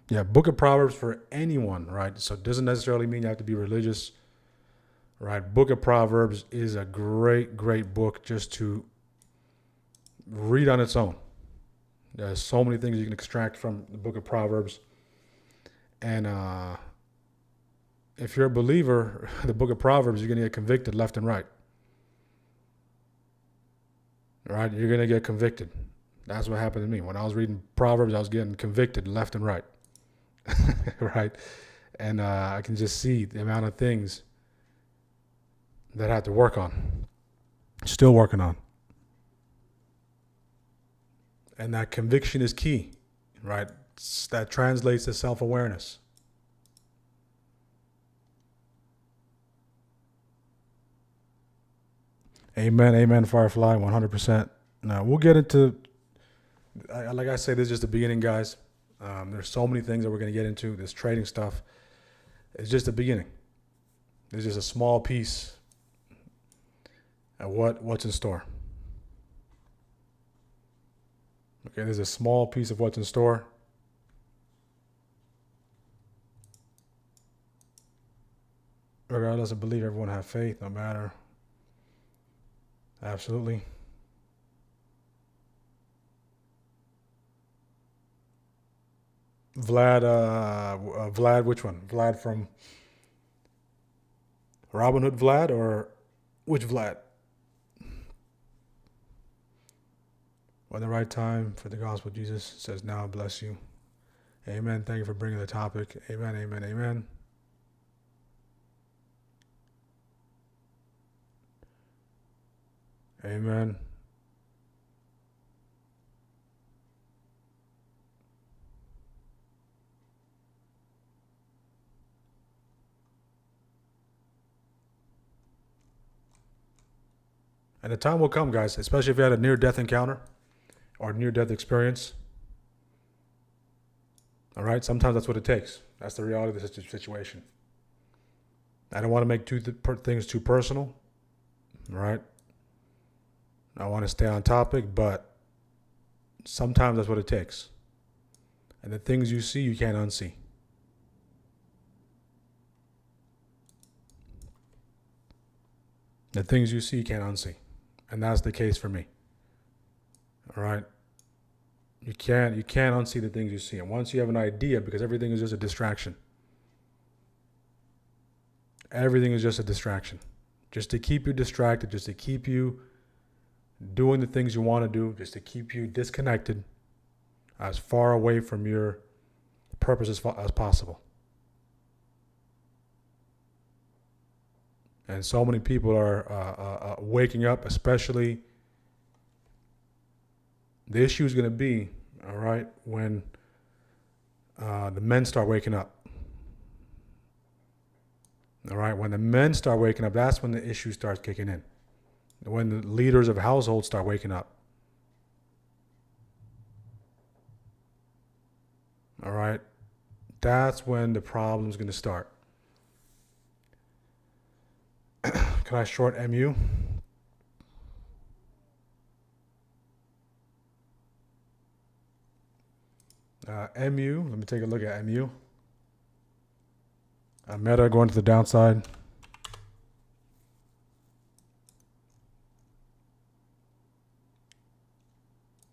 Yeah, Book of Proverbs for anyone, right? So it doesn't necessarily mean you have to be religious. Right, Book of Proverbs is a great, great book just to read on its own. There's so many things you can extract from the Book of Proverbs. And if you're a believer, the Book of Proverbs, you're going to get convicted left and right. right? You're going to get convicted. That's what happened to me. When I was reading Proverbs, I was getting convicted left and right, right? And I can just see the amount of things that I have to work on, still working on. And that conviction is key, right? That translates to self-awareness. Amen, amen, Firefly, 100%. Now, we'll get into, like I say, this is just the beginning, guys. There's so many things that we're going to get into. This trading stuff is just the beginning. It's just a small piece of what's in store. Okay, there's a small piece of what's in store. Regardless of belief, everyone have faith, no matter. Absolutely. Vlad, which one? Vlad from Robin Hood Vlad, or which Vlad? When the right time for the gospel, Jesus says, now bless you. Amen. Thank you for bringing the topic. Amen, amen, amen. Amen. And the time will come, guys, especially if you had a near-death encounter or near-death experience. All right? Sometimes that's what it takes. That's the reality of the situation. I don't want to make things too personal. All right? I want to stay on topic, but sometimes that's what it takes. And the things you see, you can't unsee. The things you see, you can't unsee. And that's the case for me. All right? You can't unsee the things you see. And once you have an idea, because everything is just a distraction. Everything is just a distraction. Just to keep you distracted, just to keep you doing the things you want to do, just to keep you disconnected, as far away from your purpose as possible. And so many people are waking up, especially the issue is going to be, all right, when the men start waking up. All right, when the men start waking up, that's when the issue starts kicking in. When the leaders of households start waking up. All right, that's when the problem's going to start. Can I short MU? MU, let me take a look at MU. Meta going to the downside.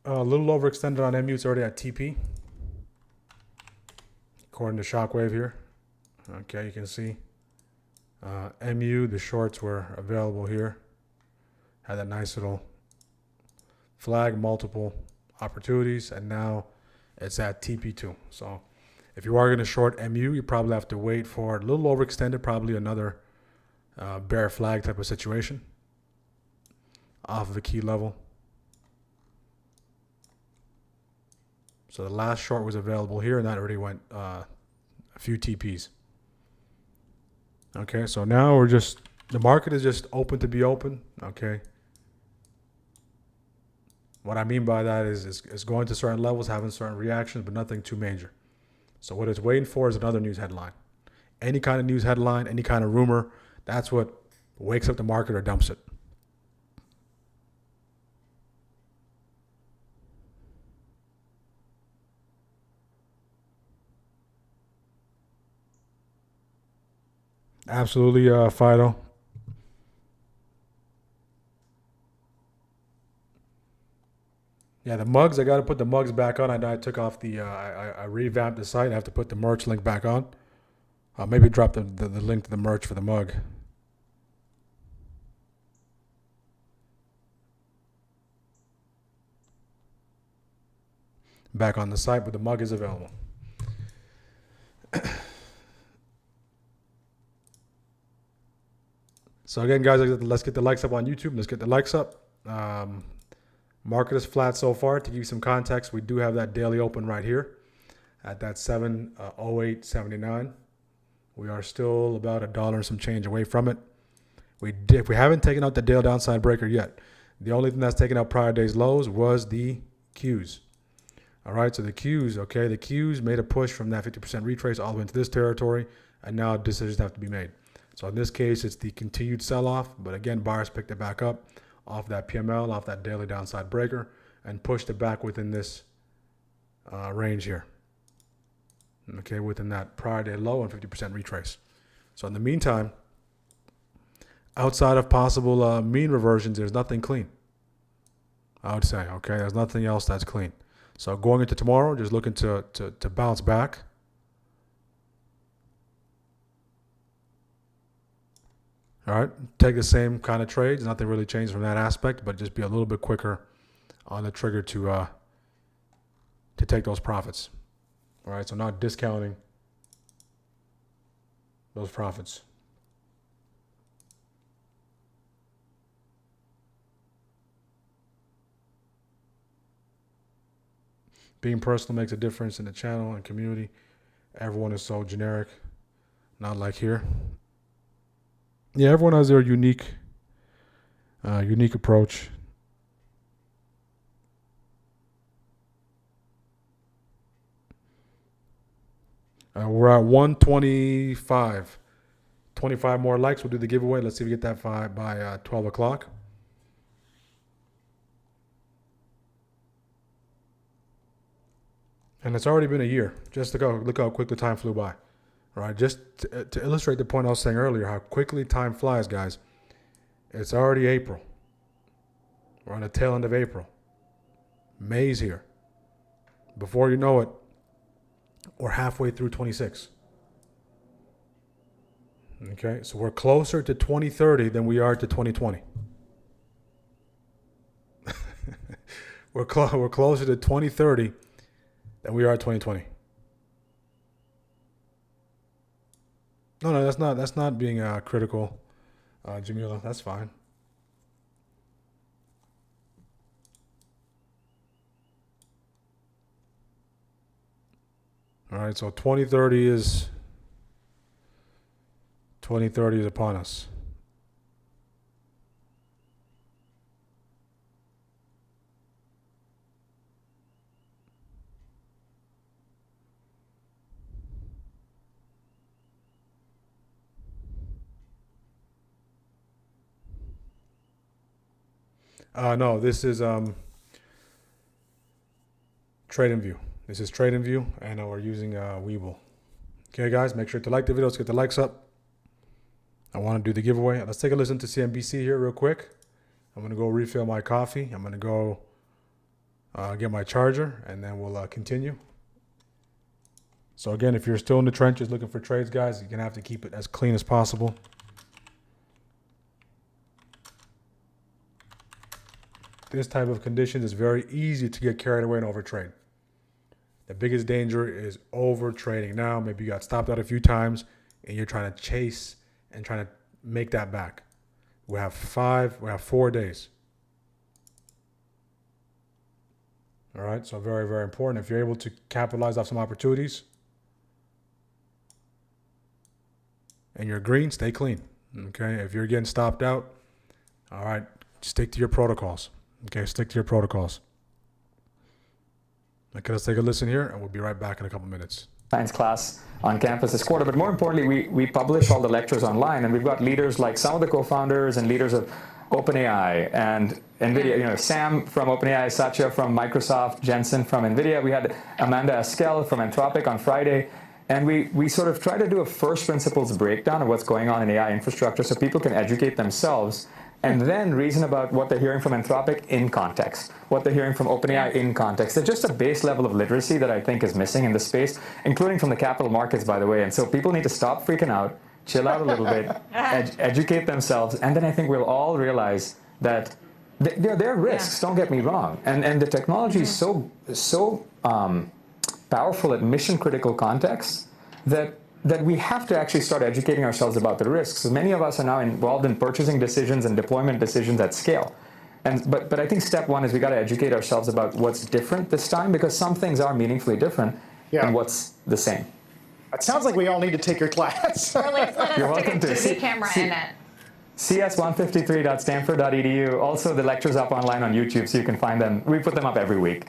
A little overextended on MU. It's already at TP. According to Shockwave here. Okay, you can see. MU, the shorts were available here. Had that nice little flag, multiple opportunities, and now it's at TP2. So if you are going to short MU, you probably have to wait for a little overextended, probably another bear flag type of situation off of the key level. So the last short was available here, and that already went a few TPs. Okay, so now the market is just open to be open. Okay. What I mean by that is going to certain levels, having certain reactions, but nothing too major. So what it's waiting for is another news headline. Any kind of news headline, any kind of rumor, that's what wakes up the market or dumps it. Absolutely, Fido. Yeah, the mugs, I got to put the mugs back on. I took off I revamped the site. I have to put the merch link back on. I'll maybe drop the link to the merch for the mug. back on the site, but the mug is available. So again, guys, let's get the likes up on YouTube. Let's get the likes up. Market is flat so far. To give you some context, we do have that daily open right here at that 708.79. We are still about $1 and some change away from it. We haven't taken out the daily downside breaker yet. The only thing that's taken out prior day's lows was the Qs. All right, so the Qs, okay, the Qs made a push from that 50% retrace all the way into this territory, and now decisions have to be made. So in this case, it's the continued sell-off, but again, buyers picked it back up off that PML, off that daily downside breaker, and pushed it back within this range here. Okay, within that prior day low and 50% retrace. So in the meantime, outside of possible mean reversions, there's nothing clean, I would say. Okay, there's nothing else that's clean. So going into tomorrow, just looking to bounce back. All right, take the same kind of trades. Nothing really changed from that aspect, but just be a little bit quicker on the trigger to take those profits. All right, so not discounting those profits. Being personal makes a difference in the channel and community. Everyone is so generic, not like here. Yeah, everyone has their unique approach. We're at 125. 25 more likes. We'll do the giveaway. Let's see if we get that by 12 o'clock. And it's already been a year. Just look how quick the time flew by. All right, just to illustrate the point I was saying earlier, how quickly time flies, guys. It's already April. We're on the tail end of April. May's here. Before you know it, we're halfway through 26. Okay, so we're closer to 2030 than we are to 2020. We're closer to 2030 than we are 2020. No, that's not being critical, Jamila. That's fine. All right, so 2030 is upon us. No, this is TradingView. This is TradingView, and we're using Webull. Okay, guys, make sure to like the video. Let's get the likes up. I want to do the giveaway. Let's take a listen to CNBC here real quick. I'm going to go refill my coffee. I'm going to go get my charger, and then we'll continue. So again, if you're still in the trenches looking for trades, guys, you're going to have to keep it as clean as possible. This type of conditions is very easy to get carried away and overtrade. The biggest danger is over trading. Now, maybe you got stopped out a few times and you're trying to chase and trying to make that back. We have 4 days. All right, so very, very important. If you're able to capitalize off some opportunities and you're green, stay clean. Okay, if you're getting stopped out, all right, stick to your protocols. Okay, stick to your protocols. Okay, let's take a listen here, and we'll be right back in a couple minutes. Science class on campus this quarter, but more importantly, we publish all the lectures online, and we've got leaders like some of the co-founders and leaders of OpenAI and NVIDIA, you know, Sam from OpenAI, Satya from Microsoft, Jensen from NVIDIA. We had Amanda Eskel from Anthropic on Friday, and we sort of try to do a first principles breakdown of what's going on in AI infrastructure so people can educate themselves and then reason about what they're hearing from Anthropic in context, what they're hearing from OpenAI in context. It's just a base level of literacy that I think is missing in the space, including from the capital markets, by the way. And so people need to stop freaking out, chill out a little bit, educate themselves, and then I think we'll all realize that there are risks, don't get me wrong. And the technology is so powerful at mission critical contexts that we have to actually start educating ourselves about the risks. So many of us are now involved in purchasing decisions and deployment decisions at scale. But I think step one is we got to educate ourselves about what's different this time, because some things are meaningfully different than what's the same. It sounds like we all need to take your class. Or like let You're us welcome stick a to. TV camera in it. cs153.stanford.edu. Also, the lectures up online on YouTube, so you can find them. We put them up every week.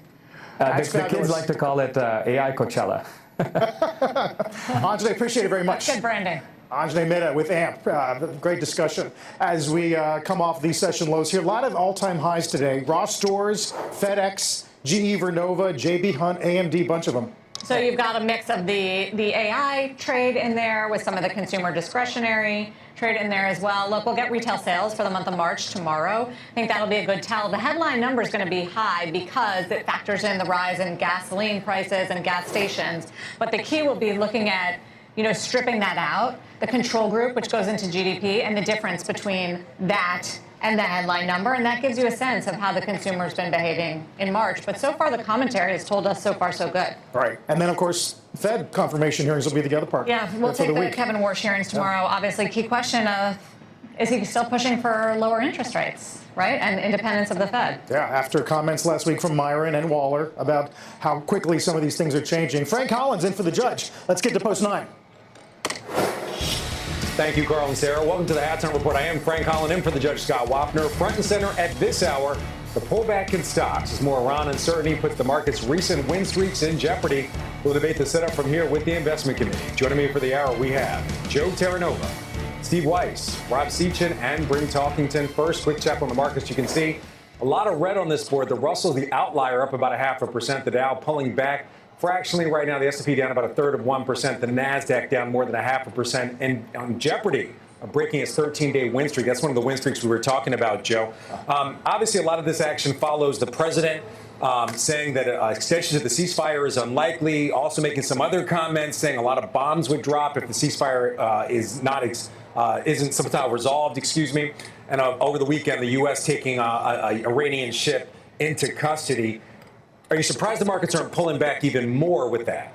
The kids like to call it AI Coachella. Anjali, appreciate it very much. That's good branding. Anjali Mehta with AMP. Great discussion. As we come off these session lows here, a lot of all-time highs today. Ross Stores, FedEx, GE Vernova, JB Hunt, AMD, bunch of them. So you've got a mix of the AI trade in there with some of the consumer discretionary trade in there as well. Look, we'll get retail sales for the month of March tomorrow. I think that'll be a good tell. The headline number is going to be high because it factors in the rise in gasoline prices and gas stations. But the key will be looking at, stripping that out, the control group, which goes into GDP, and the difference between that and the headline number, and that gives you a sense of how the consumer's been behaving in March. But so far, the commentary has told us so far so good. Right. And then, of course, Fed confirmation hearings will be the other part. Yeah, we'll take the Kevin Warsh hearings tomorrow. Obviously, key question of, is he still pushing for lower interest rates, right, and independence of the Fed? Yeah, after comments last week from Myron and Waller about how quickly some of these things are changing. Frank Collins in for the judge. Let's get to Post 9. Thank you, Carl and Sarah. Welcome to the Halftime Report. I am Frank Holland in for the Judge Scott Wapner. Front and center at this hour, the pullback in stocks as more Iran uncertainty puts the market's recent win streaks in jeopardy. We'll debate the setup from here with the investment committee. Joining me for the hour, we have Joe Terranova, Steve Weiss, Rob Sechin, and Bryn Talkington. First, quick check on the markets. You can see a lot of red on this board. The Russell's the outlier, up about 0.5%. The Dow pulling back fractionally right now. The S&P down about 1/3%. The NASDAQ down more than 0.5%. And on jeopardy of breaking its 13-day win streak. That's one of the win streaks we were talking about, Joe. Obviously, a lot of this action follows the president saying that extension to the ceasefire is unlikely, also making some other comments saying a lot of bombs would drop if the ceasefire isn't somehow resolved, And over the weekend, the U.S. taking an Iranian ship into custody. Are you surprised the markets aren't pulling back even more with that?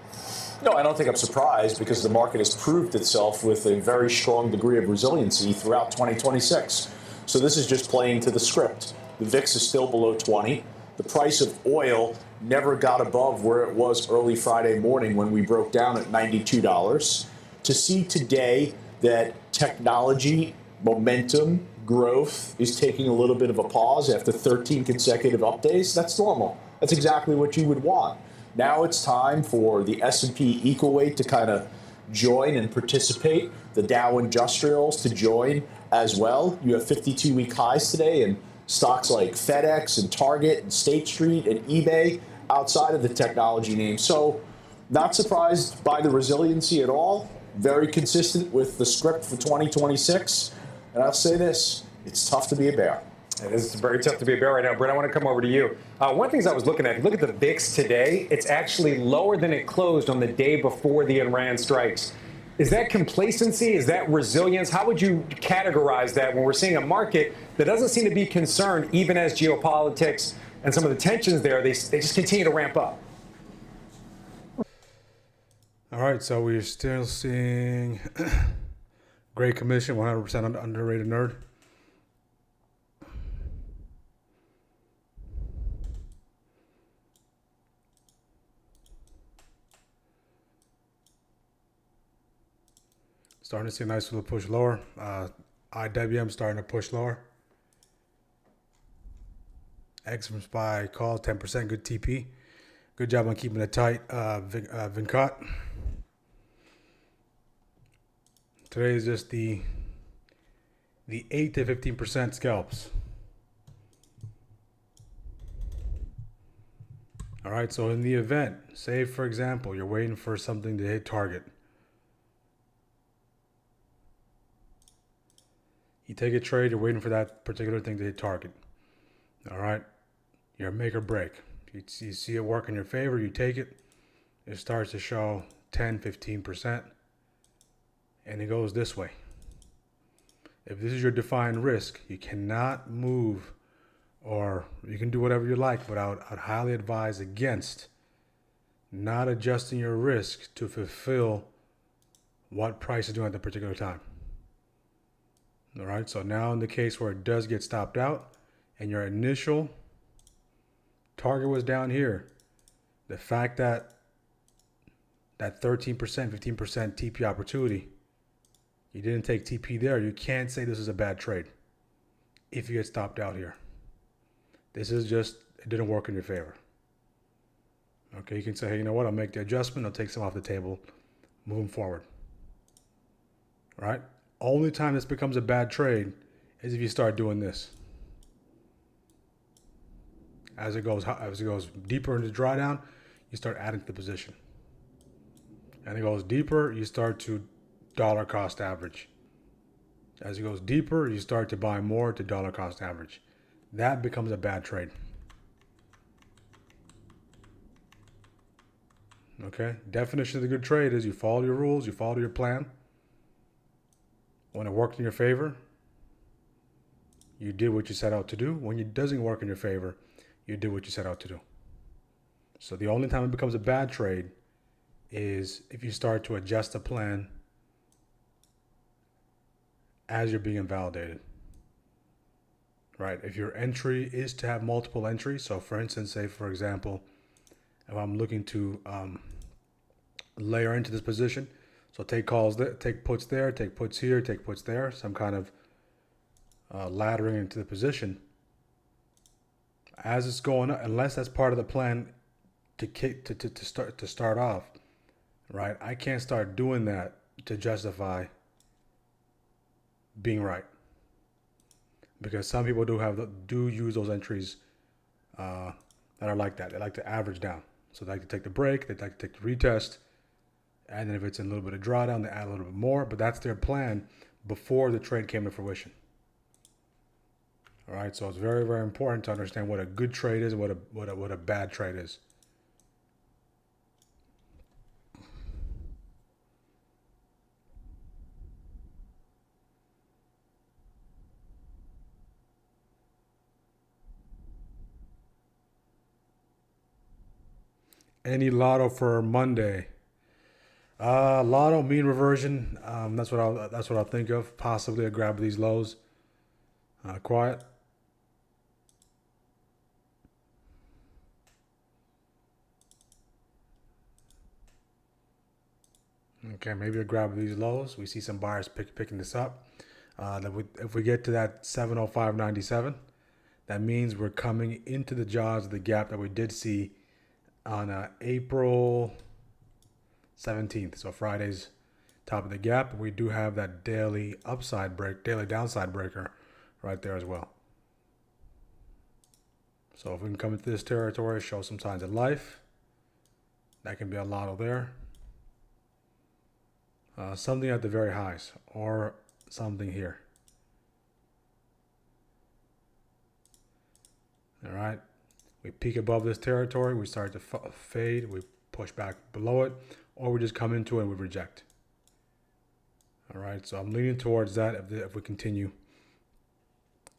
No, I don't think I'm surprised because the market has proved itself with a very strong degree of resiliency throughout 2026. So this is just playing to the script. The VIX is still below 20. The price of oil never got above where it was early Friday morning when we broke down at $92. To see today that technology, momentum, growth is taking a little bit of a pause after 13 consecutive up days, that's normal. That's exactly what you would want. Now it's time for the S&P equal weight to kind of join and participate, the Dow Industrials to join as well. You have 52-week highs today in stocks like FedEx and Target and State Street and eBay outside of the technology names. So not surprised by the resiliency at all. Very consistent with the script for 2026. And I'll say this, it's tough to be a bear. It is very tough to be a bear right now. Brent, I want to come over to you. One of the things I was looking at, if you look at the VIX today, it's actually lower than it closed on the day before the Iran strikes. Is that complacency? Is that resilience? How would you categorize that when we're seeing a market that doesn't seem to be concerned, even as geopolitics and some of the tensions there, they just continue to ramp up? All right, so we're still seeing Great Commission, 100% underrated nerd. Starting to see a nice little push lower. IWM starting to push lower. X from SPY call 10%. Good TP. Good job on keeping it tight. Vincat. Today is just the 8 to 15% scalps. All right, so in the event, say for example, you're waiting for something to hit target. You take a trade, you're waiting for that particular thing to hit target. All right, you're a make or break. You see it work in your favor, you take it. It starts to show 10, 15%. And it goes this way. If this is your defined risk, you cannot move, or you can do whatever you like, but I would highly advise against not adjusting your risk to fulfill what price is doing at the particular time. All right, so now in the case where it does get stopped out and your initial target was down here, the fact that that 13%, 15% TP opportunity, you didn't take TP there, you can't say this is a bad trade if you get stopped out here. This is just, it didn't work in your favor. Okay, you can say, hey, you know what, I'll make the adjustment, I'll take some off the table, moving forward. All right? Only time this becomes a bad trade is if you start doing this. As it goes deeper into drawdown, you start adding to the position. And it goes deeper, you start to dollar cost average. As it goes deeper, you start to buy more to dollar cost average. That becomes a bad trade. Okay, definition of the good trade is you follow your rules, you follow your plan. When it worked in your favor, you did what you set out to do. When it doesn't work in your favor, you did what you set out to do. So the only time it becomes a bad trade is if you start to adjust the plan as you're being invalidated. Right? If your entry is to have multiple entries, so for instance, say for example, if I'm looking to layer into this position, so take calls there, take puts there, take puts here, take puts there, some kind of laddering into the position. As it's going up, unless that's part of the plan to start off, right? I can't start doing that to justify being right, because some people do use those entries that are like that. They like to average down, so they like to take the break, they like to take the retest. And then if it's in a little bit of drawdown, they add a little bit more. But that's their plan before the trade came to fruition. All right, so it's very, very important to understand what a good trade is and what a bad trade is. Any lotto for Monday? Lotto mean reversion. That's what I'll think of. Possibly a grab of these lows. Quiet. Okay, maybe a grab of these lows. We see some buyers picking this up. If we get to that 705.97, that means we're coming into the jaws of the gap that we did see on April 17th. So Friday's top of the gap. We do have that daily downside breaker right there as well. So if we can come into this territory, show some signs of life, that can be a lotto there. Something at the very highs or something here. All right. We peak above this territory. We start to fade. We push back below it, or we just come into it and we reject. All right. So I'm leaning towards that if we continue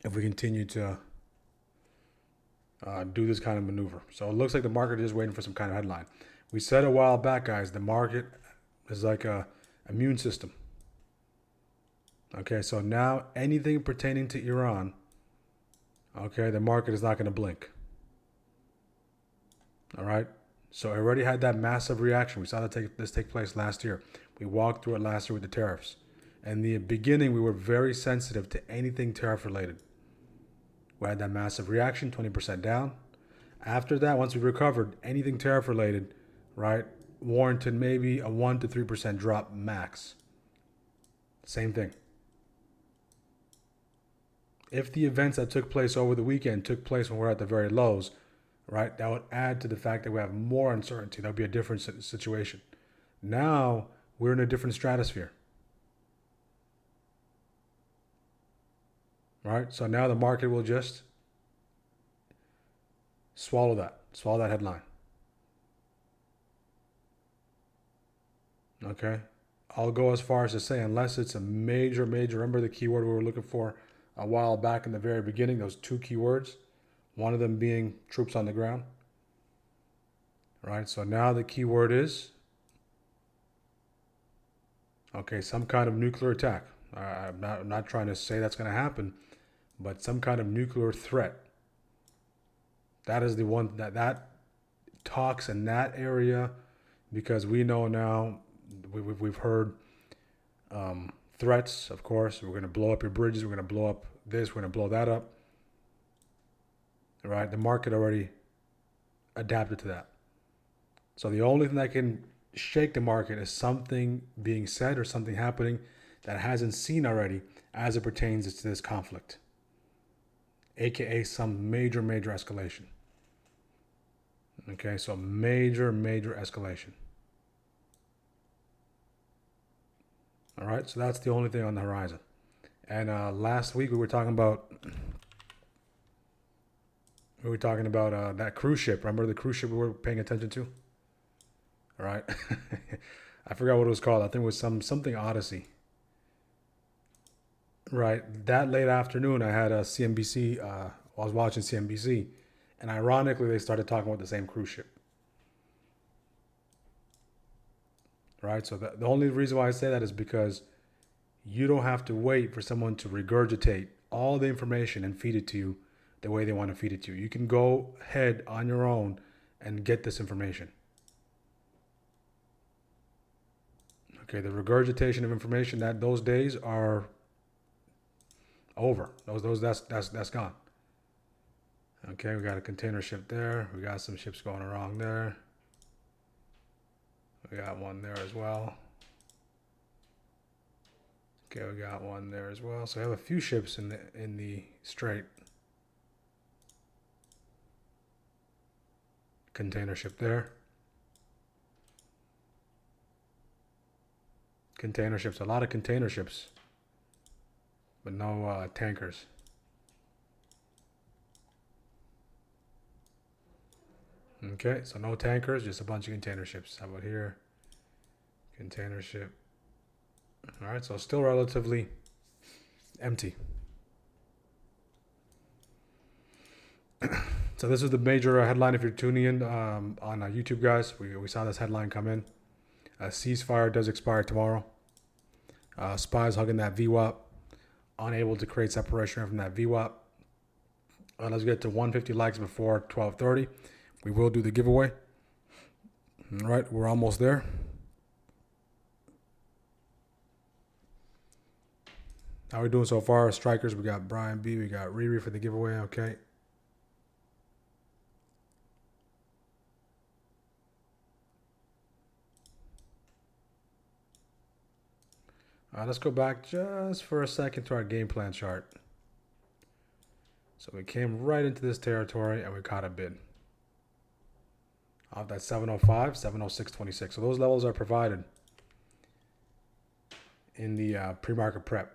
to do this kind of maneuver. So it looks like the market is waiting for some kind of headline. We said a while back, guys, the market is like a immune system. Okay, so now anything pertaining to Iran, okay, the market is not going to blink. All right, so I already had that massive reaction. We saw this take place last year. We walked through it last year with the tariffs. In the beginning, we were very sensitive to anything tariff related. We had that massive reaction, 20% down. After that, once we recovered, anything tariff related, right, warranted maybe a 1 to 3% drop max. Same thing. If the events that took place over the weekend took place when we're at the very lows, right, that would add to the fact that we have more uncertainty. That would be a different situation. Now we're in a different stratosphere. Right? So now the market will just swallow that headline. Okay? I'll go as far as to say, unless it's a major, remember the keyword we were looking for a while back in the very beginning, those two keywords, one of them being troops on the ground. right? So now the keyword is, okay, some kind of nuclear attack. I'm not trying to say that's going to happen, but some kind of nuclear threat. That is the one that talks in that area, because we know now, we've heard threats, of course. We're going to blow up your bridges. We're going to blow up this. We're going to blow that up. Right? The market already adapted to that. So the only thing that can shake the market is something being said or something happening that hasn't seen already as it pertains to this conflict, aka some major escalation. Okay, so major escalation. All right, so that's the only thing on the horizon. And last week we were talking about that cruise ship. Remember the cruise ship we were paying attention to? All right. I forgot what it was called. I think it was something Odyssey. Right. That late afternoon, I had a CNBC. I was watching CNBC, and ironically, they started talking about the same cruise ship. Right. So the only reason why I say that is because you don't have to wait for someone to regurgitate all the information and feed it to you the way they want to feed it to you. You can go ahead on your own and get this information. Okay, the regurgitation of information, that those days are over. That's gone. Okay, we got a container ship there. We got some ships going around there. We got one there as well. Okay, we got one there as well. So we have a few ships in the strait. Container ship there. Container ships, a lot of container ships, but no tankers. Okay, so no tankers, just a bunch of container ships. How about here? Container ship. All right, so still relatively empty. So this is the major headline if you're tuning in on YouTube, guys. We saw this headline come in. Ceasefire does expire tomorrow. Spies hugging that VWAP. Unable to create separation from that VWAP. Let's get to 150 likes before 12:30. We will do the giveaway. All right, we're almost there. How are we doing so far? Strikers, we got Brian B. We got Riri for the giveaway. Okay. Let's go back just for a second to our game plan chart. So we came right into this territory and we caught a bid. Off that 705, 706.26. So those levels are provided in the pre-market prep.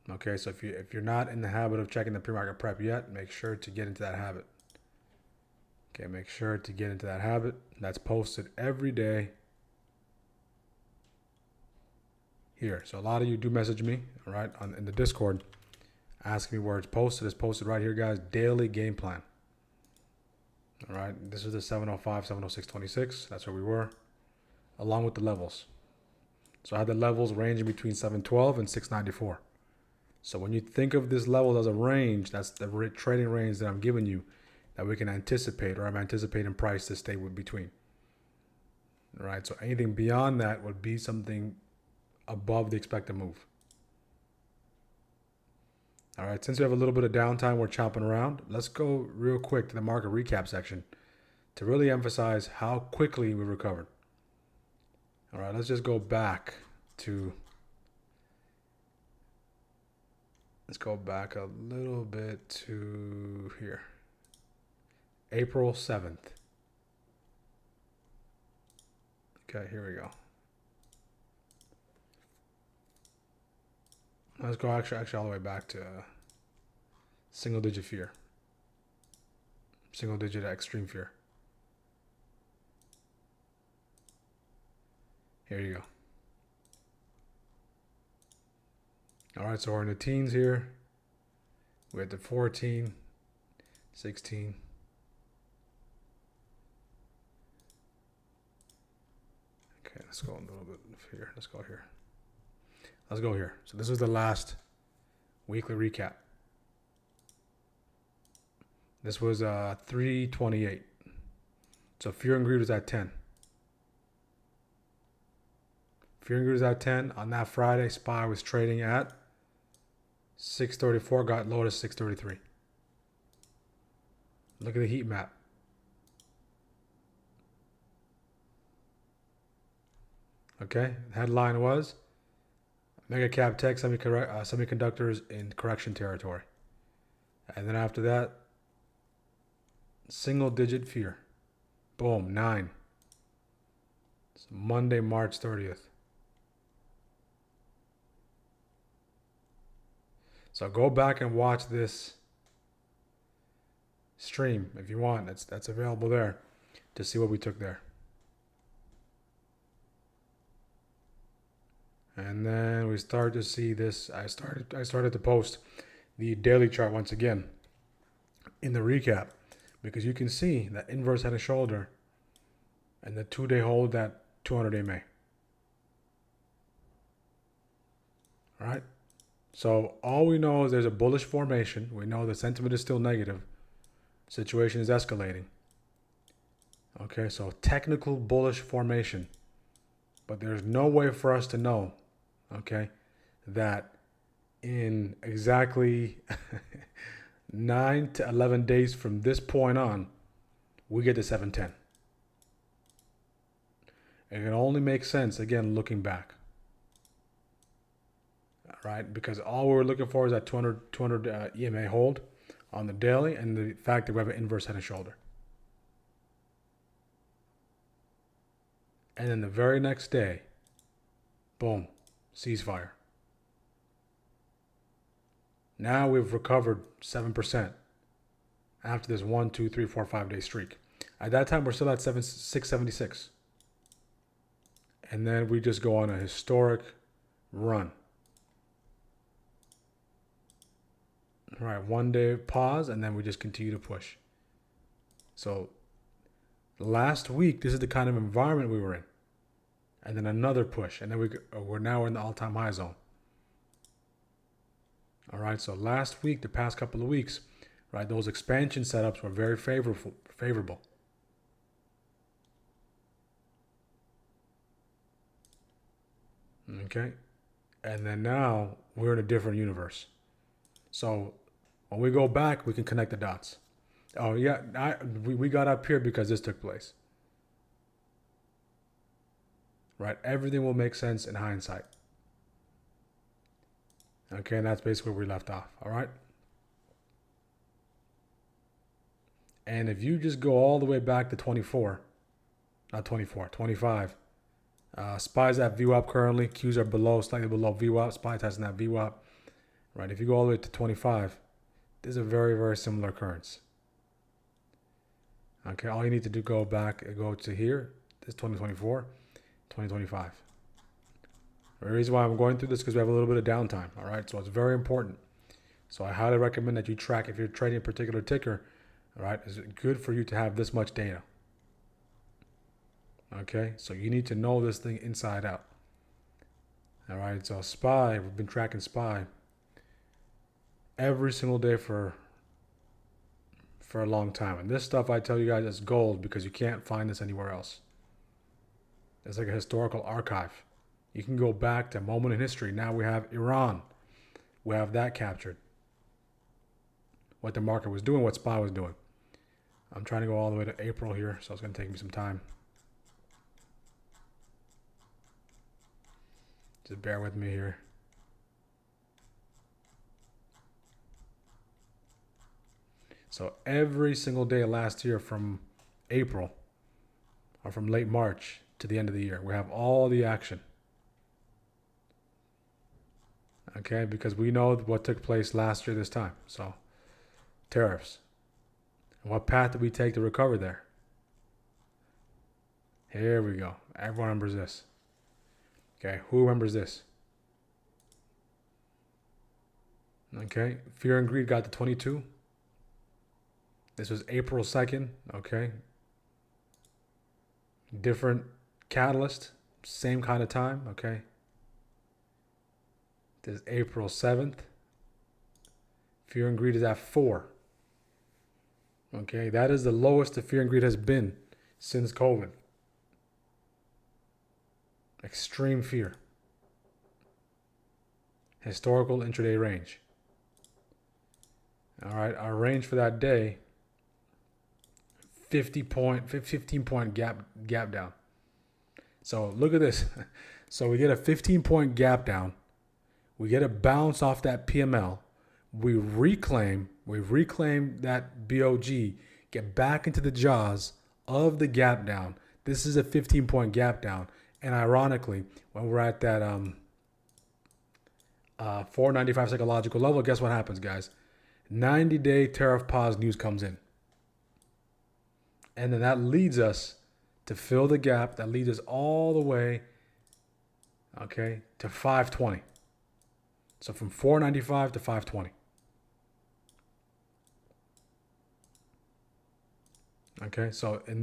Okay, so if you're not in the habit of checking the pre-market prep yet, make sure to get into that habit. Okay, make sure to get into that habit. That's posted every day here. So a lot of you do message me, all right, in the Discord, asking me where it's posted. It's posted right here, guys. Daily game plan. All right, this is the 705, 706.26. That's where we were, along with the levels. So I had the levels ranging between 712 and 694. So when you think of this level as a range, that's the trading range that I'm giving you, that we can anticipate, or I'm anticipating price to stay with between. All right, so anything beyond that would be something above the expected move. All right, since we have a little bit of downtime, we're chopping around. Let's go real quick to the market recap section to really emphasize how quickly we recovered. All right, let's just go back to, let's go back a little bit to here. April 7th. Okay, here we go. Let's go actually all the way back to single digit fear. Single digit extreme fear. Here you go. All right, so we're in the teens here. We're at the 14, 16. Let's go a little bit here. Let's go here. Let's go here. So this is the last weekly recap. This was 328. So fear and greed was at 10. Fear and greed was at 10. On that Friday, SPY was trading at 634, got low to 633. Look at the heat map. Okay, headline was mega cap tech semiconductors in correction territory. And then after that, single digit fear. Boom, 9. It's Monday, March 30th. So go back and watch this stream if you want. That's available there to see what we took there. And then we start to see this. I started to post the daily chart once again in the recap, because you can see that inverse head and shoulder and the 2-day hold that 200 MA. All right. So all we know is there's a bullish formation. We know the sentiment is still negative. Situation is escalating. Okay, so technical bullish formation. But there's no way for us to know, okay, that in exactly 9 to 11 days from this point on, we get to 710. It can only make sense, again, looking back. Right? Because all we're looking for is that 200 EMA hold on the daily, and the fact that we have an inverse head and shoulder. And then the very next day, boom, ceasefire. Now we've recovered 7% after this 1, 2, 3, 4, 5 day streak. At that time, we're still at 676. And then we just go on a historic run. All right, 1 day pause, and then we just continue to push. So last week, this is the kind of environment we were in. And then another push, and then we're now in the all-time high zone. All right, so last week, the past couple of weeks, right, those expansion setups were very favorable. Okay, and then now we're in a different universe. So when we go back, we can connect the dots. Oh yeah, we got up here because this took place. Right, everything will make sense in hindsight. Okay, and that's basically where we left off. All right. And if you just go all the way back to 25, SPY's at VWAP currently. Qs are below, slightly below VWAP. SPY testing that VWAP. Right, if you go all the way to 25, this is a very, very similar occurrence. Okay, all you need to do, go to here. This is 2024, 2025. The reason why I'm going through this is because we have a little bit of downtime. All right, so it's very important. So I highly recommend that you track, if you're trading a particular ticker. All right, it's good for you to have this much data. Okay, so you need to know this thing inside out. All right, so SPY, we've been tracking SPY every single day for a long time. And this stuff, I tell you guys, is gold, because you can't find this anywhere else. It's like a historical archive. You can go back to a moment in history. Now we have Iran. We have that captured. What the market was doing, what SPY was doing. I'm trying to go all the way to April here, so it's going to take me some time. Just bear with me here. So every single day last year, from April or from late March to the end of the year, we have all the action. Okay, because we know what took place last year this time. So tariffs. And what path did we take to recover there? Here we go. Everyone remembers this. Okay, who remembers this? Okay, fear and greed got to 22. This was April 2nd, okay? Different catalyst, same kind of time, okay? This is April 7th. Fear and greed is at 4. Okay, that is the lowest the fear and greed has been since COVID. Extreme fear. Historical intraday range. All right, our range for that day, 15 point gap down. So look at this. So we get a 15-point gap down. We get a bounce off that PML. We reclaim that BOG, get back into the jaws of the gap down. This is a 15-point gap down. And ironically, when we're at that 495 psychological level, guess what happens, guys? 90-day tariff pause news comes in. And then that leads us to fill the gap. That leads us all the way, okay, to 520. So from 495 to 520. Okay, so in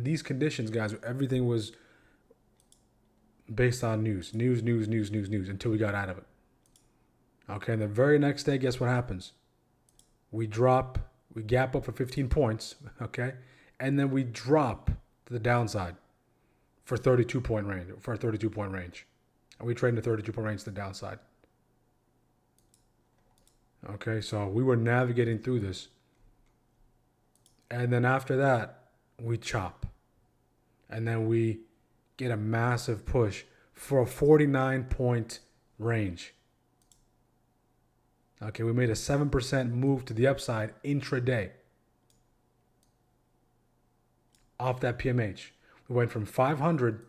these conditions, guys, everything was based on news until we got out of it. Okay, and the very next day, guess what happens? We gap up for 15 points, okay, and then we drop to the downside for 32-point range, and we trade in the 32-point range to the downside. Okay, so we were navigating through this. And then after that, we chop. And then we get a massive push for a 49-point range. Okay, we made a 7% move to the upside intraday off that PMH. We went from 500,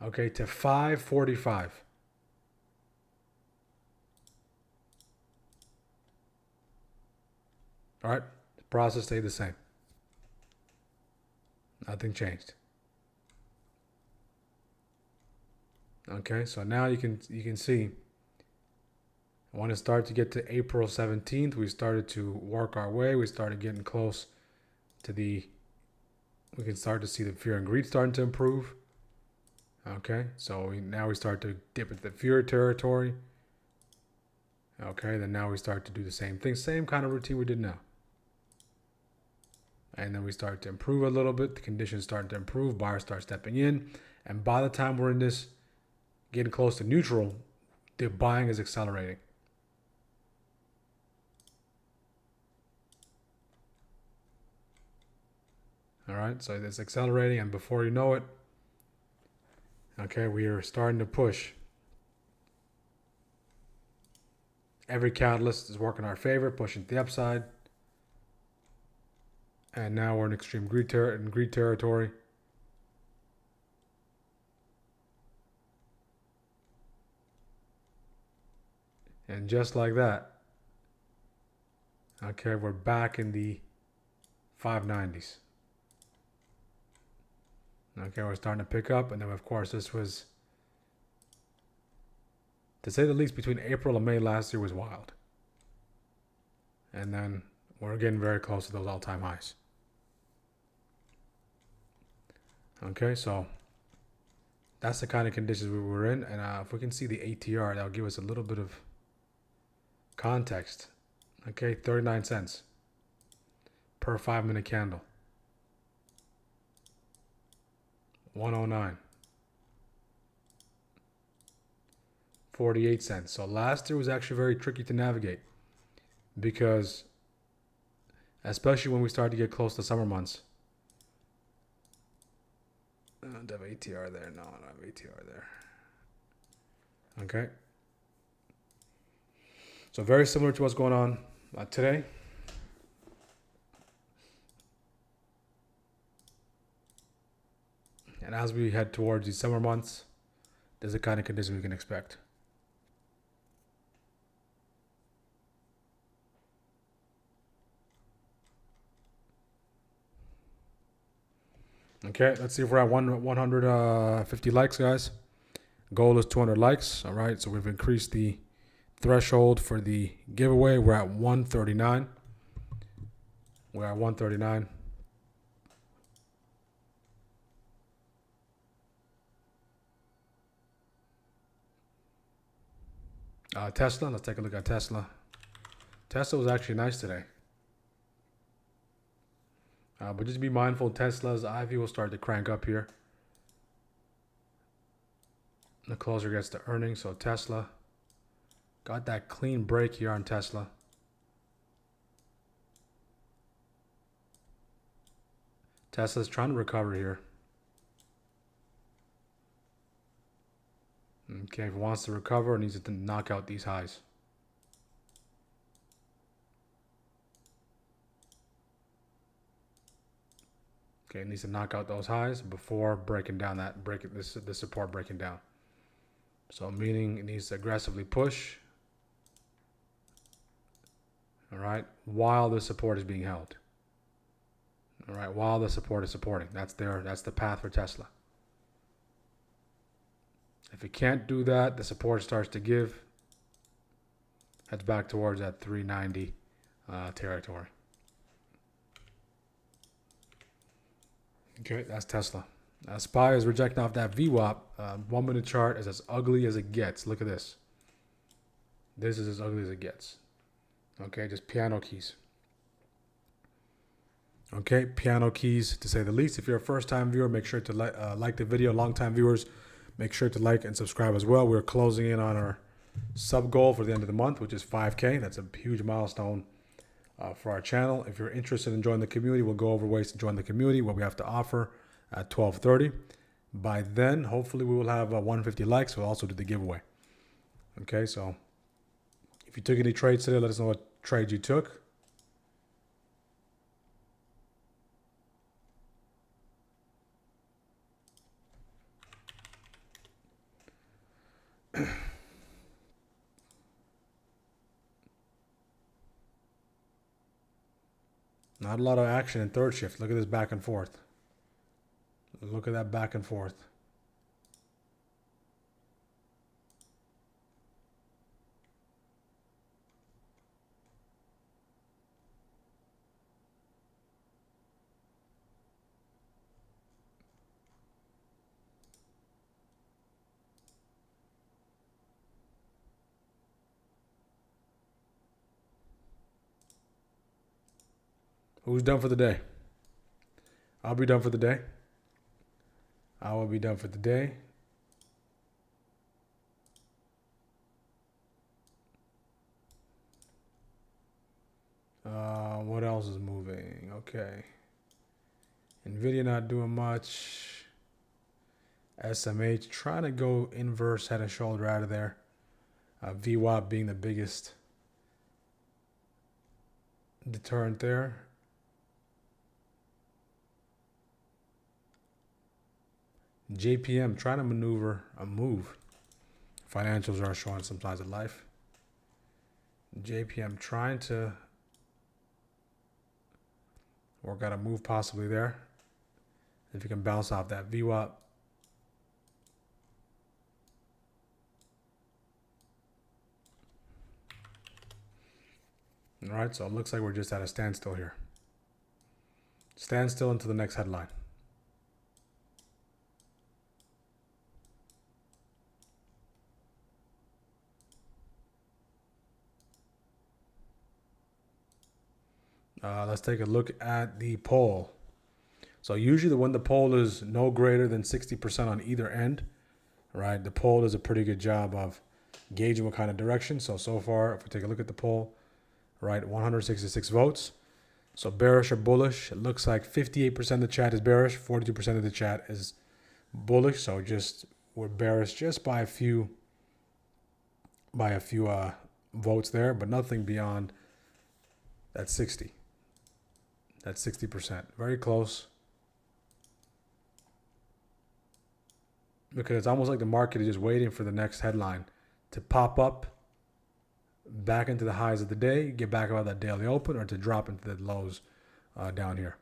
okay, to 545. All right, the process stayed the same. Nothing changed. Okay, so now you can see when it started to get to April 17th, we started to work our way. We started getting close to we can start to see the fear and greed starting to improve. Okay, so now we start to dip into the fear territory. Okay, then now we start to do the same thing, same kind of routine we did now. And then we start to improve a little bit. The conditions start to improve. Buyers start stepping in. And by the time we're in this, getting close to neutral, the buying is accelerating. All right, so it's accelerating. And before you know it, okay, we are starting to push. Every catalyst is working in our favor, pushing to the upside. And now we're in extreme greed territory. And just like that, okay, we're back in the 590s. Okay, we're starting to pick up. And then, of course, this was, to say the least, between April and May last year was wild. And then we're getting very close to those all-time highs. Okay, so that's the kind of conditions we were in. And if we can see the ATR, that'll give us a little bit of context. Okay, 39 cents per 5-minute candle. 109. 48 cents. So last year was actually very tricky to navigate because, especially when we started to get close to summer months. I don't have ATR there. No, I don't have ATR there. Okay. So very similar to what's going on today. And as we head towards the summer months, there's the kind of condition we can expect. Okay, let's see if we're at 150 likes, guys. Goal is 200 likes. All right, so we've increased the threshold for the giveaway. We're at 139. We're at 139. Tesla, let's take a look at Tesla. Tesla was actually nice today. But just be mindful, Tesla's IV will start to crank up here. The closer it gets to earnings, so Tesla got that clean break here on Tesla. Tesla's trying to recover here. Okay, if it wants to recover, it needs to knock out these highs. Okay, it needs to knock out those highs before breaking down this support breaking down. So meaning it needs to aggressively push. All right, while the support is being held. All right, while the support is supporting. That's the path for Tesla. If it can't do that, the support starts to give. Heads back towards that 390 territory. Okay, that's Tesla. SPY is rejecting off that VWAP. 1 minute chart is as ugly as it gets. Look at this. This is as ugly as it gets. Okay, just piano keys. Okay, piano keys to say the least. If you're a first-time viewer, make sure to like the video. Long-time viewers, make sure to like and subscribe as well. We're closing in on our sub goal for the end of the month, which is 5K. That's a huge milestone for our channel. If you're interested in joining the community, we'll go over ways to join the community, what we have to offer at 12:30. By then, hopefully, we will have 150 likes. We'll also do the giveaway. Okay, so if you took any trades today, let us know what trades you took. Not a lot of action in third shift. Look at this back and forth. Look at that back and forth. Who's done for the day? I'll be done for the day. I will be done for the day. What else is moving? Okay. Nvidia not doing much. SMH trying to go inverse head and shoulder out of there. VWAP being the biggest deterrent there. JPM trying to maneuver a move. Financials are showing some signs of life. JPM trying to work out a move possibly there. If you can bounce off that VWAP. All right, so it looks like we're just at a standstill here. Standstill until the next headline. Let's take a look at the poll. So usually when the poll is no greater than 60% on either end, right, the poll does a pretty good job of gauging what kind of direction. So far, if we take a look at the poll, right, 166 votes. So bearish or bullish, it looks like 58% of the chat is bearish, 42% of the chat is bullish. So we're bearish just by a few votes there, but nothing beyond that 60. That's 60%. Very close. Because it's almost like the market is just waiting for the next headline to pop up back into the highs of the day, get back about that daily open, or to drop into the lows down here.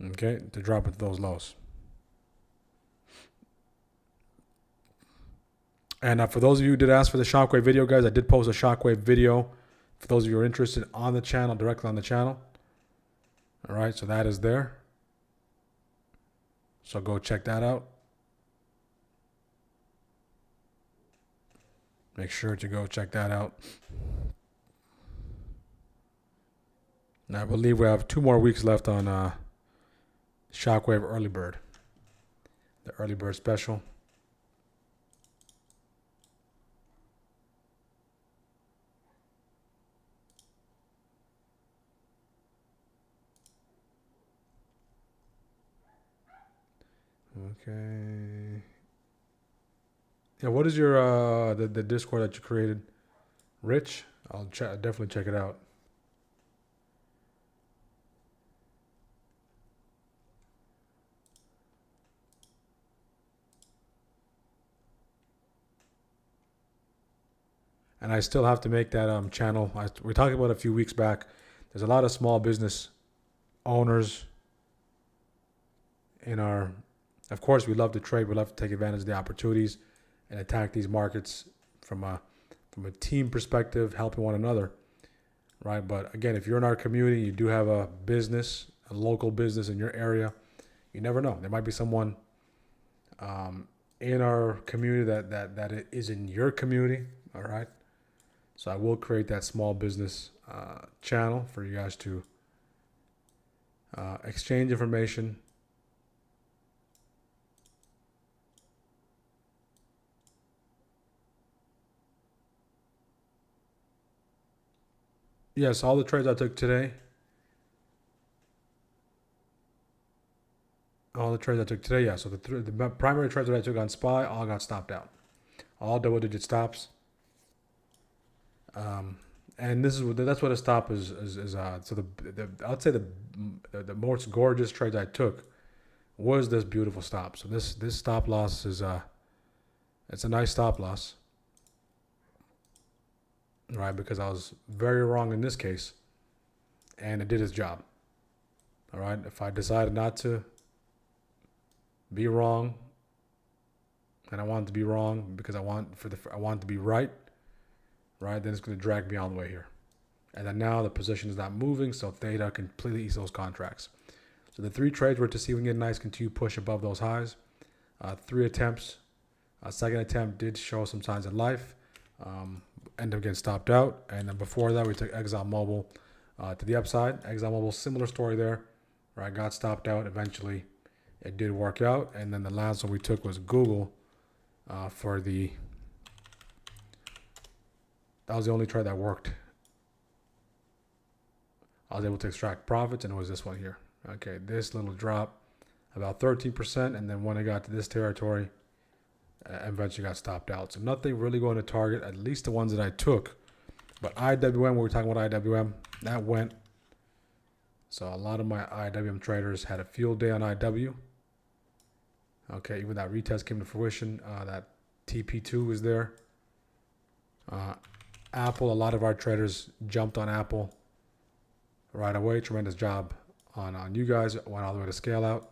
Okay, to drop into those lows. And for those of you who did ask for the shockwave video, guys, I did post a shockwave video for those of you who are interested on the channel, directly on the channel. All right, so that is there. So go check that out. Make sure to go check that out. And I believe we have 2 more weeks left on Shockwave Early Bird. The Early Bird special. Okay. Yeah, what is your the Discord that you created? Rich? I'll definitely check it out. And I still have to make that channel. We talked about it a few weeks back. There's a lot of small business owners in our. Of course, we love to trade. We love to take advantage of the opportunities and attack these markets from a team perspective, helping one another, right? But again, if you're in our community, you do have a business, a local business in your area. You never know. There might be someone in our community that is in your community. All right. So I will create that small business channel for you guys to exchange information. Yes, all the trades I took today. All the trades I took today, yeah. So the primary trades that I took on SPY all got stopped out. All double-digit stops. And that's what a stop is. So I'd say the most gorgeous trades I took was this beautiful stop. So this stop loss is it's a nice stop loss, right? Because I was very wrong in this case, and it did its job. All right. If I decided not to be wrong, and I wanted to be wrong because I want to be right. Right, then it's going to drag me all the way here. And then now the position is not moving, so theta completely eats those contracts. So the 3 trades were to see if we can get a nice continued push above those highs. 3 attempts. Second attempt did show some signs of life. Ended up getting stopped out. And then before that, we took ExxonMobil to the upside. ExxonMobil, similar story there. Right, got stopped out. Eventually, it did work out. And then the last one we took was Google for the... That was the only trade that worked. I was able to extract profits, and it was this one here. Okay, this little drop, about 13%, and then when it got to this territory, eventually got stopped out. So nothing really going to target, at least the ones that I took. But IWM, when we were talking about IWM, that went. So a lot of my IWM traders had a field day on IW. Okay, even that retest came to fruition. That TP2 was there. Apple, a lot of our traders jumped on Apple right away. Tremendous job on you guys. Went all the way to scale out.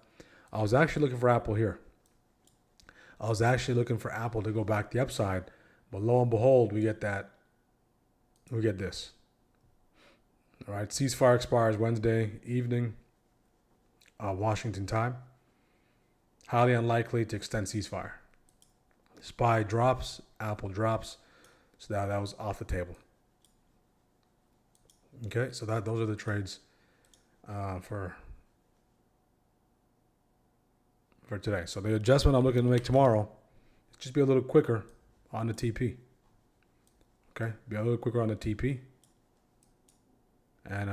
I was actually looking for Apple here. I was actually looking for Apple to go back the upside. But lo and behold, we get that. We get this. All right, ceasefire expires Wednesday evening, Washington time. Highly unlikely to extend ceasefire. SPY drops, Apple drops. So that was off the table. Okay, so those are the trades for today. So the adjustment I'm looking to make tomorrow is just be a little quicker on the TP. Okay, be a little quicker on the TP. And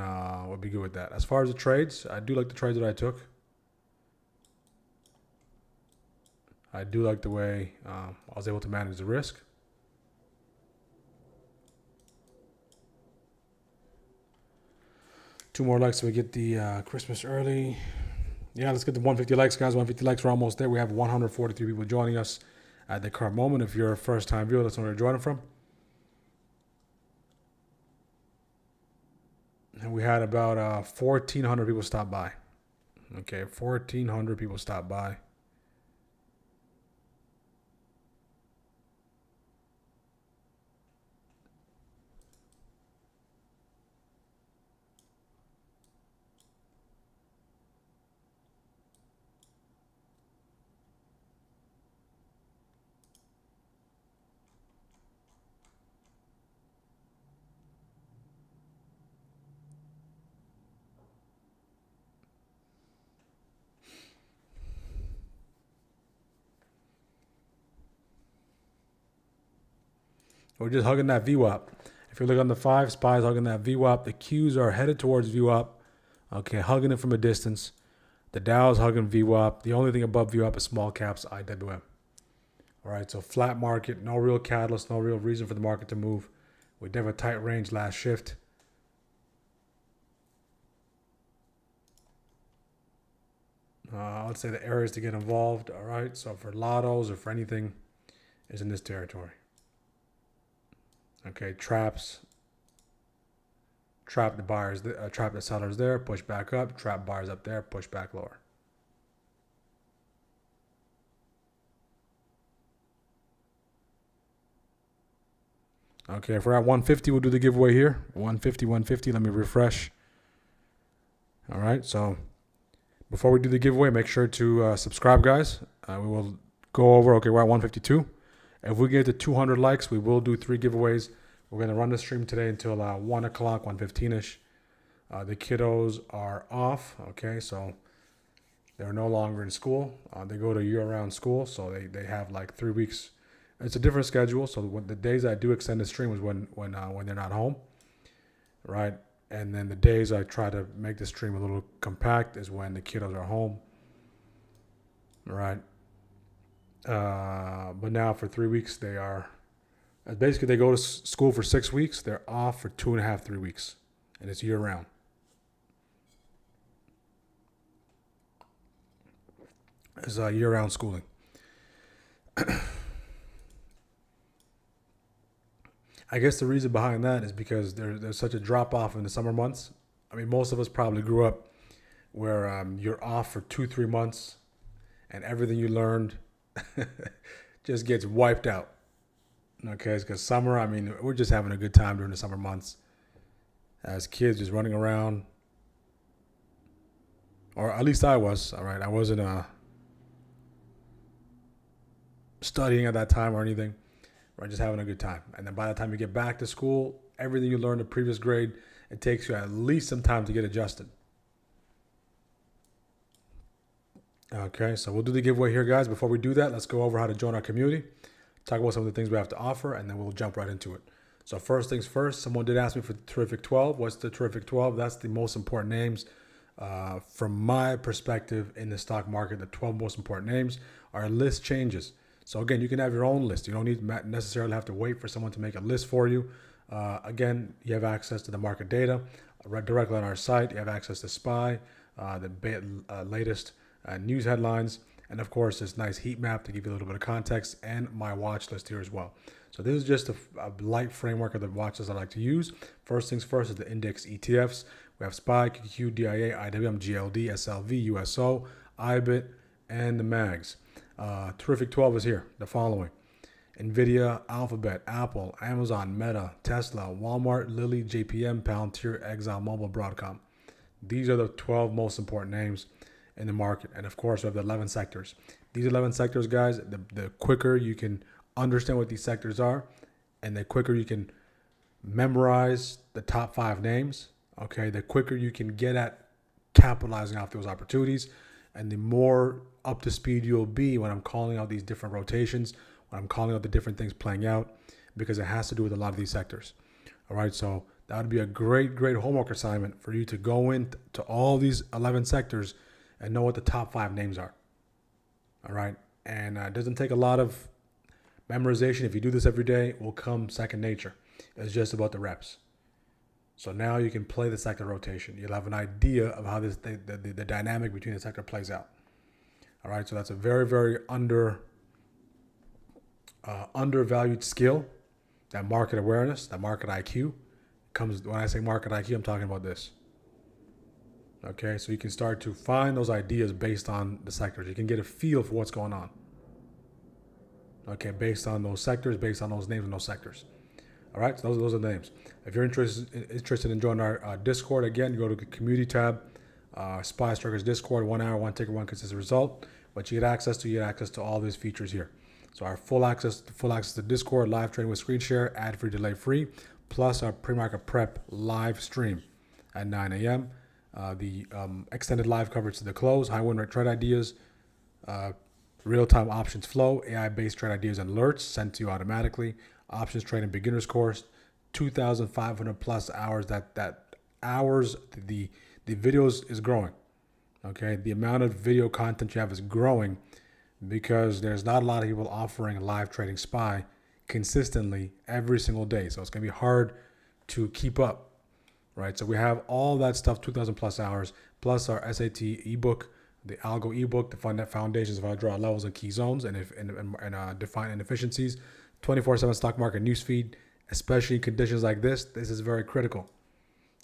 we'll be good with that. As far as the trades, I do like the trades that I took. I do like the way I was able to manage the risk. Two more likes so we get the Christmas early. Yeah, let's get the 150 likes, guys. 150 likes, we're almost there. We have 143 people joining us at the current moment. If you're a first-time viewer, that's where you're joining from. And we had about 1,400 people stop by. Okay, 1,400 people stop by. We're just hugging that VWAP. If you look on the 5, SPY is hugging that VWAP. The Qs are headed towards VWAP. Okay, hugging it from a distance. The Dow is hugging VWAP. The only thing above VWAP is small caps, IWM. All right, so flat market, no real catalyst, no real reason for the market to move. We did have a tight range last shift. I would say the areas to get involved, all right, so for lottos or for anything is in this territory. Okay, traps. Trap the buyers, trap the sellers there, push back up, trap buyers up there, push back lower. Okay, if we're at 150, we'll do the giveaway here. 150, 150, let me refresh. All right, so before we do the giveaway, make sure to subscribe, guys. We will go over, okay, we're at 152. If we get to 200 likes, we will do 3 giveaways. We're going to run the stream today until 1 o'clock, 1:15-ish. The kiddos are off, okay, so they're no longer in school. They go to year-round school, so they have like 3 weeks. It's a different schedule, so the days I do extend the stream is when they're not home, right? And then the days I try to make the stream a little compact is when the kiddos are home, right? But now for 3 weeks, they are... Basically, they go to school for 6 weeks. They're off for 2.5, 3 weeks. And it's year-round. It's year-round schooling. I guess the reason behind that is because there's such a drop-off in the summer months. I mean, most of us probably grew up where you're off for 2-3 months and everything you learned just gets wiped out. Okay, because summer, I mean, we're just having a good time during the summer months as kids just running around. Or at least I was, all right? I wasn't studying at that time or anything. We're just having a good time. And then by the time you get back to school, everything you learned in the previous grade, it takes you at least some time to get adjusted. Okay, so we'll do the giveaway here, guys. Before we do that, let's go over how to join our community. Talk about some of the things we have to offer, and then we'll jump right into it. So first things first, someone did ask me for the Terrific 12. What's the Terrific 12? That's the most important names from my perspective in the stock market. The 12 most important names. Our list changes. So again, you can have your own list. You don't need to necessarily have to wait for someone to make a list for you. Again, you have access to the market data directly on our site. You have access to SPY, the latest news headlines, and of course, this nice heat map to give you a little bit of context, and my watch list here as well. So this is just a light framework of the watches I like to use. First things first is the index ETFs. We have SPY, QQQ, DIA, IWM, GLD, SLV, USO, IBIT, and the MAGs. Terrific 12 is here, the following: NVIDIA, Alphabet, Apple, Amazon, Meta, Tesla, Walmart, Lilly, JPM, Palantir, ExxonMobil, Broadcom. These are the 12 most important names in the market. And of course, we have the 11 sectors. These 11 sectors, guys, the quicker you can understand what these sectors are, and the quicker you can memorize the top 5 names, okay, the quicker you can get at capitalizing off those opportunities, and the more up to speed you'll be when I'm calling out these different rotations, when I'm calling out the different things playing out, because it has to do with a lot of these sectors. All right, so that would be a great homework assignment for you to go into all these 11 sectors and know what the top 5 names are. All right. And it doesn't take a lot of memorization. If you do this every day, it will come second nature. It's just about the reps. So now you can play the sector rotation. You'll have an idea of how the dynamic between the sector plays out. All right. So that's a very undervalued skill. That market awareness, that market IQ comes. When I say market IQ, I'm talking about this. Okay, so you can start to find those ideas based on the sectors. You can get a feel for what's going on. Okay, based on those sectors, based on those names and those sectors. All right, so those are the names. If you're interested in joining our Discord, again, you go to the community tab, SPY Strikers Discord, 1 hour, 1 ticker, 1 consistent result. But you get access to all these features here. So our full access to Discord, live trading with screen share, ad-free, delay-free, plus our pre-market prep live stream at 9 a.m. The extended live coverage to the close, high win rate trade ideas, real-time options flow, AI-based trade ideas and alerts sent to you automatically, options trading beginners course, 2,500 plus hours. That hours, the videos is growing. Okay, the amount of video content you have is growing because there's not a lot of people offering live trading SPY consistently every single day. So it's gonna be hard to keep up, right? So we have all that stuff, 2,000 plus hours, plus our SAT ebook, the algo ebook, the foundations of how to draw levels and key zones and define inefficiencies, 24/7 stock market newsfeed, especially in conditions like this. This is very critical.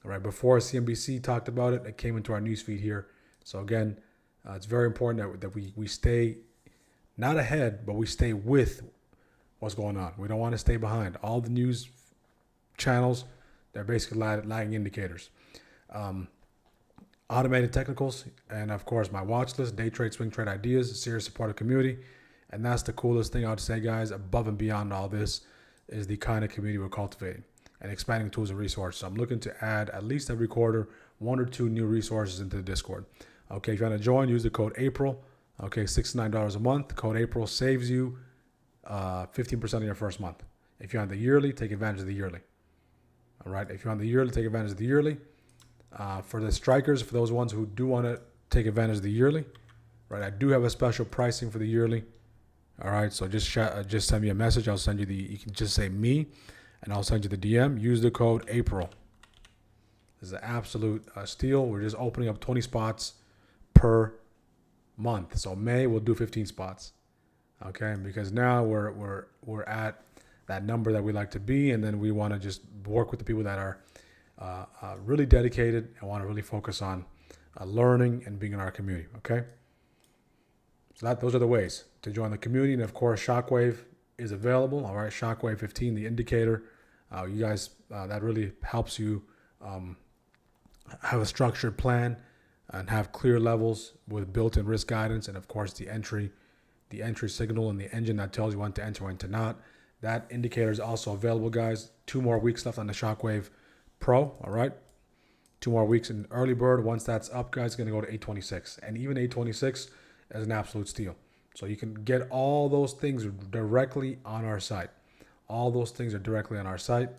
All right, before CNBC talked about it, it came into our newsfeed here. So again, it's very important that we stay not ahead, but we stay with what's going on. We don't want to stay behind. All the news channels, they're basically lagging indicators. Automated technicals, and of course my watch list, day trade, swing trade ideas, a serious supportive community. And that's the coolest thing I would say, guys. Above and beyond all this is the kind of community we're cultivating and expanding tools and resources. So I'm looking to add at least every quarter 1 or 2 new resources into the Discord. Okay, if you want to join, use the code April. Okay, $69 a month. The code April saves you 15% of your first month. If you're on the yearly, take advantage of the yearly. All right, if you're on the yearly, take advantage of the yearly. For the strikers, for those ones who do want to take advantage of the yearly, right? I do have a special pricing for the yearly. All right, so just send me a message. I'll send you you can just say me, and I'll send you the DM. Use the code April. This is an absolute steal. We're just opening up 20 spots per month. So May we'll do 15 spots. Okay, because now we're at that number that we like to be, and then we want to just work with the people that are really dedicated and want to really focus on learning and being in our community. Okay, so those are the ways to join the community. And of course, Shockwave is available. All right, Shockwave 15, the indicator. You guys, that really helps you have a structured plan and have clear levels with built-in risk guidance, and of course the entry signal and the engine that tells you when to enter, when to not. That indicator is also available, guys. 2 more weeks left on the Shockwave Pro. All right, 2 more weeks in early bird. Once that's up, guys, it's going to go to 826, and even 826 is an absolute steal. So you can get all those things directly on our site. All those things are directly on our site.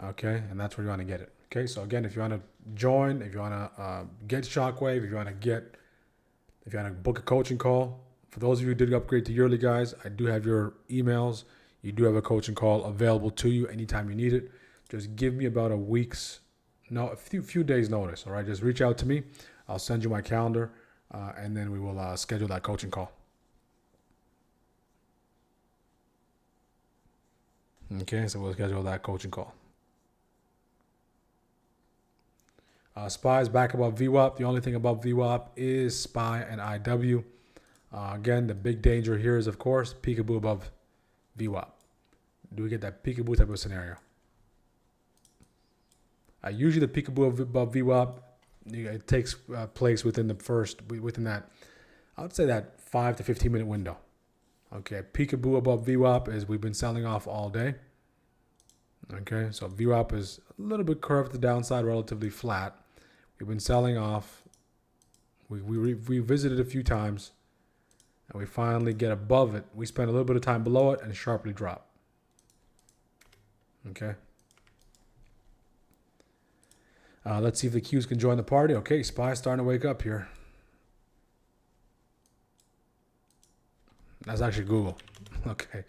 Okay, and that's where you want to get it. Okay, so again, if you want to join, if you want to get Shockwave, if you want to book a coaching call, for those of you who did upgrade to yearly, guys, I do have your emails. You do have a coaching call available to you anytime you need it. Just give me about a few days notice. All right, just reach out to me. I'll send you my calendar, and then we will schedule that coaching call. Okay, so we'll schedule that coaching call. SPY is back above VWAP. The only thing above VWAP is SPY and IW. Again, the big danger here is, of course, peekaboo above VWAP. Do we get that peekaboo type of scenario? Usually the peekaboo above VWAP, it takes place within that, I would say that 5 to 15 minute window. Okay, peekaboo above VWAP is we've been selling off all day. Okay, so VWAP is a little bit curved to the downside, relatively flat. We've been selling off. We visited a few times, and we finally get above it. We spend a little bit of time below it and sharply drop. Okay. Let's see if the Qs can join the party. Okay, SPY starting to wake up here. That's actually Google. Okay,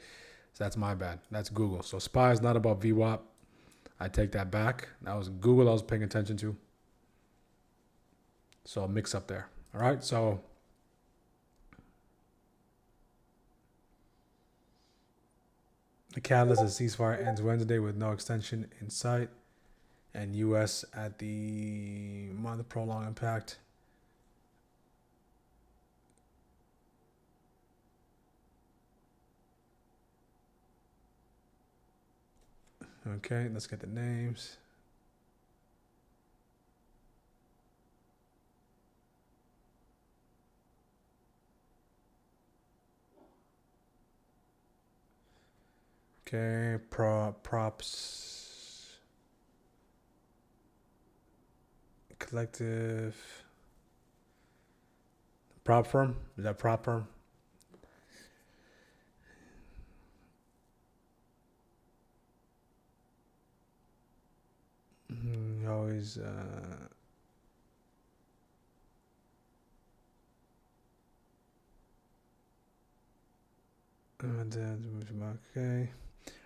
so that's my bad. That's Google. So SPY is not above VWAP. I take that back. That was Google I was paying attention to. So a mix up there. All right, so the catalyst is ceasefire ends Wednesday with no extension in sight, and U.S. at the month prolonged impact. Okay, let's get the names. Okay, props. Collective. Prop firm? Is that prop firm? guys. Okay.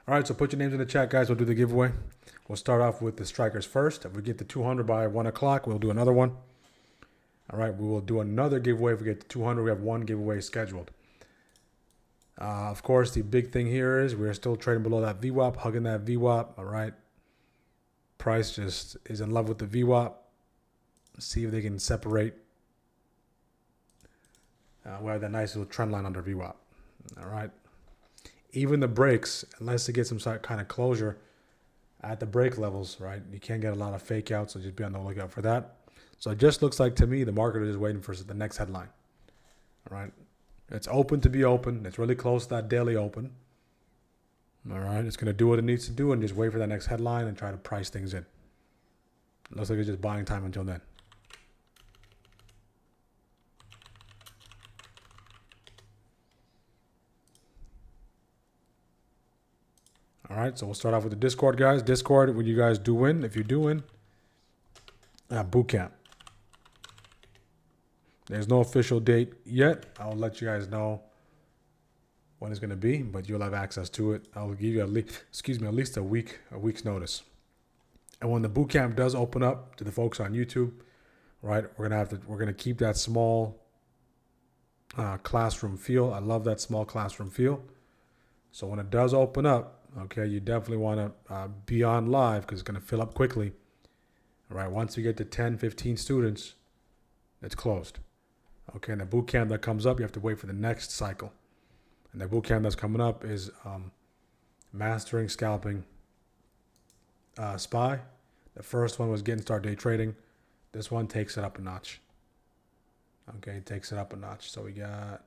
All right, so put your names in the chat, guys. We'll do the giveaway. We'll start off with the strikers first. If we get to 200 by 1 o'clock, we'll do another one. All right, we will do another giveaway. If we get to 200, we have one giveaway scheduled. Of course, the big thing here is we're still trading below that VWAP, hugging that VWAP. All right. Price just is in love with the VWAP. See if they can separate. We have that nice little trend line under VWAP. All right. Even the breaks, unless it gets some kind of closure at the break levels, right? You can't get a lot of fake outs, so just be on the lookout for that. So it just looks like to me the market is waiting for the next headline. All right. It's open to be open. It's really close to that daily open. All right. It's going to do what it needs to do and just wait for that next headline and try to price things in. It looks like it's just buying time until then. All right, so we'll start off with the Discord, guys. Discord, when you guys do win, if you do win, boot camp. There's no official date yet. I'll let you guys know when it's going to be, but you'll have access to it. I'll give you at least a week's notice. And when the boot camp does open up to the folks on YouTube, right, we're gonna keep that small classroom feel. I love that small classroom feel. So when it does open up, okay, you definitely want to be on live because it's going to fill up quickly. All right, once you get to 10, 15 students, it's closed. Okay, and the boot camp that comes up, you have to wait for the next cycle. And the boot camp that's coming up is Mastering Scalping SPY. The first one was Getting Started Day Trading. This one takes it up a notch. Okay, it takes it up a notch. So we got...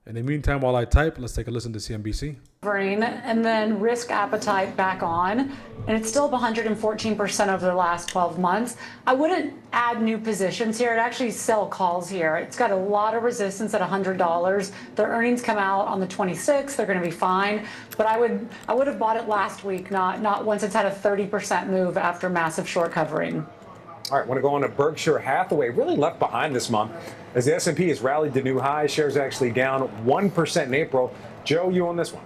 In the meantime, while I type, let's take a listen to CNBC. And then risk appetite back on, and it's still up 114% over the last 12 months. I wouldn't add new positions here. I'd actually sell calls here. It's got a lot of resistance at $100. Their earnings come out on the 26th. They're going to be fine. But I would have bought it last week, not once it's had a 30% move after massive short covering. All right, want to go on to Berkshire Hathaway, really left behind this month as the S&P has rallied to new highs. Shares actually down 1% in April. Joe, you on this one?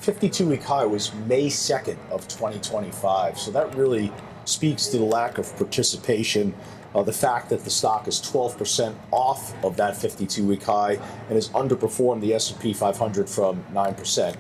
52-week high was May 2nd of 2025. So that really speaks to the lack of participation. The fact that the stock is 12% off of that 52-week high and has underperformed the S&P 500 from 9%.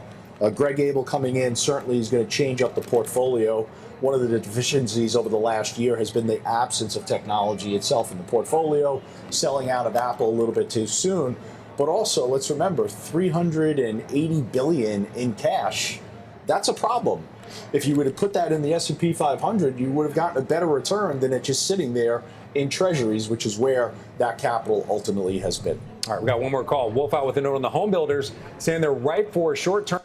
Greg Abel coming in certainly is going to change up the portfolio. One of the deficiencies over the last year has been the absence of technology itself in the portfolio, selling out of Apple a little bit too soon. But also, let's remember, $380 billion in cash. That's a problem. If you would have put that in the S&P 500, you would have gotten a better return than it just sitting there in treasuries, which is where that capital ultimately has been. All right, we got one more call. Wolf out with a note on the home builders, saying they're ripe for a short-term.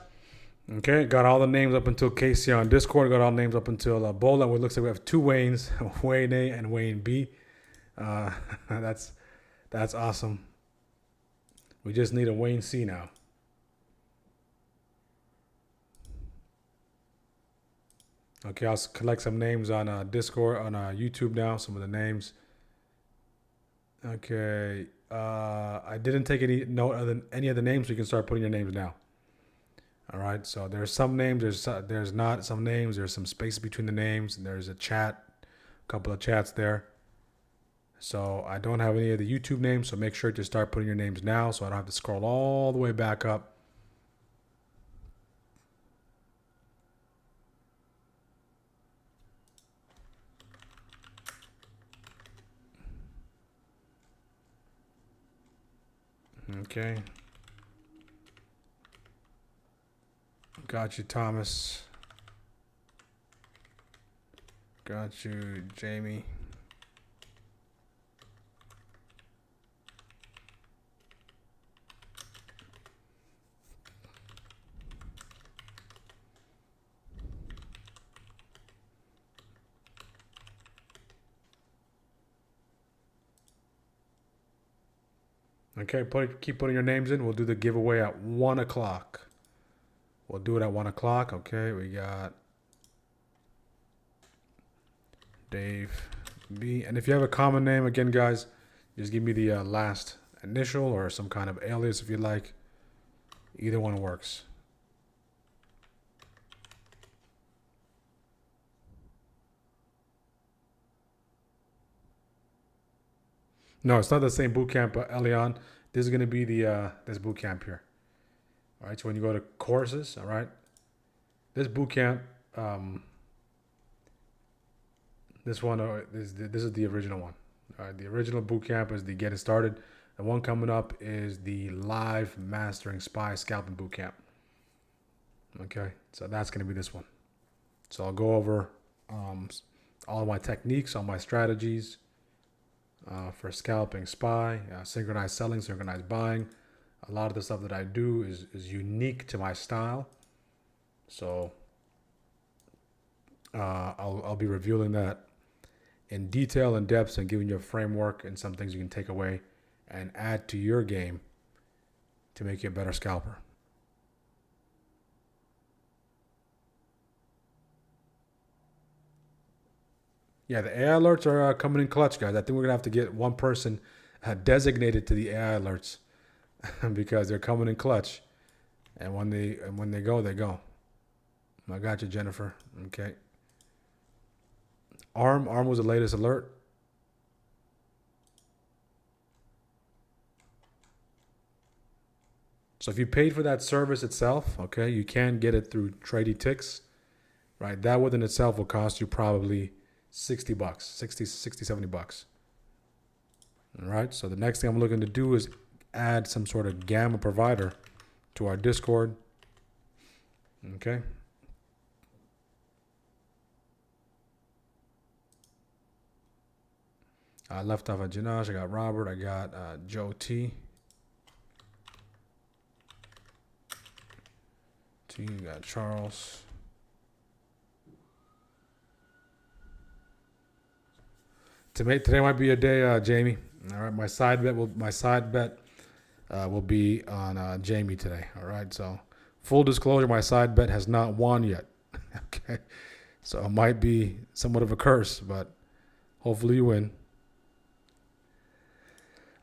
Okay, got all the names up until Casey on Discord. Got all the names up until Bola. It looks like we have two Waynes, Wayne A and Wayne B. That's awesome. We just need a Wayne C now. Okay, I'll collect some names on Discord, on YouTube now, some of the names. Okay, I didn't take any note of any of the names, so you can start putting your names now. All right, so there's some names, there's not some names, there's some space between the names, and there's a couple of chats there. So I don't have any of the YouTube names, so make sure to start putting your names now so I don't have to scroll all the way back up. Okay. Got you, Thomas. Got you, Jamie. Okay, keep putting your names in. We'll do the giveaway at 1 o'clock. We'll do it at 1 o'clock. Okay, we got Dave B. And if you have a common name, again, guys, just give me the last initial or some kind of alias if you like. Either one works. No, it's not the same boot camp, Elion. This is going to be the this boot camp here. All right, so when you go to courses, all right, this boot camp, this one, this is the original one. All right, the original boot camp is the getting started. The one coming up is the live mastering SPY scalping boot camp. Okay, so that's going to be this one. So I'll go over all of my techniques, all my strategies for scalping SPY, synchronized selling, synchronized buying. A lot of the stuff that I do is unique to my style. So I'll be revealing that in detail and depth and giving you a framework and some things you can take away and add to your game to make you a better scalper. Yeah, the AI alerts are coming in clutch, guys. I think we're going to have to get one person designated to the AI alerts because they're coming in clutch. And when they go, they go. I got you, Jennifer. Okay. ARM was the latest alert. So if you paid for that service itself, okay, you can get it through Trady Ticks, right? That within itself will cost you probably $60, 60, 70 bucks. All right, so the next thing I'm looking to do is add some sort of gamma provider to our Discord. Okay. I left off at Janash. I got Robert. I got Joe T. You got Charles. Today might be a day, Jamie. All right, my side bet will be on Jamie today. All right, so full disclosure, my side bet has not won yet. Okay, so it might be somewhat of a curse, but hopefully you win.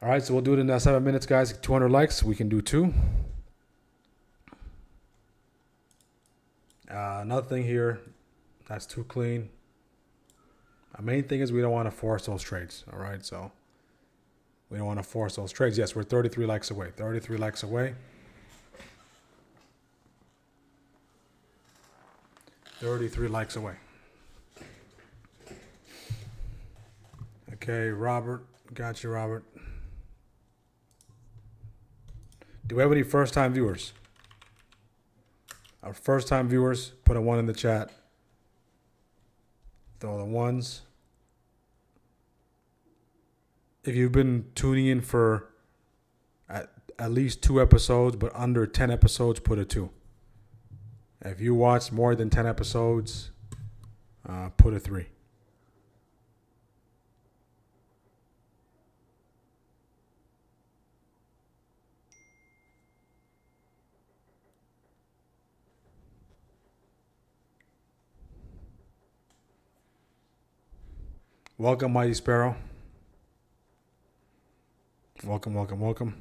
All right, so we'll do it in 7 minutes, guys. 200 likes, we can do 2. Another thing here that's too clean. Our main thing is we don't want to force those trades. All right, so we don't want to force those trades. Yes, we're 33 likes away. 33 likes away. 33 likes away. Okay, Robert. Got you, Robert. Do we have any first-time viewers? Our first-time viewers, put a 1 in the chat. Throw the 1s. If you've been tuning in for at least 2 episodes, but under 10 episodes, put a 2. If you watched more than 10 episodes, put a 3. Welcome, Mighty Sparrow. Welcome, welcome, welcome.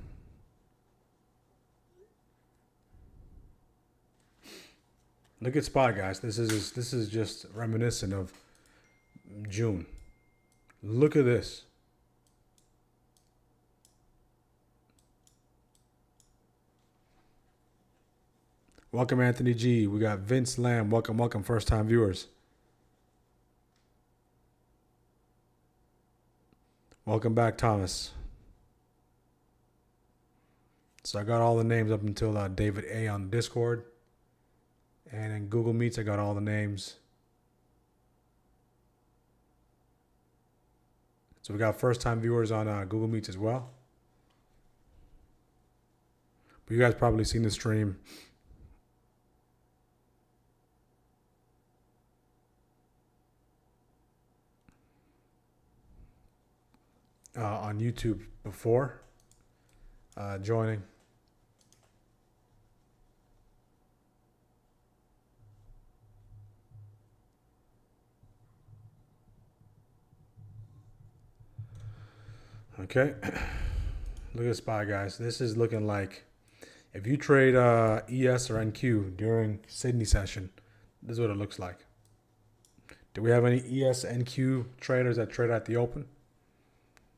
Look at SPY, guys. This is just reminiscent of June. Look at this. Welcome, Anthony G. We got Vince Lamb. Welcome, welcome, first-time viewers. Welcome back, Thomas. So I got all the names up until David A on Discord. And in Google Meets, I got all the names. So we got first-time viewers on Google Meets as well. But you guys probably seen the stream. On YouTube before joining. Okay. Look at SPY, guys. This is looking like if you trade ES or NQ during Sydney session, this is what it looks like. Do we have any ES, NQ traders that trade at the open?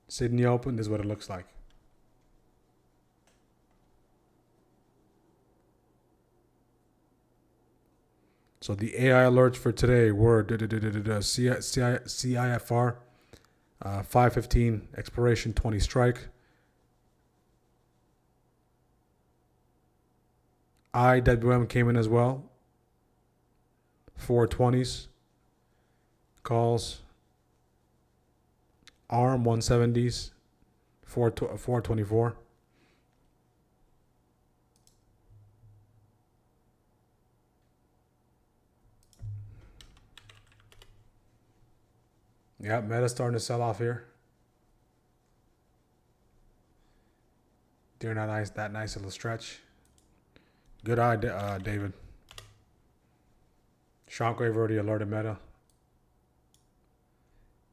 Sydney Open, this is what it looks like. So the AI alerts for today were CIFR 515 expiration 20 strike. IWM came in as well. 420s calls. ARM 170s 424. Yeah, Meta's starting to sell off here. During that nice little stretch. Good eye, David. Shockwave already alerted Meta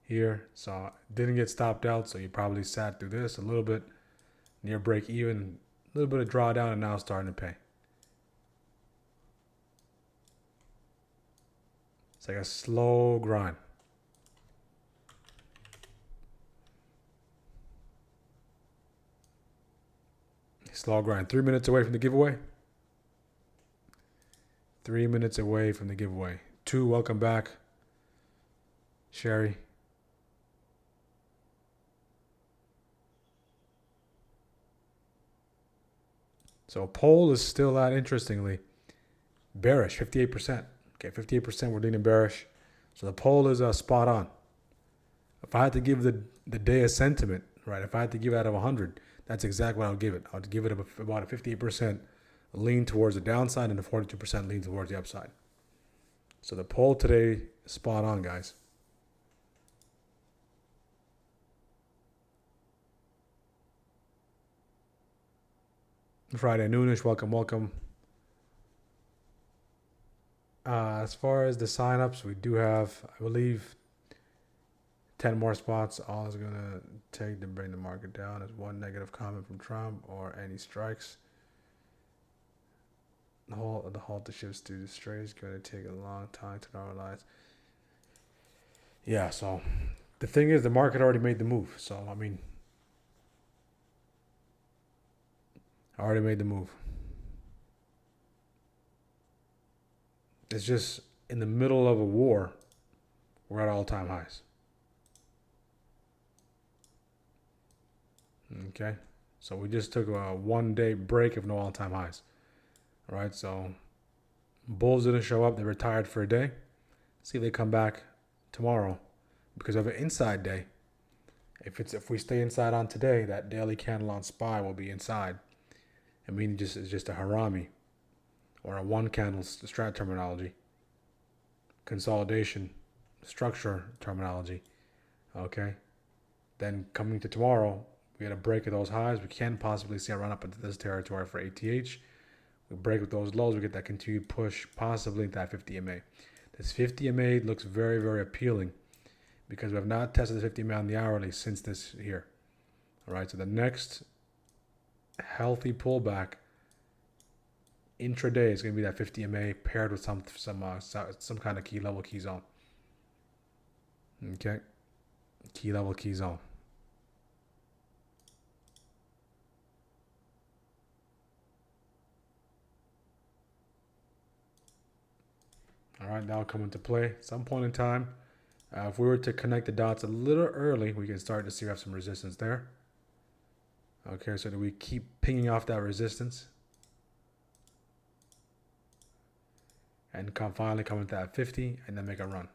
here, so didn't get stopped out, so you probably sat through this a little bit near break even, a little bit of drawdown, and now starting to pay. It's like a slow grind. Slow grind. 3 minutes away from the giveaway. 3 minutes away from the giveaway. 2, welcome back. Sherry. So poll is still at, interestingly, bearish, 58%. Okay, 58% we're leaning bearish. So the poll is spot on. If I had to give the day a sentiment, right, if I had to give it out of 100, that's exactly what I would give it. I would give it about a 58% lean towards the downside and a 42% lean towards the upside. So the poll today is spot on, guys. Friday noonish, welcome. As far as the signups, we do have, I believe, 10 more spots. All it's going to take to bring the market down is one negative comment from Trump or any strikes. The halt to shifts to the straight is going to take a long time to normalize. Yeah, so the thing is, the market already made the move. So, I mean, I already made the move. It's just in the middle of a war, we're at all-time highs. Okay, so we just took a 1 day break of no all-time highs. All right, so bulls didn't show up. They retired for a day. See if they come back tomorrow because of an inside day. If we stay inside on today, that daily candle on SPY will be inside. I mean, it's just a harami or a one candle strat terminology, consolidation structure terminology. Okay, then coming to tomorrow, we had a break of those highs. We can possibly see a run up into this territory for ATH. We break with those lows, we get that continued push, possibly into that 50 MA. This 50 MA looks very, very appealing because we have not tested the 50 MA on the hourly since this here. All right, so the next healthy pullback intraday is going to be that 50 MA paired with some kind of key zone. Okay, key zone. All right, that'll come into play at some point in time. If we were to connect the dots a little early, we can start to see we have some resistance there. Okay, so do we keep pinging off that resistance? And finally come into that 50 and then make a run.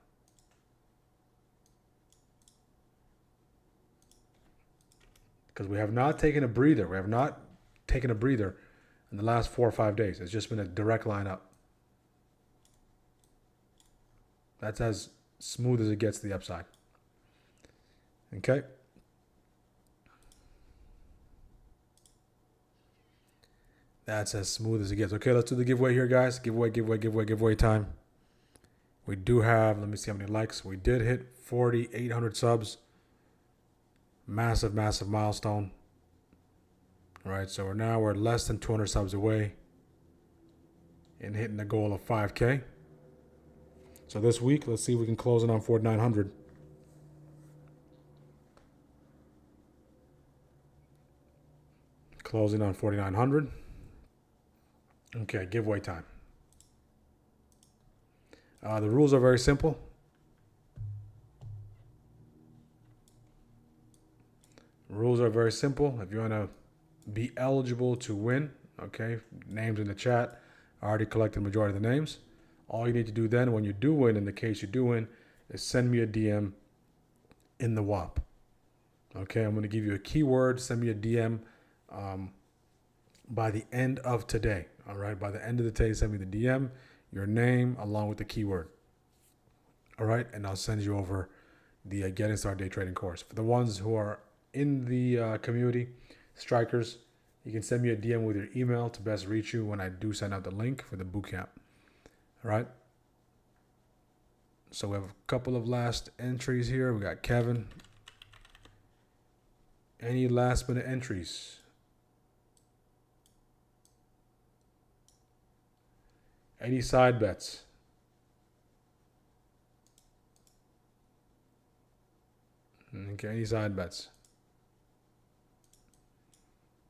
Because we have not taken a breather. We have not taken a breather in the last 4 or 5 days. It's just been a direct line up. That's as smooth as it gets to the upside. Okay. That's as smooth as it gets. Okay, let's do the giveaway here, guys. Giveaway time. We do have, let me see how many likes. We did hit 4,800 subs. Massive, massive milestone. All right, so we're less than 200 subs away and hitting the goal of 5K. So this week, let's see if we can close it on 4,900. Closing on 4,900. Okay, giveaway time. The rules are very simple. Rules are very simple. If you want to be eligible to win, okay, names in the chat. I already collected the majority of the names. All you need to do then, when you do win, in the case you do win, is send me a DM in the WAP. Okay, I'm going to give you a keyword. Send me a DM by the end of today. All right, by the end of the day, send me the DM, your name, along with the keyword. All right, and I'll send you over the Getting Started Day Trading course. For the ones who are in the community, strikers, you can send me a DM with your email to best reach you when I do send out the link for the bootcamp. All right. So we have a couple of last entries here. We got Kevin. Any last minute entries? Any side bets? Okay, any side bets?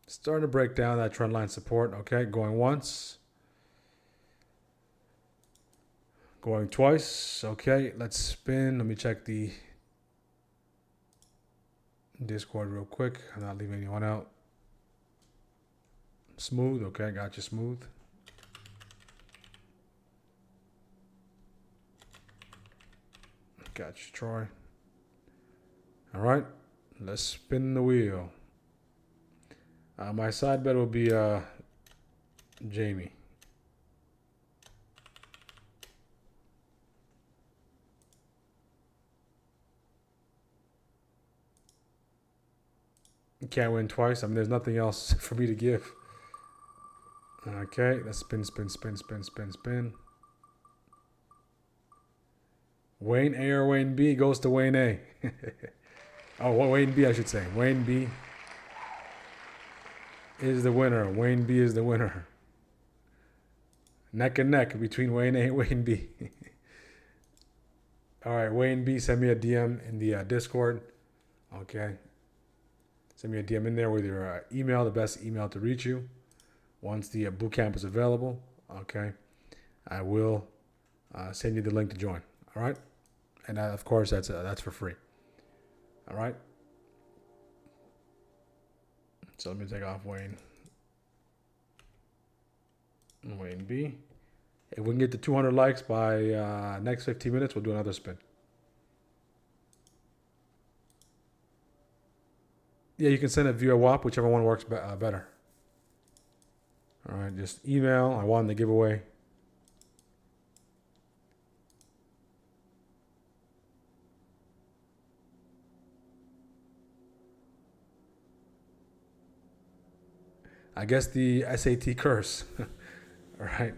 Starting to break down that trend line support. Okay, going once. Going twice. Okay, let's spin. Let me check the Discord real quick. I'm not leaving anyone out. Smooth. Okay, got you, Smooth. Got you, Troy. All right, let's spin the wheel. My side bet will be Jamie. You can't win twice. I mean, there's nothing else for me to give. Okay, let's spin, spin, spin, spin, spin, spin. Wayne A or Wayne B goes to Wayne A. Oh, well, Wayne B, I should say. Wayne B is the winner. Wayne B is the winner. Neck and neck between Wayne A and Wayne B. All right, Wayne B, send me a DM in the Discord. Okay. Send me a DM in there with your email, the best email to reach you. Once the bootcamp is available, okay, I will send you the link to join. All right, and of course that's for free. All right. So let me take off Wayne B. If we can get to 200 likes by next 15 minutes, we'll do another spin. Yeah, you can send it via WAP, whichever one works better. All right, just email. I won the giveaway. I guess the SAT curse. All right.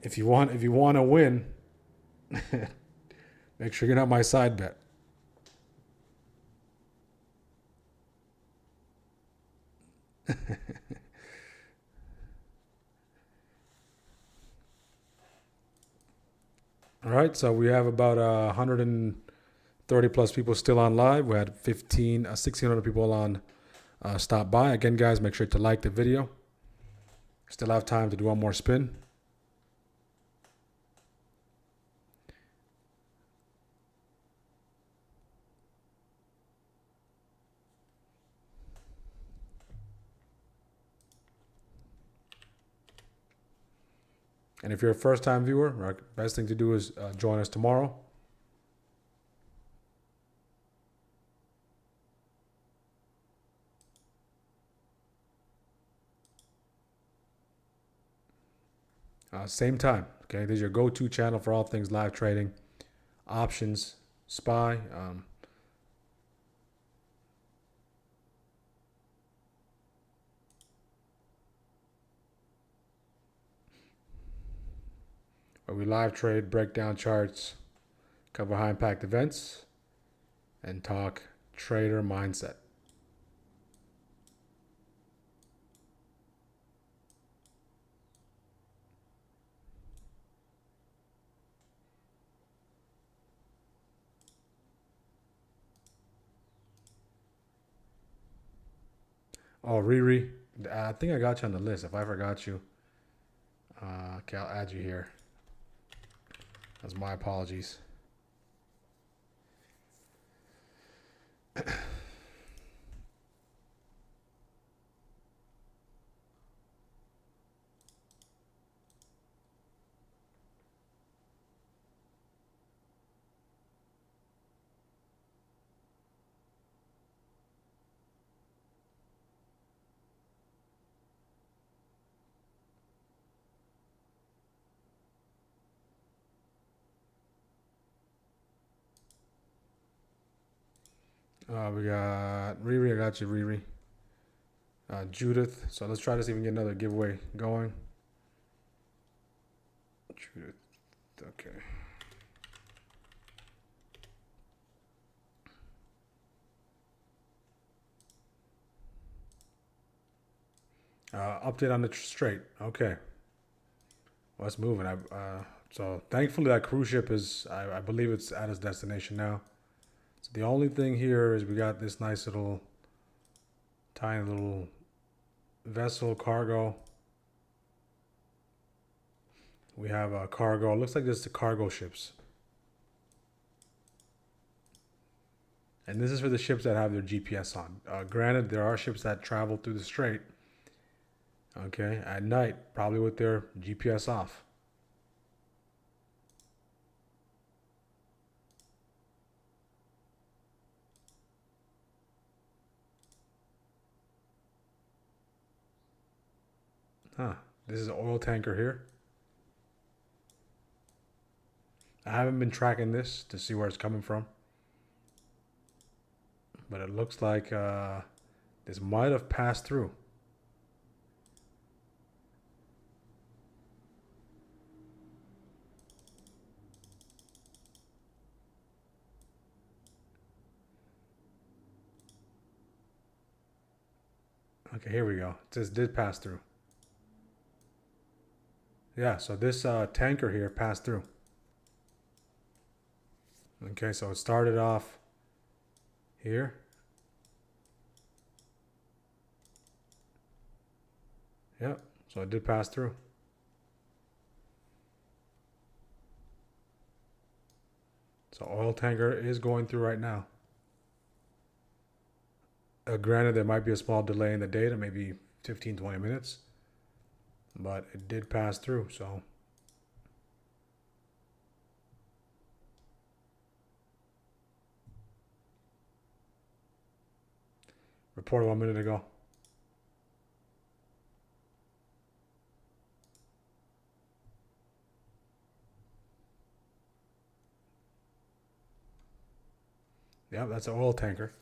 If you want to win, make sure you're not my side bet. All right, so we have about 130 plus people still on live. We had 1,600 people on stop by. Again, guys, make sure to like the video. Still have time to do one more spin. And if you're a first-time viewer, the best thing to do is join us tomorrow. Same time, okay? This is your go-to channel for all things live trading, options, SPY. Where we live trade, break down charts, cover high-impact events, and talk trader mindset. Oh, Riri, I think I got you on the list. If I forgot you, okay, I'll add you here. That's my apologies. We got Riri. I got you, Riri. Judith. So let's try to see if we can get another giveaway going. Judith. Okay. Update on the straight. Okay. Well, it's moving. So thankfully that cruise ship is, I believe it's at its destination now. So the only thing here is we got this nice little, tiny little vessel cargo. We have a cargo. It looks like this is the cargo ships. And this is for the ships that have their GPS on. Granted, there are ships that travel through the strait. Okay, at night, probably with their GPS off. This is an oil tanker here. I haven't been tracking this to see where it's coming from. But it looks like this might have passed through. Okay, here we go. It says did pass through. Yeah, so this tanker here passed through. Okay, so it started off here. Yep, so it did pass through. So oil tanker is going through right now. Granted, there might be a small delay in the data, maybe 15, 20 minutes. But it did pass through, so. Reported 1 minute ago. Yeah, that's an oil tanker.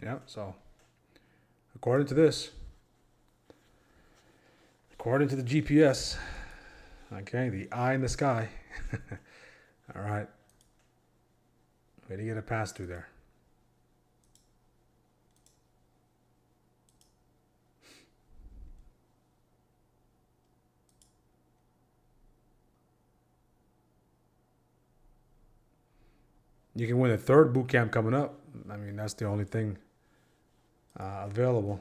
Yeah, so according to this, according to the GPS, okay, the eye in the sky. All right. Way to get a pass through there. You can win a third boot camp coming up. I mean, that's the only thing available.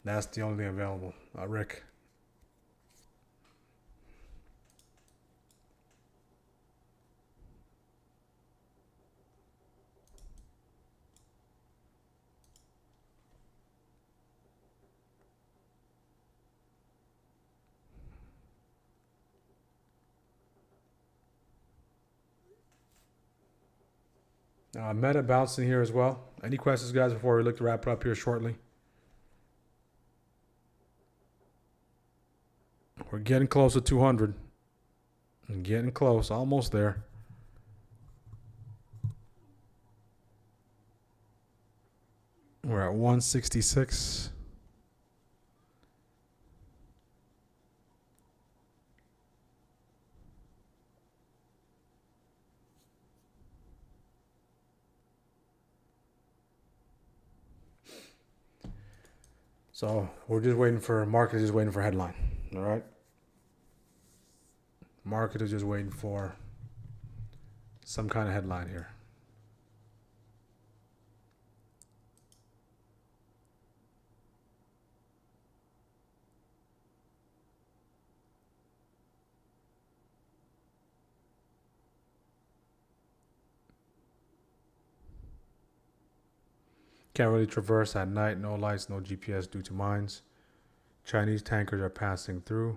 That's the only thing available. Rick. Meta bouncing here as well. Any questions, guys, before we look to wrap it up here shortly? We're getting close to 200. Getting close, almost there. We're at 166. So we're just waiting for market is just waiting for headline. All right. Market is just waiting for some kind of headline here. Can't really traverse at night. No lights, no GPS due to mines. Chinese tankers are passing through.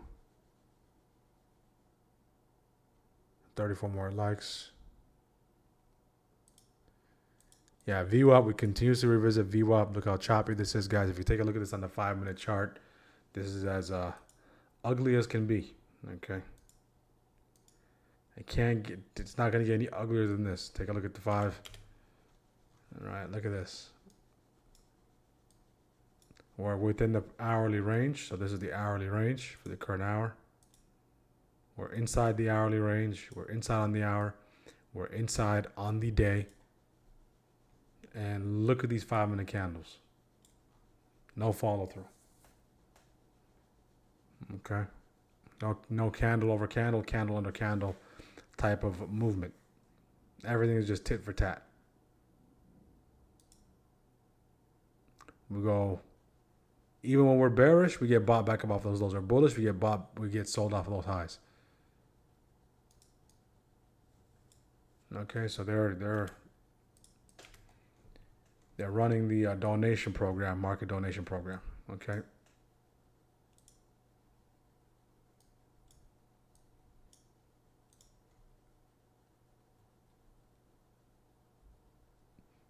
34 more likes. Yeah, VWAP, we continuously revisit VWAP. Look how choppy this is, guys. If you take a look at this on the 5-minute chart, this is as ugly as can be. Okay. It's not going to get any uglier than this. Take a look at the 5. All right, look at this. We're within the hourly range. So this is the hourly range for the current hour. We're inside the hourly range. We're inside on the hour. We're inside on the day. And look at these 5-minute candles. No follow through. Okay. No candle over candle, candle under candle type of movement. Everything is just tit for tat. We go, even when we're bearish, we get bought back up off those lows. Or bullish, we get sold off of those highs. Okay, so they're running the donation program, market donation program. Okay.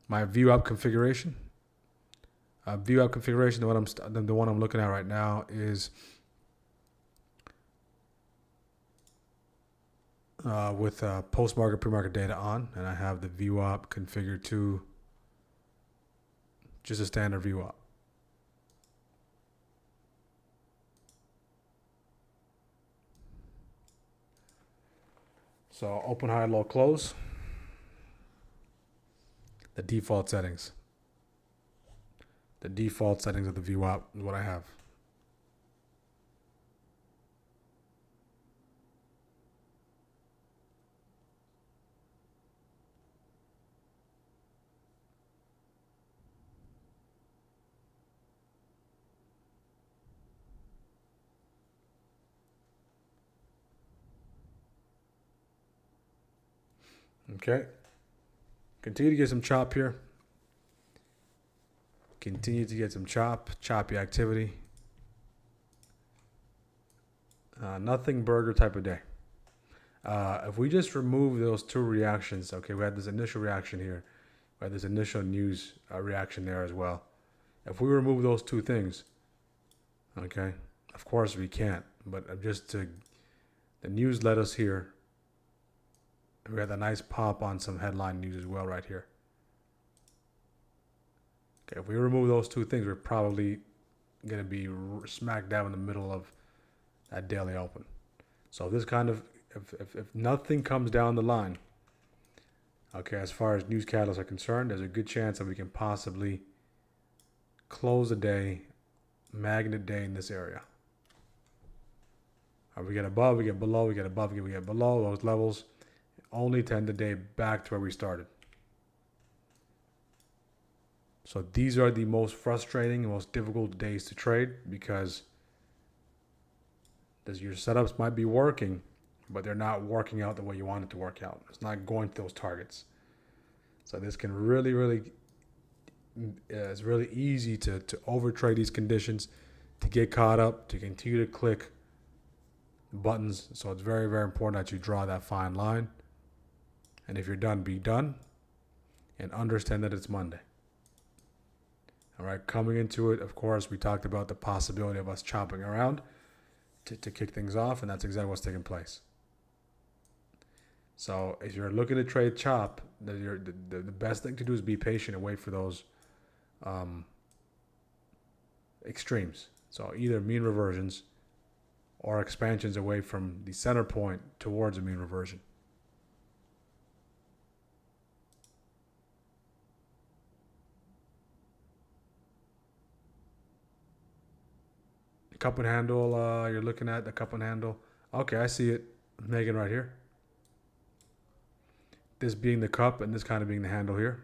My view up configuration. View up configuration. The one I'm looking at right now is with post-market, pre-market data on, and I have the view up configured to just a standard view up. So open, high, low, close. The default settings. The default settings of the view up is what I have. Okay. Continue to get some chop here. Continue to get some choppy activity. Nothing burger type of day. If we just remove those two reactions, okay, we had this initial reaction here. We had this initial news reaction there as well. If we remove those two things, okay, of course we can't, but the news led us here. We had a nice pop on some headline news as well right here. Okay, if we remove those two things, we're probably going to be smack dab in the middle of that daily open. So this kind of, if nothing comes down the line, okay, as far as news catalysts are concerned, there's a good chance that we can possibly close the day, magnet day in this area. We get above, we get below, we get above, we get below. Those levels only tend the day back to where we started. So these are the most frustrating and most difficult days to trade because your setups might be working, but they're not working out the way you want it to work out. It's not going to those targets. So this can it's really easy to overtrade these conditions, to get caught up, to continue to click buttons. So it's very, very important that you draw that fine line. And if you're done, be done. And understand that it's Monday. All right, coming into it, of course, we talked about the possibility of us chopping around to kick things off, and that's exactly what's taking place. So if you're looking to trade chop, the best thing to do is be patient and wait for those extremes. So either mean reversions or expansions away from the center point towards a mean reversion. The cup and handle, you're looking at the cup and handle. Okay, I see it, Megan, right here. This being the cup and this kind of being the handle here.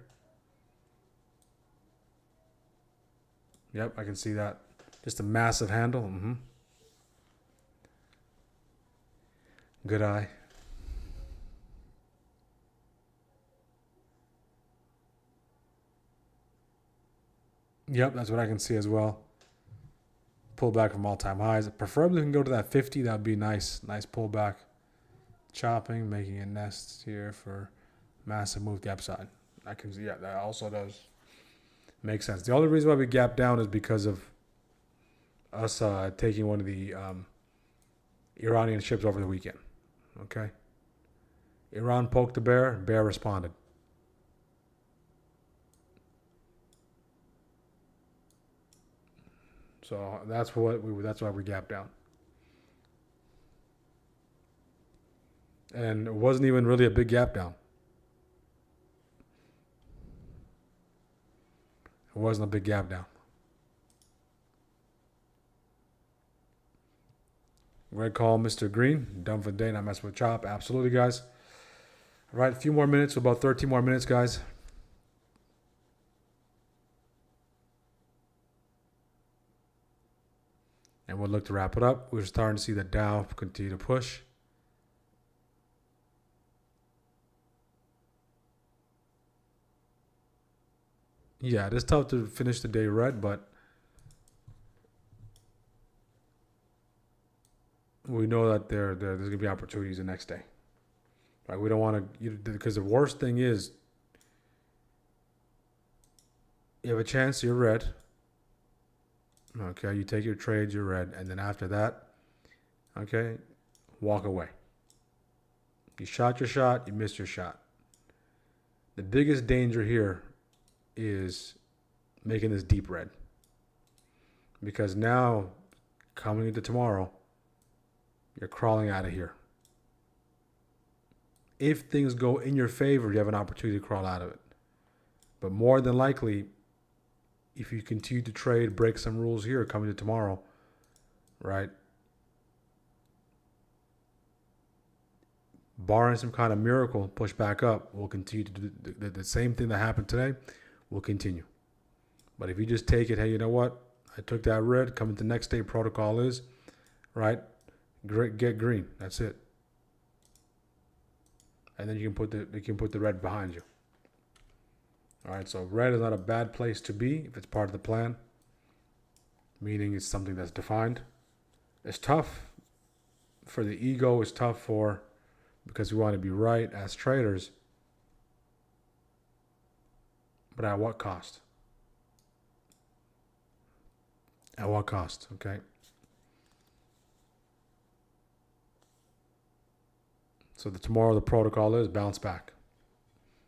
Yep, I can see that. Just a massive handle. Good eye. Yep, that's what I can see as well. Pull back from all-time highs. Preferably we can go to that 50. That would be nice. Nice pullback. Chopping, making a nest here for massive move gap side. I can see, yeah, that also does make sense. The only reason why we gap down is because of us taking one of the Iranian ships over the weekend. Okay? Iran poked the bear, bear responded. So that's why we gapped down. And it wasn't even really a big gap down. It wasn't a big gap down. Red call, Mr. Green. Done for the day, not messing with chop. Absolutely, guys. All right, a few more minutes, about 13 more minutes, guys. And we'll look to wrap it up. We're starting to see the Dow continue to push. Yeah, it is tough to finish the day red, but we know that there's going to be opportunities the next day. Right? We don't want to, because the worst thing is you have a chance, you're red. Okay, you take your trades, you're red, and then after that, okay, walk away. You shot your shot, you missed your shot. The biggest danger here is making this deep red. Because now, coming into tomorrow, you're crawling out of here. If things go in your favor, you have an opportunity to crawl out of it. But more than likely, if you continue to trade, break some rules here coming to tomorrow, right? Barring some kind of miracle, push back up, we'll continue to do the same thing that happened today, will continue. But if you just take it, hey, you know what? I took that red, coming to next day protocol is, right? Get green. That's it. And then you can put the red behind you. All right, so red is not a bad place to be if it's part of the plan, meaning it's something that's defined. It's tough for the ego. It's tough because we want to be right as traders. But at what cost? At what cost, okay? So tomorrow the protocol is bounce back.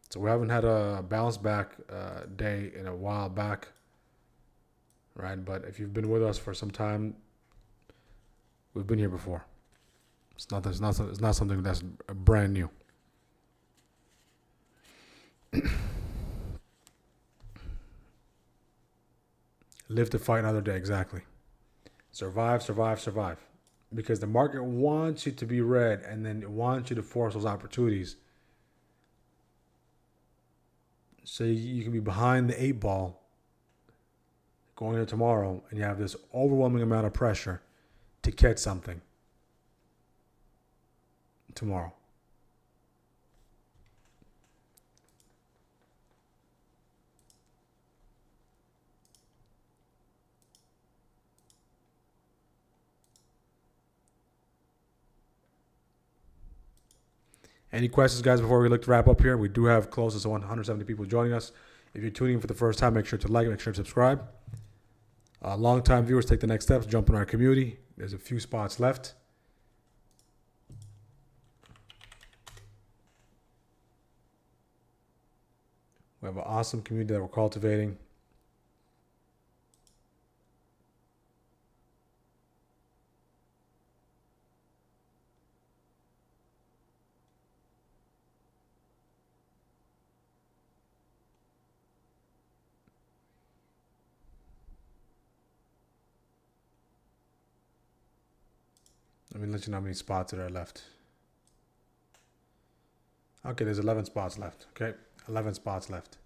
So we haven't had a bounce back day in a while back, right? But if you've been with us for some time, we've been here before. It's not something that's brand new. Live to fight another day, exactly. Survive, survive, survive. Because the market wants you to be red and then it wants you to force those opportunities. So you can be behind the 8 ball going into tomorrow and you have this overwhelming amount of pressure to catch something tomorrow. Any questions, guys, before we look to wrap up here? We do have close to 170 people joining us. If you're tuning in for the first time, make sure to like, make sure to subscribe. Long-time viewers, take the next steps, jump in our community. There's a few spots left. We have an awesome community that we're cultivating. Let me let you know how many spots there are left. Okay, there's 11 spots left. Okay, 11 spots left.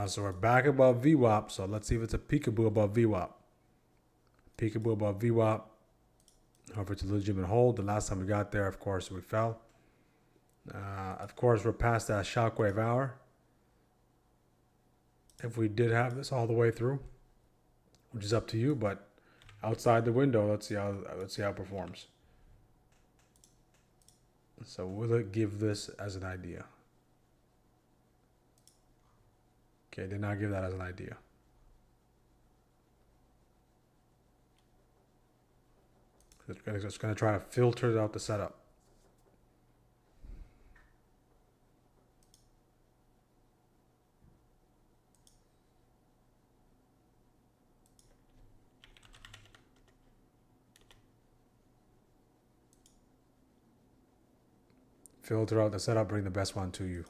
So we're back above VWAP. So let's see if it's a peekaboo above VWAP. Peekaboo above VWAP. However, it's a legitimate hold. The last time we got there, of course, we fell. Of course, we're past that shockwave hour. If we did have this all the way through, which is up to you, but outside the window, let's see how it performs. So will it give this as an idea? Okay, did not give that as an idea. It's going to try to filter out the setup. Filter out the setup, bring the best one to you.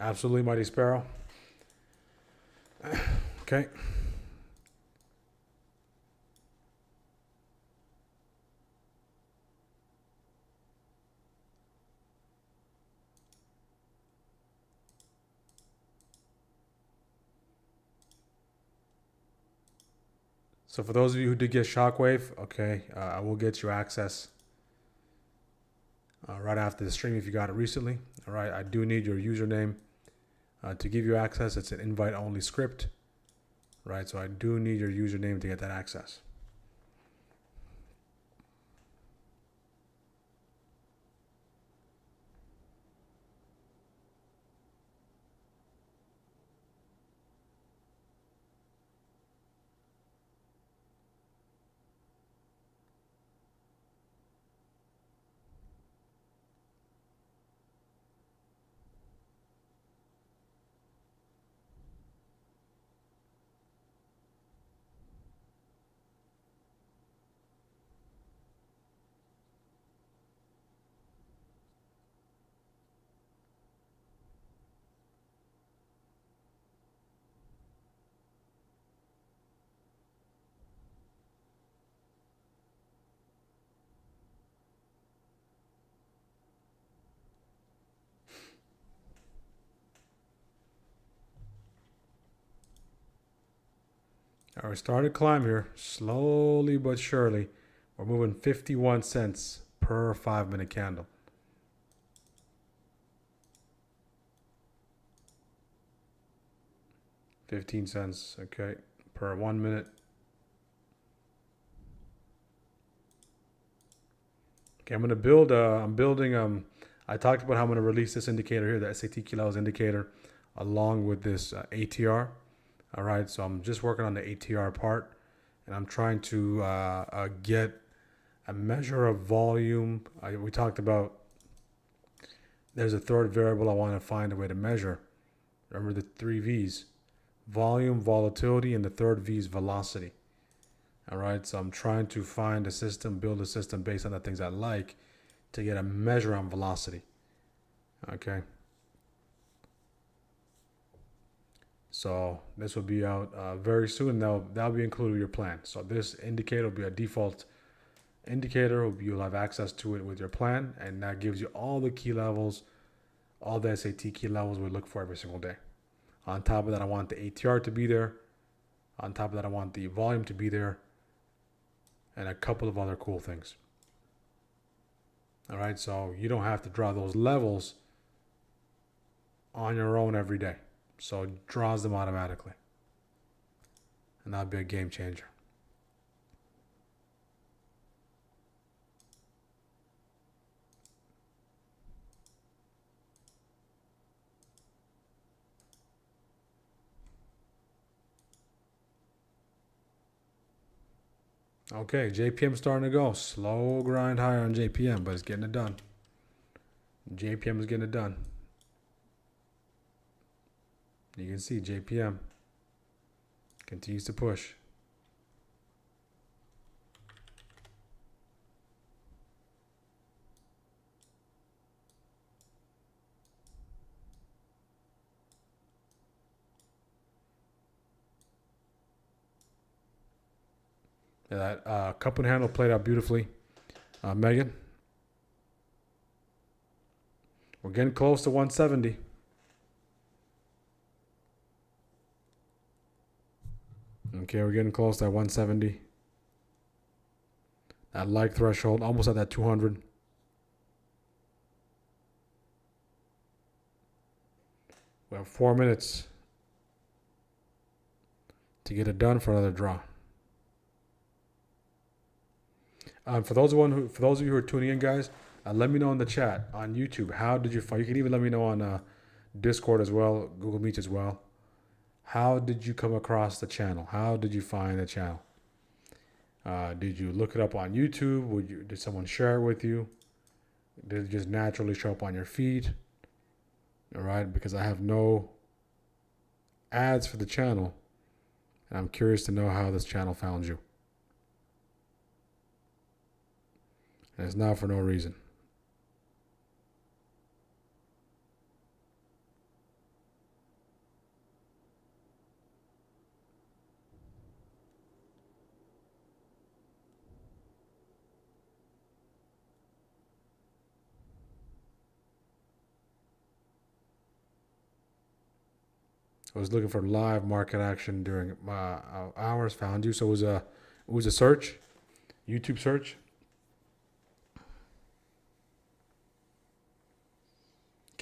Absolutely, Mighty Sparrow. Okay. So for those of you who did get Shockwave, okay, I will get you access right after the stream if you got it recently. All right, I do need your username to give you access. It's an invite-only script, right? So I do need your username to get that access. All right, started climb here, slowly but surely. We're moving 51 cents per 5-minute candle. $0.15, okay, per 1 minute. Okay, I'm gonna build. I'm building. I talked about how I'm gonna release this indicator here, the SAT key levels indicator, along with this ATR. All right, so I'm just working on the ATR part, and I'm trying to get a measure of volume. We talked about there's a third variable I want to find a way to measure. Remember the 3 V's: volume, volatility, and the third V is velocity. All right, so I'm trying to find a system, build a system based on the things I like to get a measure on velocity. Okay. So this will be out very soon. That'll be included with your plan. So this indicator will be a default indicator. You'll have access to it with your plan, and that gives you all the key levels, all the SAT key levels we look for every single day. On top of that, I want the ATR to be there. On top of that, I want the volume to be there, and a couple of other cool things. All right, so you don't have to draw those levels on your own every day. So it draws them automatically. And that'll be a game changer. Okay, JPM starting to go. Slow grind higher on JPM, but it's getting it done. JPM is getting it done. You can see JPM continues to push. Yeah, that cup and handle played out beautifully. Megan, we're getting close to 170. Okay, we're getting close to that 170. That like threshold, almost at that 200. We have 4 minutes to get it done for another draw. For those of you who are tuning in, guys, let me know in the chat on YouTube. How did you find? You can even let me know on Discord as well, Google Meet as well. How did you come across the channel? How did you find the channel? Did you look it up on YouTube? Did someone share it with you? Did it just naturally show up on your feed? All right, because I have no ads for the channel, and I'm curious to know how this channel found you. And it's not for no reason. I was looking for live market action during hours. Found you. So it was a search, YouTube search.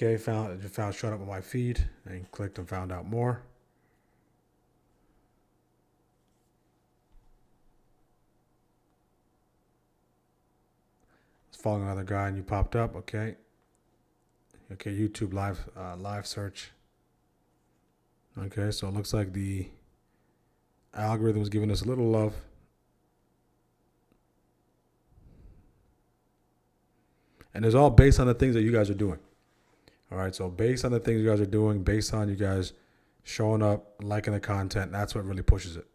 Okay, found showed up on my feed and clicked and found out more. I was following another guy and you popped up. Okay, YouTube live search. Okay, so it looks like the algorithm is giving us a little love. And it's all based on the things that you guys are doing. All right, so based on the things you guys are doing, based on you guys showing up, liking the content, that's what really pushes it.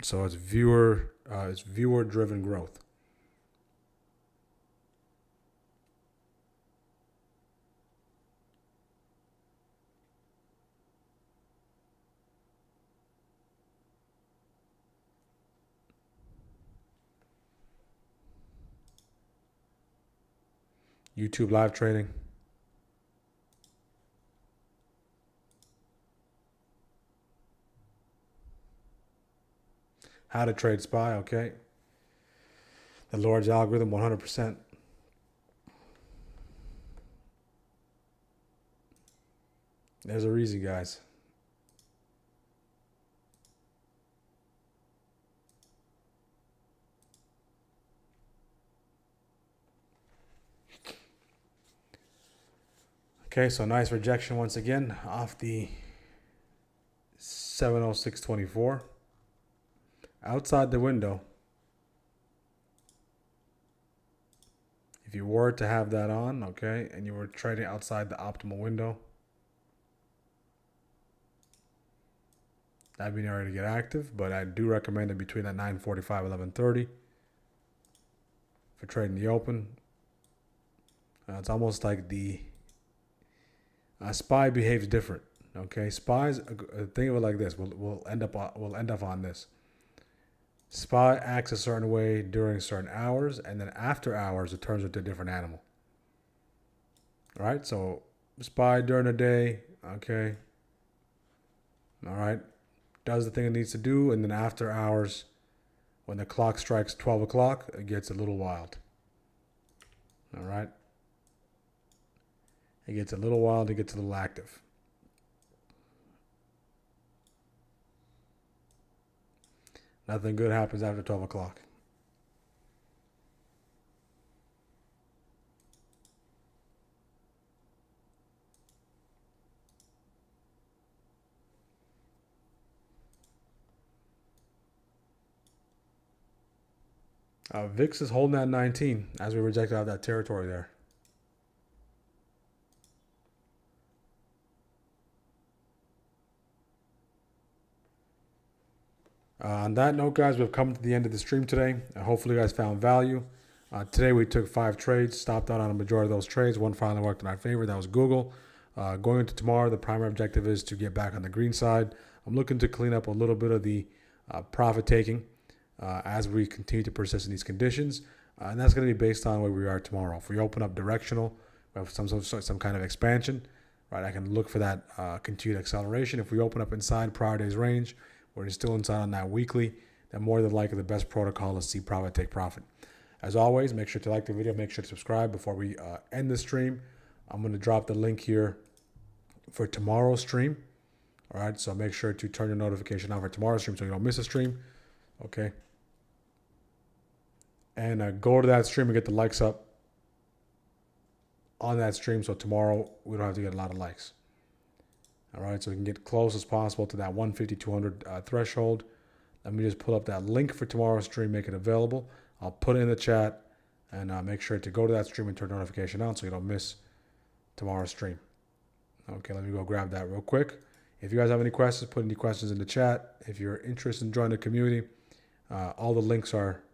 So it's viewer-driven growth. YouTube live trading. How to trade SPY, okay. The Lord's algorithm, 100%. There's a reason, guys. Okay, so nice rejection once again off the 706.24. Outside the window. If you were to have that on, okay, and you were trading outside the optimal window, that'd be an area to get active, but I do recommend it between that 9:45 11:30 for trading the open. It's almost like the SPY behaves different. Okay, SPY's think of it like this. We'll end up on this. SPY acts a certain way during certain hours, and then after hours, it turns into a different animal. All right, so SPY during the day, okay. All right, does the thing it needs to do, and then after hours, when the clock strikes 12 o'clock, it gets a little wild. All right. It gets a little wild, it gets a little active. Nothing good happens after 12 o'clock. VIX is holding at 19 as we reject out of that territory there. On that note, guys, we've come to the end of the stream today. Hopefully you guys found value. Today we took 5 trades, stopped out on a majority of those trades. One finally worked in our favor. That was Google. Going into tomorrow, the primary objective is to get back on the green side. I'm looking to clean up a little bit of the profit taking as we continue to persist in these conditions. And that's going to be based on where we are tomorrow. If we open up directional, we have some kind of expansion, right? I can look for that continued acceleration. If we open up inside prior day's range, we're still inside on that weekly, then more than likely the best protocol is see profit, take profit. As always, make sure to like the video, make sure to subscribe before we end the stream. I'm going to drop the link here for tomorrow's stream. All right, so make sure to turn your notification on for tomorrow's stream so you don't miss a stream. Okay. And go to that stream and get the likes up on that stream so tomorrow we don't have to get a lot of likes. All right, so we can get close as possible to that 150, 200 threshold. Let me just pull up that link for tomorrow's stream, make it available. I'll put it in the chat and make sure to go to that stream and turn notification on so you don't miss tomorrow's stream. Okay, let me go grab that real quick. If you guys have any questions, put any questions in the chat. If you're interested in joining the community, all the links are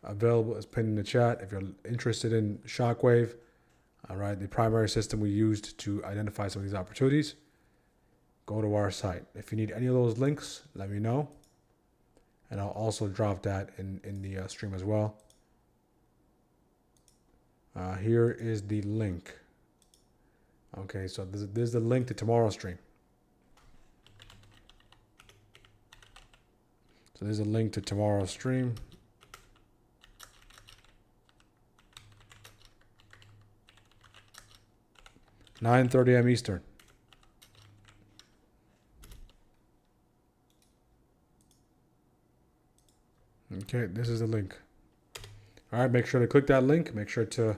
available as pinned in the chat. If you're interested in Shockwave, all right, the primary system we used to identify some of these opportunities, go to our site. If you need any of those links, let me know. And I'll also drop that in the stream as well. Here is the link. Okay, so this is the link to tomorrow's stream. So there's a link to tomorrow's stream. (9:30 a.m. Eastern). Okay, this is the link. All right, make sure to click that link. Make sure to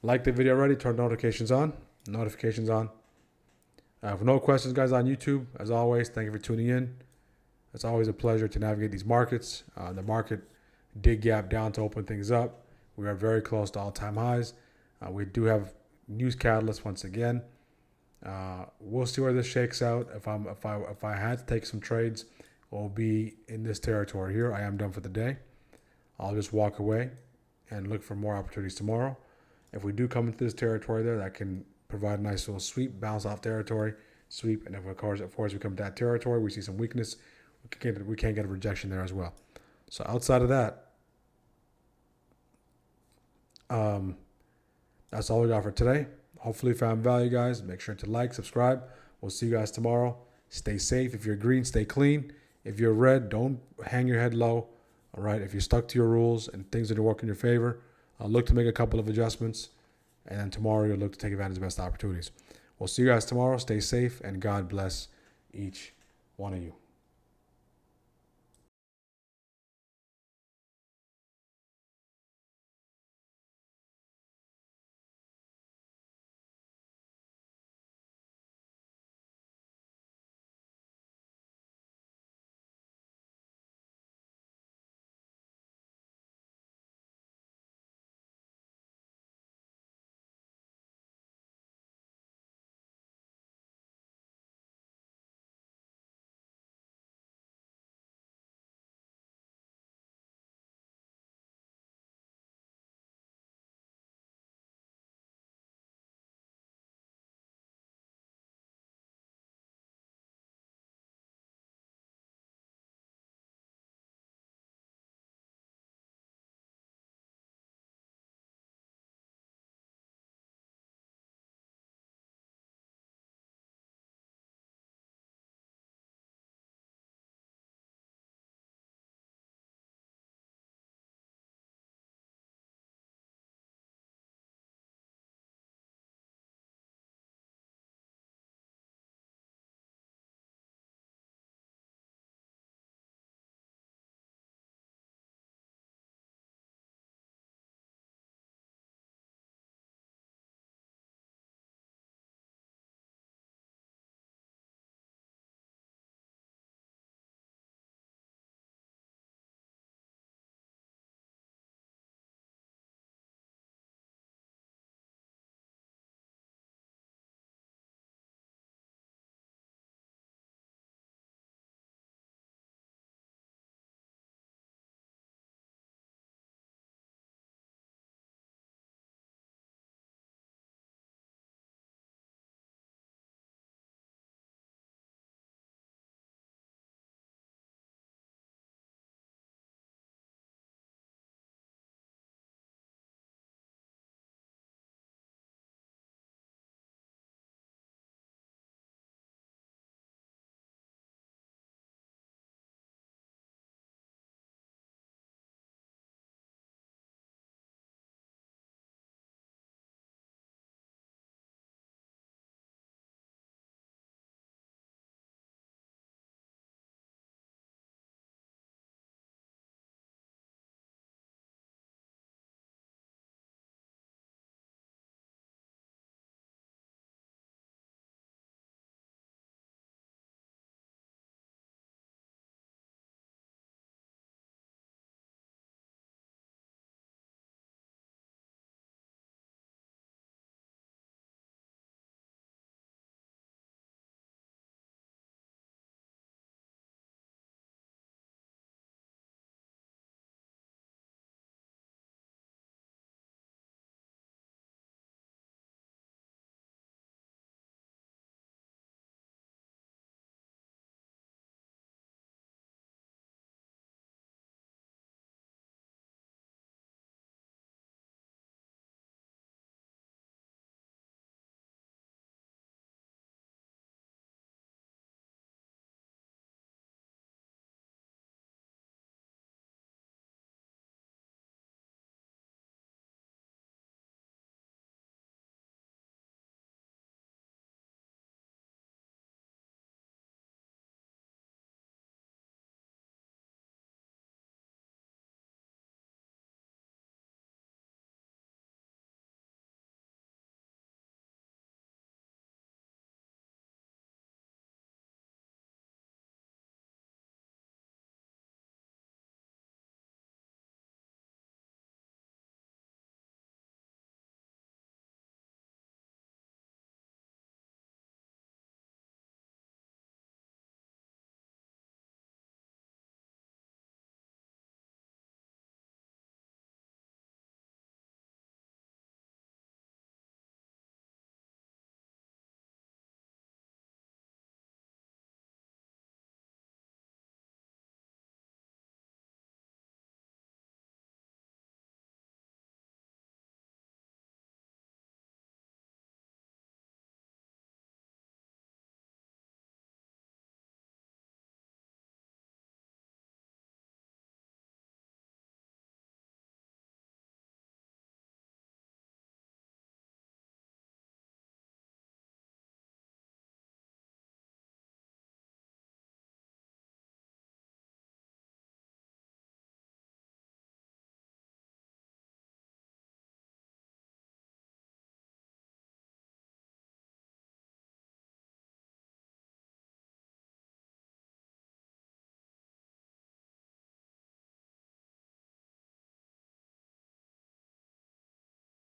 like the video already. Turn notifications on. For no questions, guys, on YouTube, as always, thank you for tuning in. It's always a pleasure to navigate these markets. The market did gap down to open things up. We are very close to all-time highs. We do have news catalysts once again. We'll see where this shakes out. If I had to take some trades, we'll be in this territory here. I am done for the day. I'll just walk away and look for more opportunities tomorrow. If we do come into this territory there, that can provide a nice little sweep, bounce off territory, sweep, and if of course we come to that territory, we see some weakness, we can't get a rejection there as well. So outside of that, that's all we got for today. Hopefully you found value, guys. Make sure to like, subscribe. We'll see you guys tomorrow. Stay safe. If you're green, stay clean. If you're red, don't hang your head low. All right. If you're stuck to your rules and things that work in your favor, look to make a couple of adjustments. And then tomorrow you'll look to take advantage of the best opportunities. We'll see you guys tomorrow. Stay safe and God bless each one of you.